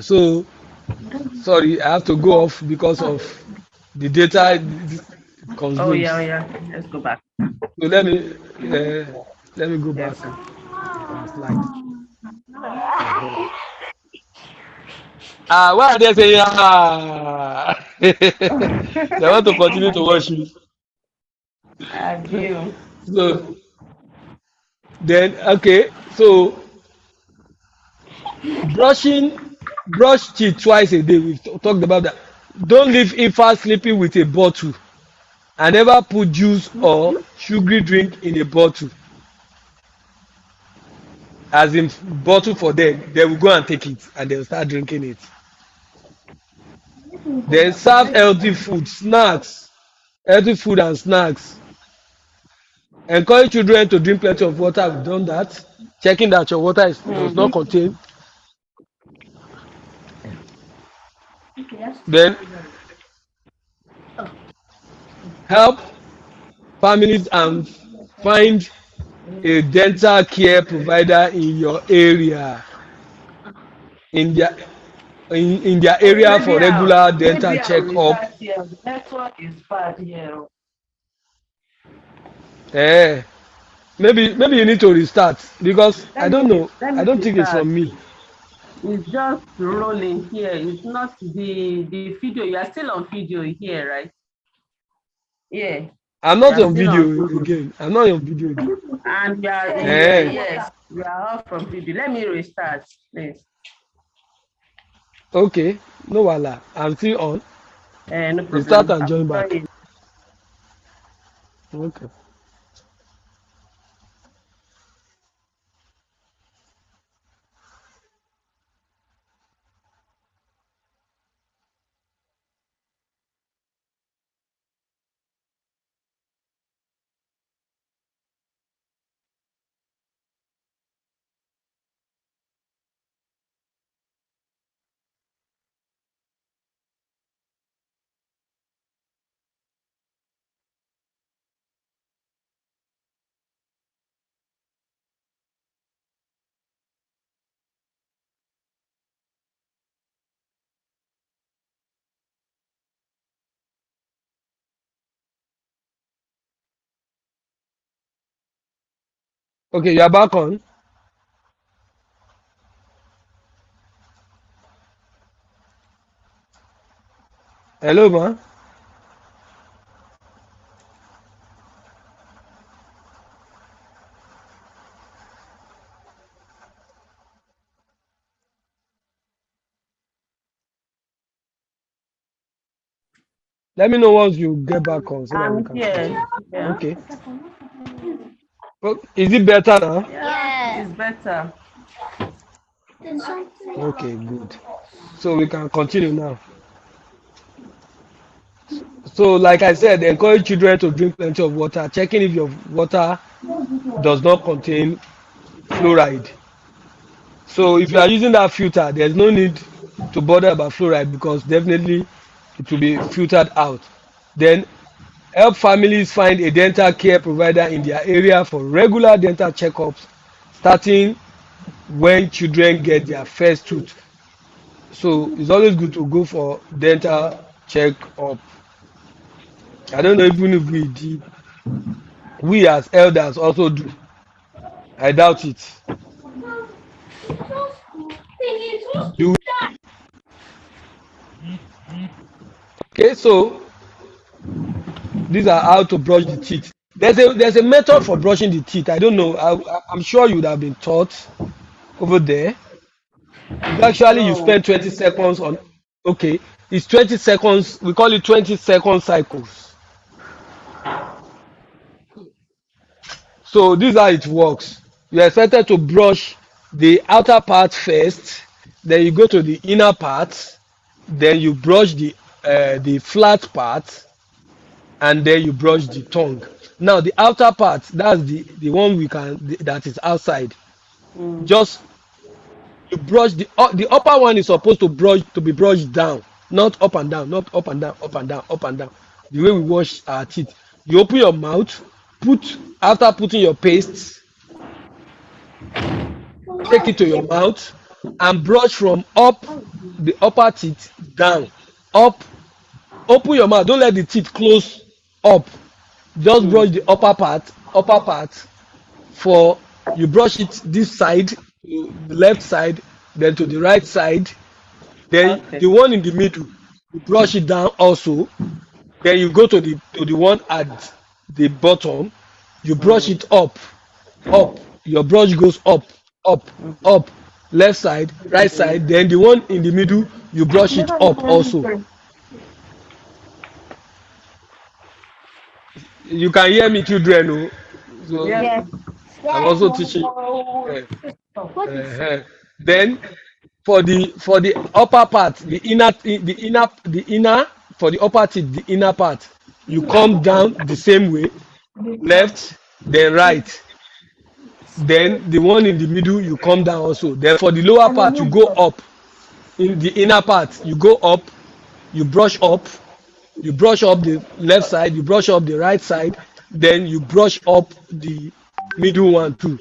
So sorry, I have to go off because of the data it Oh yeah, oh consumes. yeah. Let's go back. So let me go Yes. back to my slide. Uh-huh. Why are they saying they want to continue to watch me. Abi. So then okay, so brush teeth twice a day. We've talked about that. Don't leave infant sleeping with a bottle, and never put juice or sugary drink in a bottle, as in bottle for them. They will go and take it and they'll start drinking it. Then serve healthy food and snacks. Encourage children to drink plenty of water. We've done that. Checking that your water does not contain. Then help families and find a dental care provider in your area, in their in their area for regular dental Maybe I will checkup. restart here. The network is bad here. eh maybe you need to restart because I don't know, Let I me don't think it's restart. from me. It's just rolling here. It's not the video. You are still on video here, right? Yeah, I'm you not are on still on video video. again. I'm not on video again. And you are eh yes, you are off from video. Let me restart, please. okay, no wahala, I'm still on. No Restart problem. and I will join join back. you. Okay. Okay, you are back on. Hello, man. Let me know once you get back on so that we I'm can here. continue. Yeah. Okay. Is it better now? Yeah, it's better. Okay, good. So we can continue now. So, like I said, encourage children to drink plenty of water, checking if your water does not contain fluoride. So, if you are using that filter, there's no need to bother about fluoride because definitely it will be filtered out. Then, Help families find a dental care provider in their area for regular dental checkups, starting when children get their first tooth. So it's always good to go for dental checkup. I don't know even if we did, we as elders also do. I doubt it. Do okay, so these are how to brush the teeth. There's a method for brushing the teeth. I don't know. I'm sure you would have been taught over there. It's actually you No. spend 20 seconds on. Okay, it's 20 seconds. We call it 20-second cycles. So this is how it works. You're expected to brush the outer part first, then you go to the inner part, then you brush the flat part, and then you brush the tongue. Now the outer part, that's the one that is outside. Mm. Just you brush the upper one is supposed to be brushed down, not up and down, not up and down, up and down, up and down. The way we wash our teeth. You open your mouth, put after putting your paste, take it to your mouth and brush from up the upper teeth down, up. Open your mouth, don't let the teeth close up. Just Mm. brush the upper part for you brush it this side to the left side, then to the right side, then Okay. the one in the middle, you brush it down also, then you go to the one at the bottom, you brush Mm. it up, your brush goes up, Mm. up, left side, right side, then the one in the middle, you brush it up also. You can hear me children oh. So Yes. I'm also teaching. eh, then for the upper part, the inner for the upper teeth, the inner part, you come down the same way, left, then right, then the one in the middle you come down also, then for the lower part you go up. In the inner part you go up, you brush up, you brush up the left side, you brush up the right side, then you brush up the middle one too.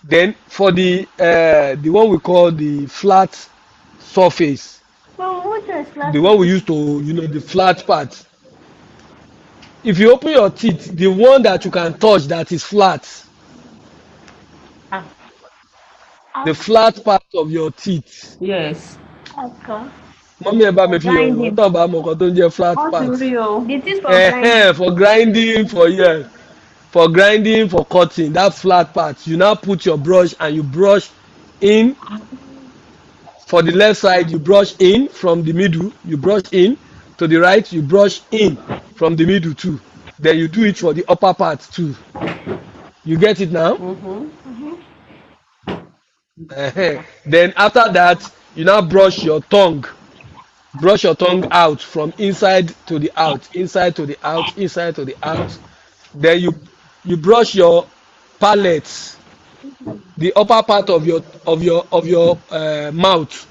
Then for the one we call the flat surface, the one we use to the flat part. If you open your teeth, the one that you can touch that is flat, Ah, the flat part of your teeth. yes. Mọ́mí ẹ bá mi fi hàn wọ́n Grinding. tán bá mọ̀ nǹkan tó ń jẹ́ flat Not part. real. This is for grinding. For grinding, for grinding, for cutting, that flat part, you now put your brush and you brush in. For the left side, you brush in from the middle, you brush in. To the right, you brush in from the middle too. Then you do it for the upper part too. You get it now? Mm-hmm. Then after that, you now brush your tongue. Brush your tongue out from inside to the out, inside to the out, inside to the out. Then you brush your palate, the upper part of your mouth.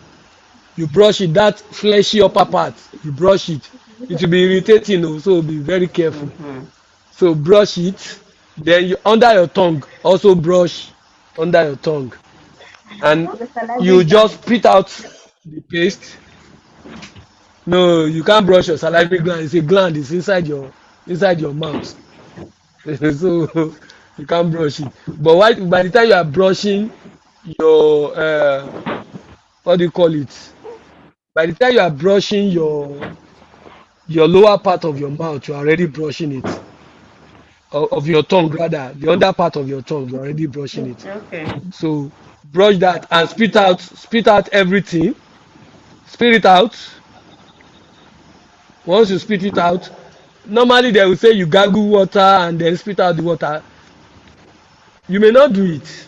You brush it, that fleshy upper part, you brush it. It will be irritating oh, so be very careful. Mm-hmm. So brush it, then you under your tongue also brush under your tongue, and you just spit out the paste. No, you can't brush your salivary gland. It's a gland, it's inside your mouth. So you can't brush it. But by the time you are brushing your what do you call it? By the time you are brushing your lower part of your mouth, you're already brushing it. Of your tongue rather, the under part of your tongue, you're already brushing it. Okay. So brush that and spit out everything. Spit it out. Once you spit it out, normally they will say you gargle water and then spit out the water. You may not do it.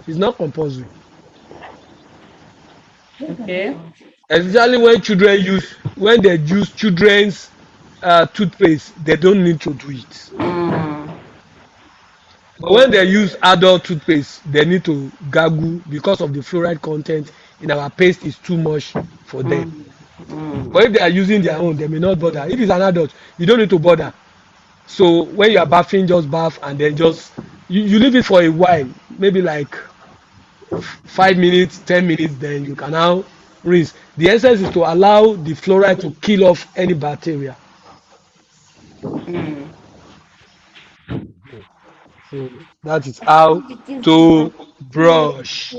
It's not compulsory. Okay. Especially when they use children's toothpaste, they don't need to do it. Mm. But when they use adult toothpaste, they need to gargle because of the fluoride content in our paste is too much for them. Mm. Mm. But if they are using their own, they may not bother. If it's an adult, you don't need to bother. So when you are bathing, just bath and then just you leave it for a while, maybe like 5 minutes, 10 minutes, then you can now rinse. The essence is to allow the fluoride to kill off any bacteria. Mm. So that is how to brush.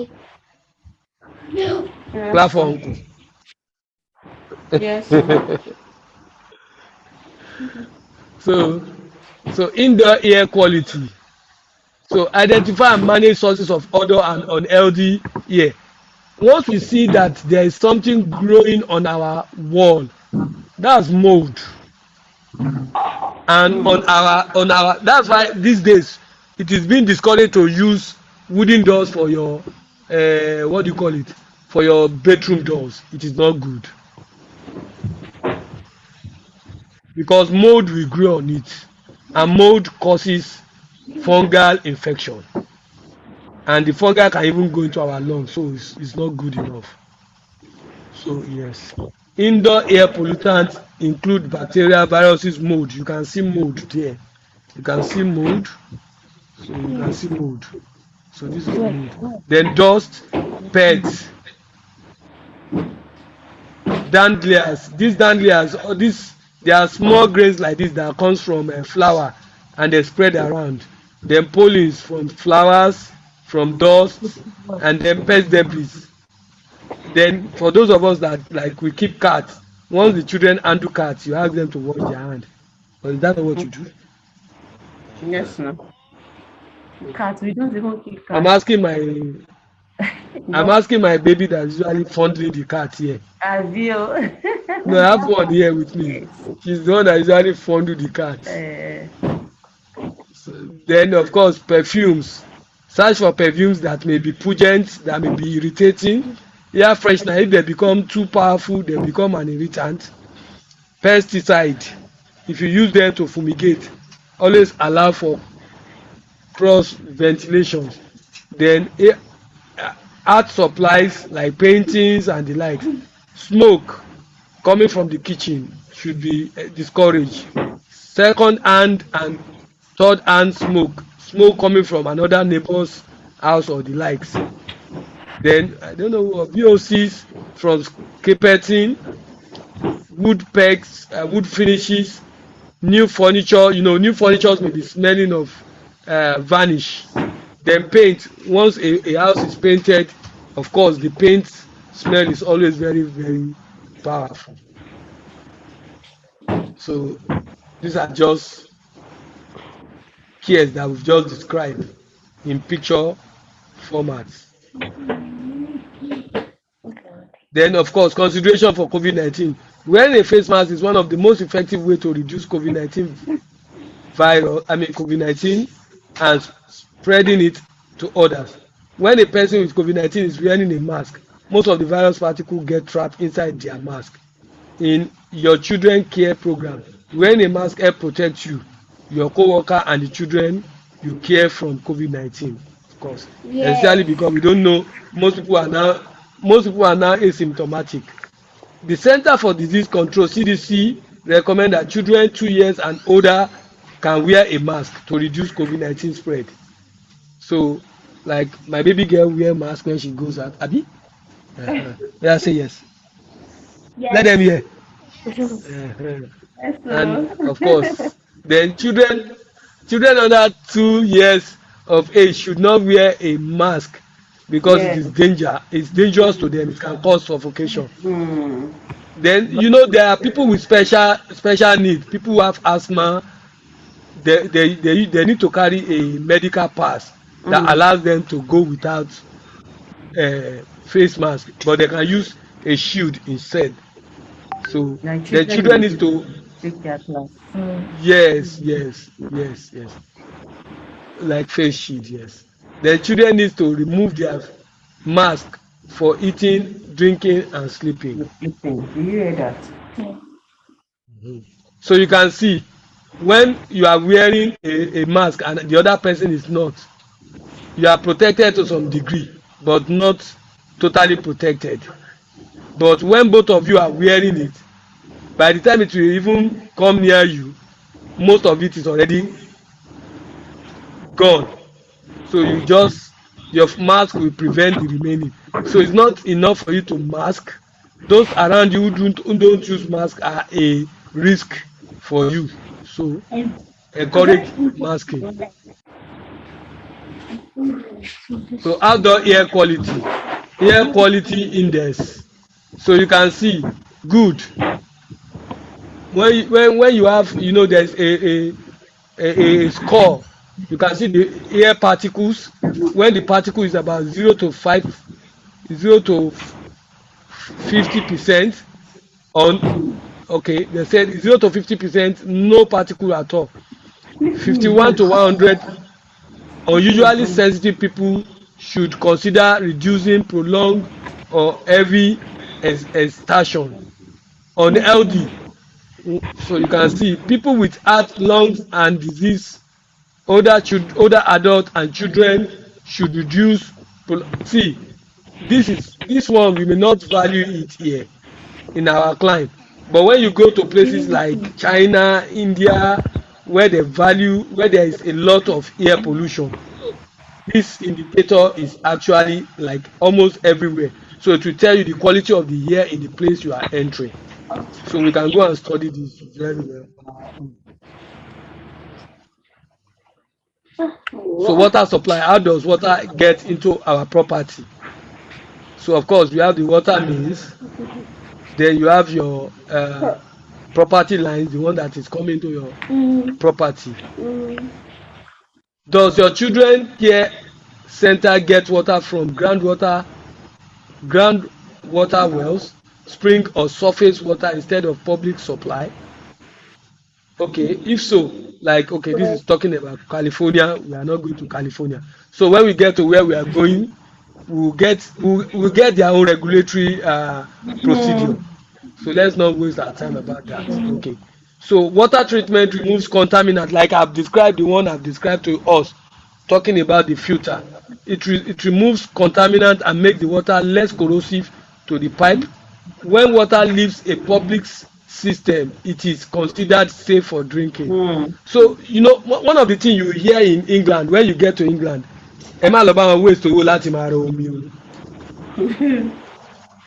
Yes, Clap for sir. uncle. Yes, sir. so so indoor air quality. So identify and manage sources of odor and unhealthy air. Once we see that there is something growing on our wall, that's mold. And on our that's why these days it is being discouraged to use wooden doors for your what do you call it, for your bedroom doors. It is not good because mold will grow on it, and mold causes fungal infection, and the fungal can even go into our lungs, so it's not good enough. So yes, indoor air pollutants include bacteria, viruses, mold. You can see mold there. You can see mold. So you can see mold. So this is mold. Then dust, pets, dandelions. These dandelions, or this, they are small grains like this that comes from a flower, and they spread around. Then pollens from flowers, from dust, and then pest debris. Then for those of us that like we keep cats, once the children handle cats, you ask them to wash their hand. But is that not what you do? Yes, sir. Cats, we don't even keep I'm cats. asking my I'm No. asking my baby that's usually fondling the cat here. Have you? No, I have one here with me. Yes. She's the one that usually fondle the cat. So, then of course perfumes. Search for perfumes that may be pungent, that may be irritating. Air freshener, if they become too powerful, they become an irritant. Pesticide, if you use them to fumigate, always allow for cross ventilation. Then art supplies like paintings and the likes. Smoke coming from the kitchen should be discouraged. Second hand and third hand smoke coming from another neighbor's house or the likes. Then I don't know, VOCs from carpeting, wood pegs, wood finishes, new furniture. New furnitures may be smelling of varnish. Then paint. Once a house is painted, of course the paint smell is always very, very powerful. So these are just cares that we've just described in picture formats. Then of course consideration for COVID-19. Wearing a face mask is one of the most effective way to reduce COVID-19 COVID-19 and spreading it to others. When a person with COVID-19 is wearing a mask, most of the virus particles get trapped inside their mask. In your children care program, wearing a mask help protect you, your co-worker and the children you care from COVID-19, of course. Especially because we don't know, most people are now asymptomatic. The Center for Disease Control (CDC) recommend that children 2 years and older can wear a mask to reduce COVID-19 spread. So, like my baby girl wear mask when she goes out. Abi? Yeah, say yes. Let them hear. Uh-huh. Yes, And sir. of course, then children under 2 years of age should not wear a mask because it Yes. is it's dangerous to them. It can cause suffocation. Hmm. Then there are people with special need, people who have asthma. They need to carry a medical pass that Mm. allows them to go without face mask, but they can use a shield instead. So Like the children children in need to, take their class. yes, like face shield, yes. The children need to remove their mask for eating, drinking and sleeping. You're sleeping. Do you hear that? So you can see when you are wearing a mask and the other person is not, you are protected to some degree but not totally protected. But when both of you are wearing it, by the time it will even come near you, most of it is already gone. So your mask will prevent the remaining. So it's not enough for you to mask. Those around you who don't use mask are a risk for you. So encourage masking. So outdoor air quality index. So you can see good when you have, there's a score. You can see the air particles. When the particle is about 0 to 50% on, okay, they said 0 to 50% no particle at all. 51 to 100 unusually sensitive people should consider reducing prolonged or heavy exertion. On LD, so you can see people with heart, lungs and disease, older adults and children should reduce. See, this one we may not value it here in our climate, but when you go to places like China, India, where there is a lot of air pollution, this indicator is actually like almost everywhere. So it will tell you the quality of the air in the place you are entering. So we can go and study this very well. So water supply, how does water get into our property? So of course we have the water mains, then you have your property lines, the one that is coming to your property. Does your children care center get water from groundwater wells, spring or surface water instead of public supply? Okay, if so, like, okay, this is talking about California. We are not going to California. So when we get to where we are going, we'll get their own regulatory procedure. So let's not waste our time about that. Okay. So water treatment removes contaminant, like I've described, the one I've described to us, talking about the filter. It removes contaminant and makes the water less corrosive to the pipe. When water leaves a public system, it is considered safe for drinking. So one of the things you hear in England, when you get to England, ẹ má lọ bá wọn waste owó láti máa ra omi o.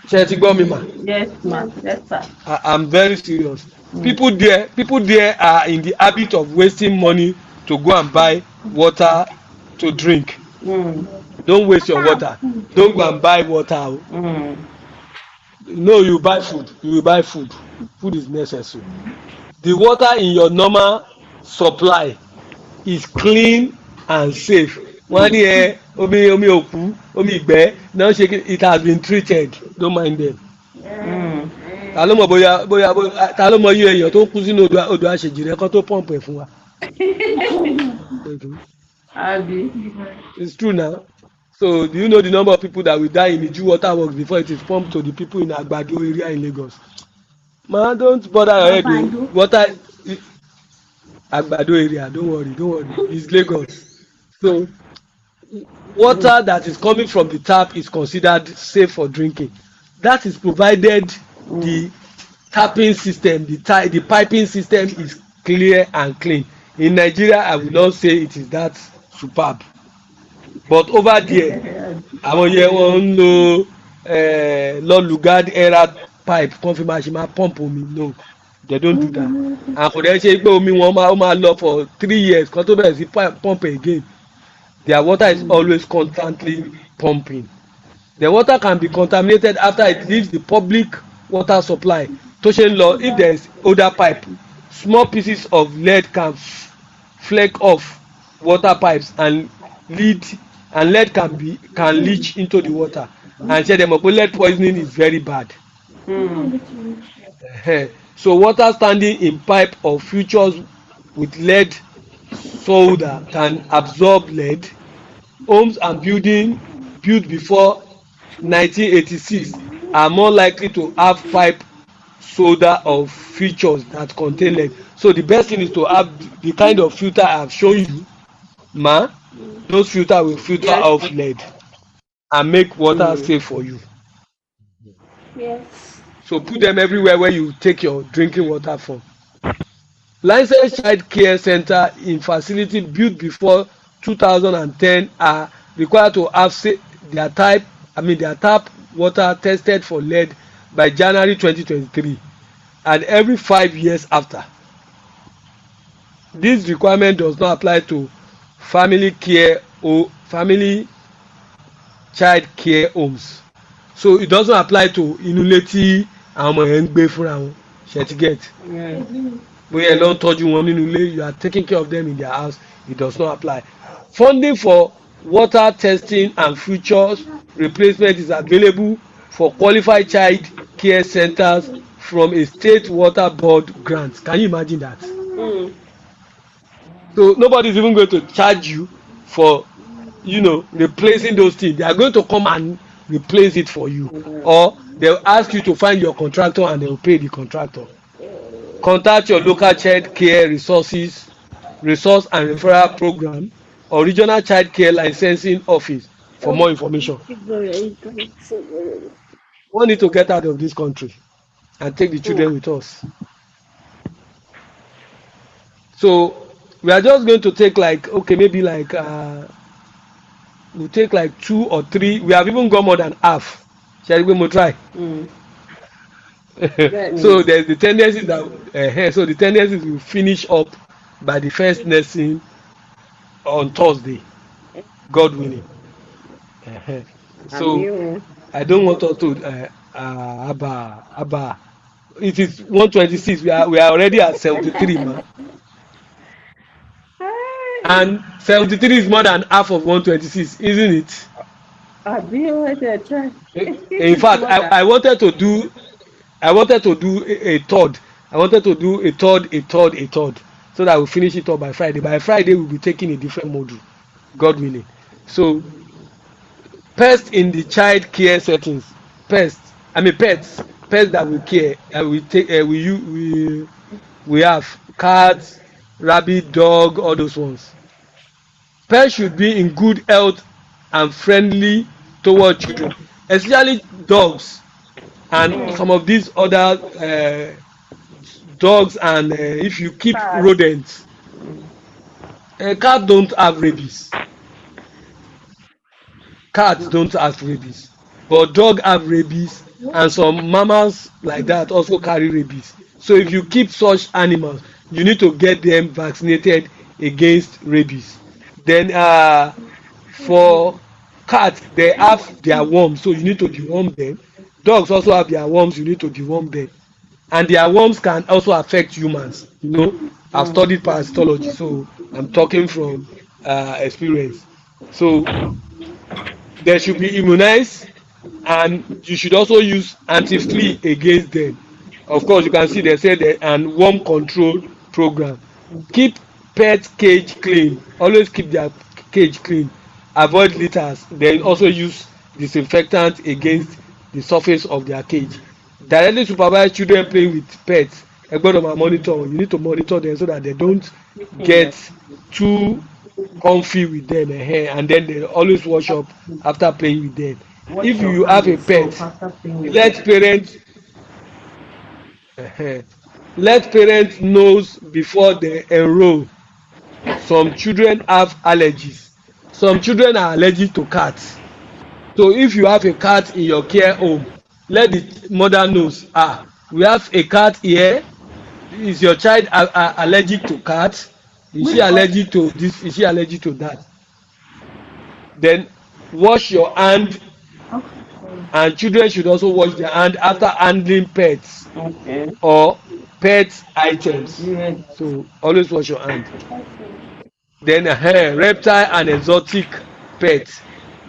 Ṣé ẹ ti gbọ́ mi mà? Yes, ma'am. Yes, sir. I'm very serious. People there are in the habit of wasting money to go and buy water to drink. Don't waste your water. Don't go and buy water. No, you buy food. You will buy food. Food is necessary. The water in your normal supply is clean and safe. Wọ́n ní omi òkú, omi ìgbẹ́ náà ṣe, it has been treated. Don't mind them. Ta ló mọ̀ ta ló mọ̀ iye èèyàn tó kú sínú odò àṣejì rẹ̀ kan tó pọ̀mpù ẹ̀ fún wa. It's true now. So do you know the number of people that will die in the Jew water works before it is pumped to the people in Agbado area in Lagos? Man, don't bother your head. Water, Agbado area, don't worry. It's Lagos. So water that is coming from the tap is considered safe for drinking. That is provided the tapping system, the piping system is clear and clean. In Nigeria, I will not say it is that superb. But over there, àwọn yẹn wọ́n ń lo lọ́lùgard era pipe kan fi máa ṣe máa pump omi. No, they don't do that. And kò dẹ́ ṣe pé omi wọn máa lọ for 3 years kan tó bẹ̀rẹ̀ sí pump again. Their water is always constantly pumping. The water can be contaminated after it leaves the public water supply. Tó ṣe ń lọ, if there is older pipe, small pieces of lead can flake off water pipes and lead can leach into the water. And ṣe dem mọ̀ pé lead poisoning is very bad. So water standing in pipe or fixtures with lead solder can absorb lead. Homes and built before 1986 are more likely to have pipe solder or fixtures that contain lead. So the best thing is to have the kind of filter I have shown you, ma. Those filter will filter off lead and make water safe for you. Yes. So put them everywhere where you take your drinking water from. Licensed child care center in facility built before 2010 are required to have their their tap water tested for lead by January 2023 and every 5 years after. This requirement does not apply to family care or family child care homes. So it doesn't apply to inú ilé tí àwọn ọmọ yẹn ń gbé fúnra wọn. Ṣé ti get? Yeah. Bóyá ẹ lọ ń tọ́jú wọn nínú ilé, you are taking care of them in their house, it does not apply. Funding for water testing and future replacement is available for qualified child care centers from a state water board grant. Can you imagine that? Mm. So nobody is even going to charge you for replacing those things. They are going to come and replace it for you, or they'll ask you to find your contractor and they'll pay the contractor. Contact your local child care resource and referral program or regional child care licensing office for more information. We need to get out of this country and take the children with us. So we are just going to take we'll take like 2 or 3. We have even got more than half. Shall we try? Mm. So there's the tendency that so the tendency will finish up by the first lesson on Thursday, God willing. So I don't want us to abba. It is 126. We are already at 73, man. And 73 is more than half of 126, isn't it? In fact, I wanted to do a third. I wanted to do a third, so that we'll finish it up by Friday. By Friday, we'll be taking a different module, God willing. So, pests in the child care settings. Pets that we care. We have cats, rabbit, dog, all those ones. Pets should be in good health and friendly toward children, especially dogs and some of these other dogs. And if you keep rodents, cats don't have rabies. Cats don't have rabies, but dog have rabies, and some mammals like that also carry rabies. So if you keep such animals, you need to get them vaccinated against rabies. Then for cats, they have their worms, so you need to deworm them. Dogs also have their worms, you need to deworm them. And their worms can also affect humans. I've studied parasitology, so I'm talking from experience. So they should be immunized, and you should also use anti-flea against them. Of course, you can see they said and worm control program. Keep pet cage clean. Always keep their cage clean. Avoid litters. Then also use disinfectant against the surface of their cage. Directly supervise children playing with pets. Monitor. You need to monitor them so that they don't get too comfy with them, and then they always wash up after playing with them. If you have a pet, let parents knows before they enroll. Some children have allergies. Some children are allergic to cats. So if you have a cat in your care home, let the mother knows. We have a cat here. Is your child allergic to cats? Is she allergic to this? Is she allergic to that? Then wash your hand, and children should also wash their hand after handling pets or pet items. So always wash your hand. Then reptile and exotic pets.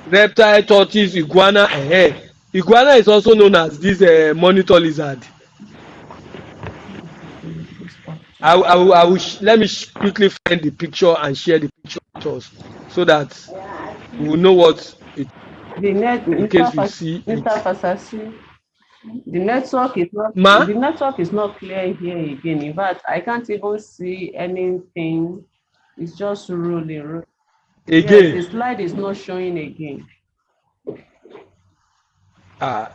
Reptile, tortoise, iguana. Iguana is also known as this monitor lizard. I will let me quickly find the picture and share the picture with us so that we will know what it in case we see it. The network is not clear here again. In fact, I can't even see anything. It's just rolling. Again. Yes, the slide is not showing again. Tún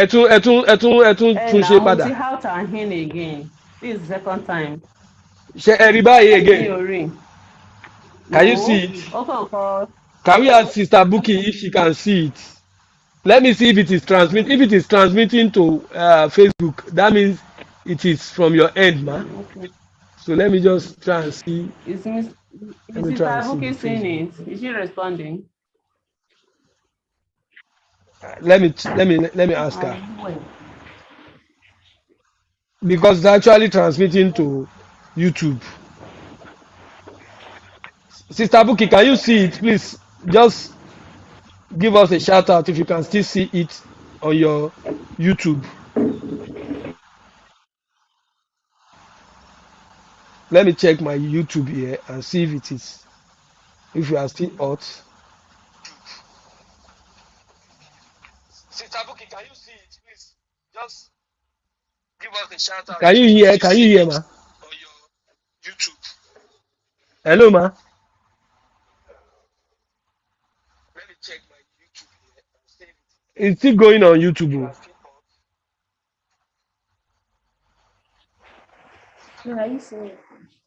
ṣe padà. Out and in again. This is the second time. Ṣé ẹ rí báyìí Mi again? ò rí. Can you see No. it? Ó kàn kọ. Can we ask Sister Buki if she can see it? Let me see if it is transmitting. If it is transmitting to Facebook, that means it is from your end, ma. Okay. So let me just try and see. Is Let me Sister try and see the Abuki seeing Facebook. it? Is she responding? Let me ask her because it's actually transmitting to YouTube. Sister Buki, can you see it? Please just give us a shout out if you can still see it on your YouTube. Let me check my YouTube here and see if it is, if we are still hot. Sister Buki, can you see it? Please just give us a shout out. Can you hear? Can you hear, ma? On your YouTube. Hello, ma. Let me check my YouTube here and see if it's still going on YouTube.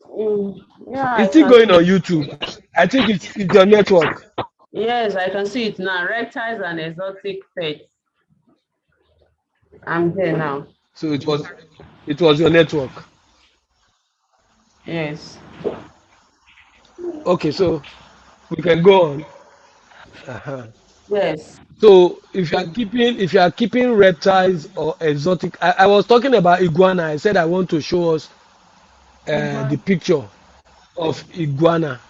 Oh. Yeah, I It's still can going see. on YouTube. I think it's your network. Yes, I can see it now. Reptiles and exotic pets. I'm there now. So it was your network. Yes. Okay, so we can go on. Uh-huh. Yes. So if you are keeping reptiles or exotic, I was talking about iguana. I said I want to show us the picture of iguana.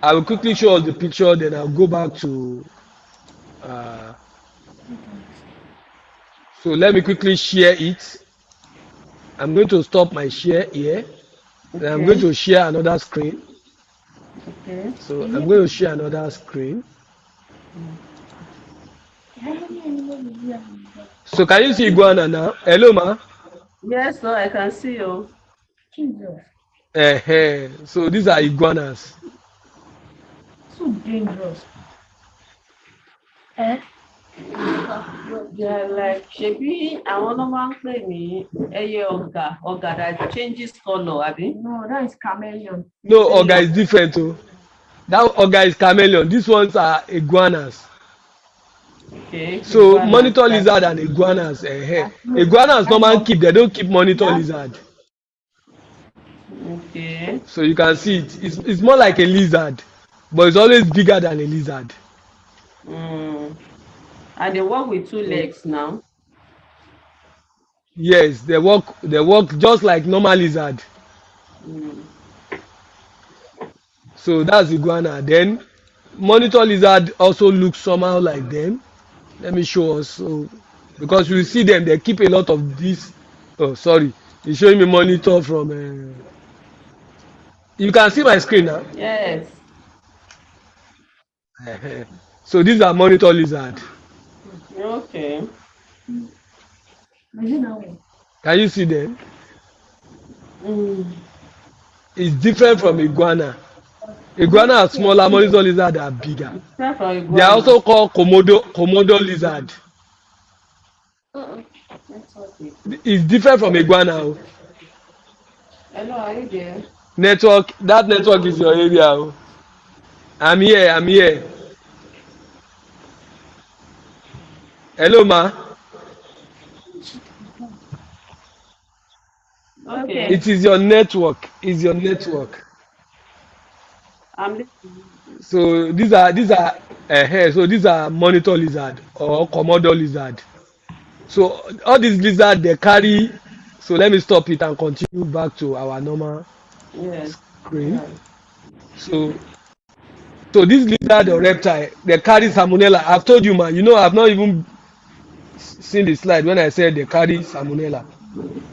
I will quickly show us the picture, then I'll go back to. Uh, so let me quickly share it. I'm going to stop my share here. Then I'm going Okay. to share another screen. Okay. So I'm going to share another screen. So can you see iguana now? Hello, ma. Yes, so I can see you. So these are iguanas. They are like ṣebí àwọn ló máa ń pè ní ẹyẹ ọ̀gà that changes color, àbí? No, oga is different. Oh. That oga is chameleon. These ones are iguanas. Okay, So iguanas. monitor lizard and iguanas. Iguanas normally keep. They don't keep monitor lizard. Okay. So you can see it. It's more like a lizard, but it's always bigger than a lizard. Mm. And they walk with two So legs now. yes, they walk just like normal lizard. Mm. So that's iguana. Then monitor lizard also looks somehow like them. Let me show us. So because you see them, they keep a lot of this. Oh, sorry, it's showing me monitor from. You can see my screen now. Yes. So these are monitor lizard. Okay. Can you see them? Mm. It's different from iguana. Iguana are smaller, monitor lizard are bigger. Except for They are iguana. also called komodo lizard. That's okay. It's different from iguana. Oh. Hello, are you there? That network is your area. Oh. I'm here. I'm here. Hello, ma. Okay. It is your network. It's your network. I'm listening. So these are monitor lizard or komodo lizard. So all these lizard they carry. So let me stop it and continue back to our normal Yes. screen. Right. So this lizard or reptile they carry salmonella. I've told you, man. I've not even seen the slide when I said they carry salmonella.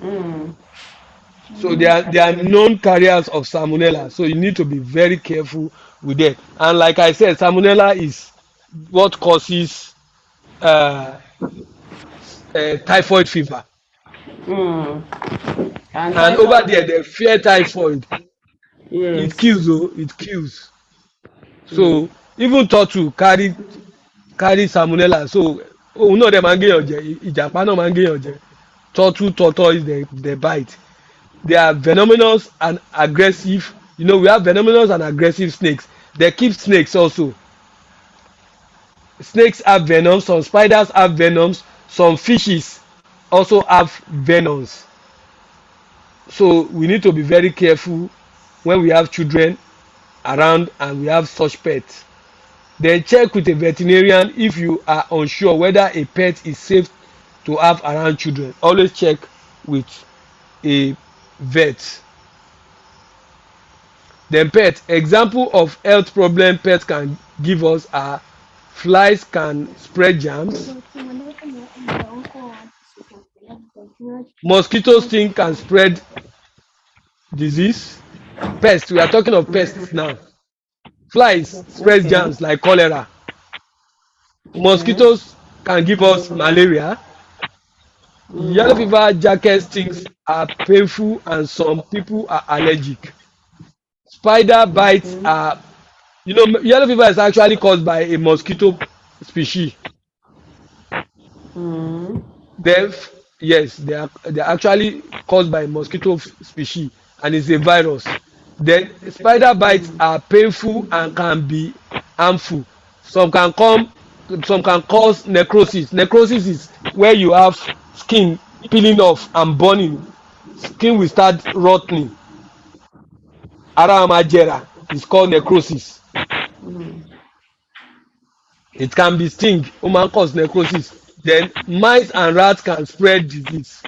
Mm. So they are known carriers of salmonella. So you need to be very careful with them. And like I said, salmonella is what causes uh, typhoid fever. Mm. And And over typhoid. there, they fear typhoid. It Yes. kills, oh, it kills. Mm. So even turtle carry salmonella. So òun náà dẹ̀ máa ń gèèyàn jẹ, ìjàpá náà máa ń gèèyàn jẹ. Turtle tortoise they bite. They are venomous and aggressive. You know, we have venomous and aggressive snakes. They keep snakes also. Snakes have venom, some spiders have venoms, some fishes also have venoms. So we need to be very careful when we have children around and we have such pets. Then check with a veterinarian if you are unsure whether a pet is safe to have around children. Always check with a vet. Then pet example of health problem pet can give us are flies can spread germs, mosquito sting can spread disease. Pests, we are talking of pests now. Flies spread Okay. germs like cholera. Okay. Mosquitoes can give us malaria. Yellow fever jacket stings are painful and some people are allergic. Spider bites Okay. are, you know, yellow fever is actually caused by a mosquito species. Mm. Then yes, they are actually caused by mosquito species and it's a virus. Then spider bites are painful and can be harmful. Some can come, some can cause necrosis. Necrosis is where you have skin peeling off and burning. Skin will start rotting. Ara máa jẹrà is called necrosis. It can be sting, ó máa ń cause necrosis. Then mice and rats can spread disease.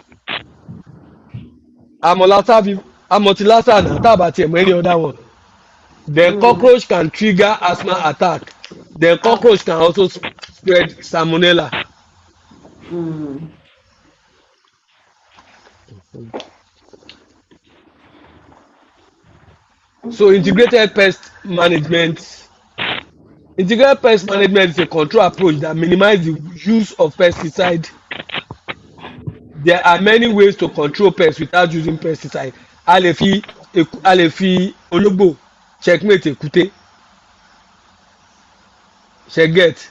Amọ̀tí na tá a bá tiẹ̀ mọ̀ any other one. Then cockroach can trigger asthma attack. Then cockroach can also spread salmonella. Mm. So integrated pest management. Integrated pest management is a control approach that minimizes the use of pesticide. There are many ways to control pests without using pesticide. A lè fi ológbò checkmate èkúté. Ṣé get?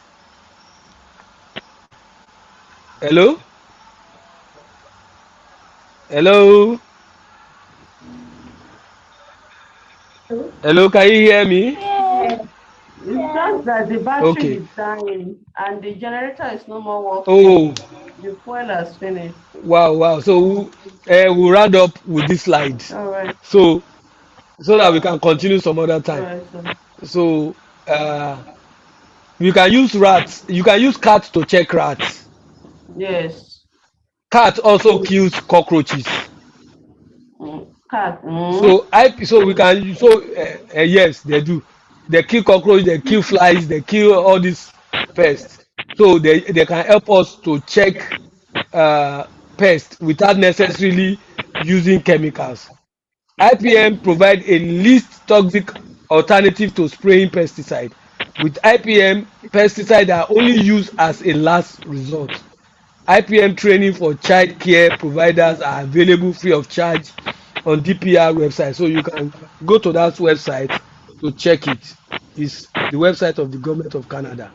Hello? Hello? Hello, can you hear me? It's just that the battery Okay. is dying and the generator is no more working. Oh, The fuel has finished. wow. So we'll round up with this slide. All right. So that we can continue some other All time. right, sir. So you can use rats. You can use cats to check rats. Yes. Cat also kills cockroaches. Cat. So we can yes, they do. They kill cockroach, they kill flies, they kill all these pests. So they can help us to check pests without necessarily using chemicals. IPM provide a least toxic alternative to spraying pesticide. With IPM, pesticides are only used as a last resort. IPM training for child care providers are available free of charge on DPR website. So you can go to that website to check it. It's the website of the government of Canada.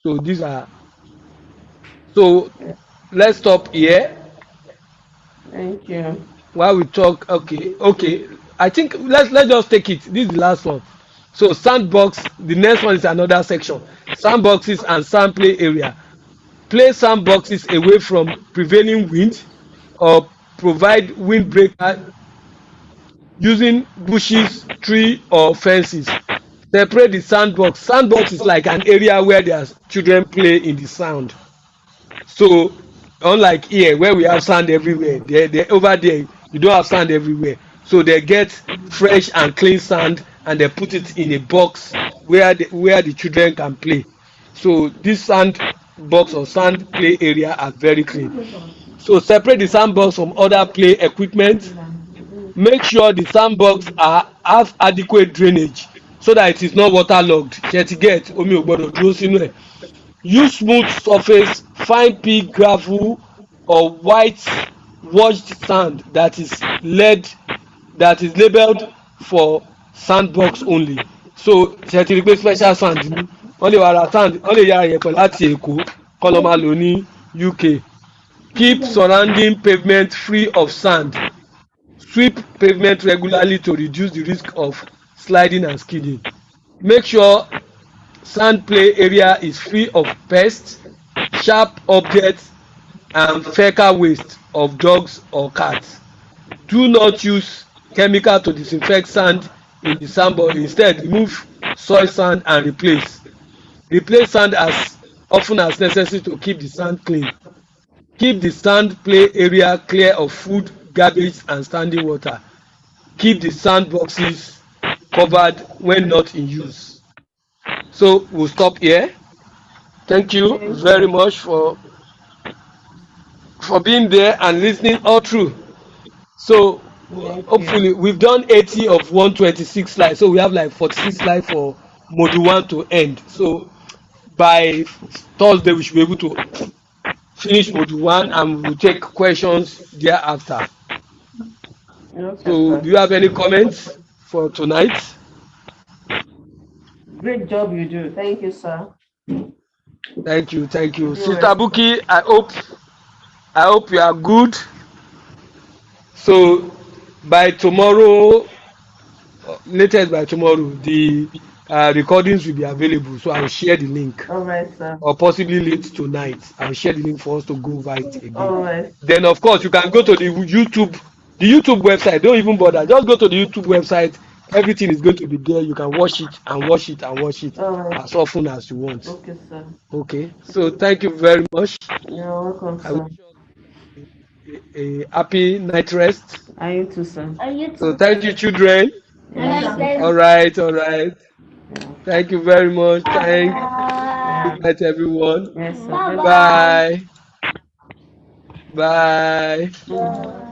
So these are, so let's stop here Thank you. while we talk. Okay. I think let's just take it. This is the last one. So sandbox, the next one is another section. Sandboxes and sand play area. Place sandboxes away from prevailing wind or provide windbreaker using bushes, tree or fences. Separate the sandbox. Sandbox is like an area where their children play in the sand. So unlike here where we have sand everywhere, they over there you don't have sand everywhere. So they get fresh and clean sand and they put it in a box where the children can play. So this sand box or sand play area are very clean. So separate the sandbox from other play equipment. Make sure the sandbox have adequate drainage so that it is not waterlogged. Ṣé ti get omi ò gbọdọ̀ dúró sínú ẹ̀. Use smooth surface, fine pea gravel or white washed sand that is labelled for sandbox only. So ṣé ti rí pé special sand ni wọ́n lè wá ra sand wọ́n lè yára yẹ̀pẹ̀ láti Èkó kọ́ lọ́ máa lò ní UK. Keep surrounding pavement free of sand. Sweep pavement regularly to reduce the risk of sliding and skidding. Make sure sand play area is free of pests, sharp objects and fecal waste of dogs or cats. Do not use chemical to disinfect sand in the sandbox. Instead, remove soil sand and replace. Replace sand as often as necessary to keep the sand clean. Keep the sand play area clear of food, garbage and standing water. Keep the sand boxes covered when not in use. So we'll stop here. Thank you Thank very you. much for being there and listening all through. So Thank you. hopefully we've done 80 of 126 slides. So we have like 46 slides for module 1 to end. So by Thursday we should be able to finish module 1 and we'll take questions thereafter. Okay, So sir. do you have any comments for tonight? Great job you do. Thank you, sir. Thank you, thank you. Do Sister well. Buki, I hope you are good. So by tomorrow, latest by tomorrow, the recordings will be available. So I'll share the link, All right, sir. or possibly late tonight. I'll share the link for us to go over it again. All right. Then of course you can go to the YouTube website. Don't even bother. Just go to the YouTube website. Everything is going to be there. You can watch it and watch it and watch it All right. as often as you want. Okay, sir. Okay. So thank you very much. You're welcome, I wish sir. you a happy night rest. And you too, sir. So thank you, children. Yes, All right, all right. yeah. Thank you very much. Thank. Yeah. Good night, everyone. Yes, sir. Bye. Bye. Bye.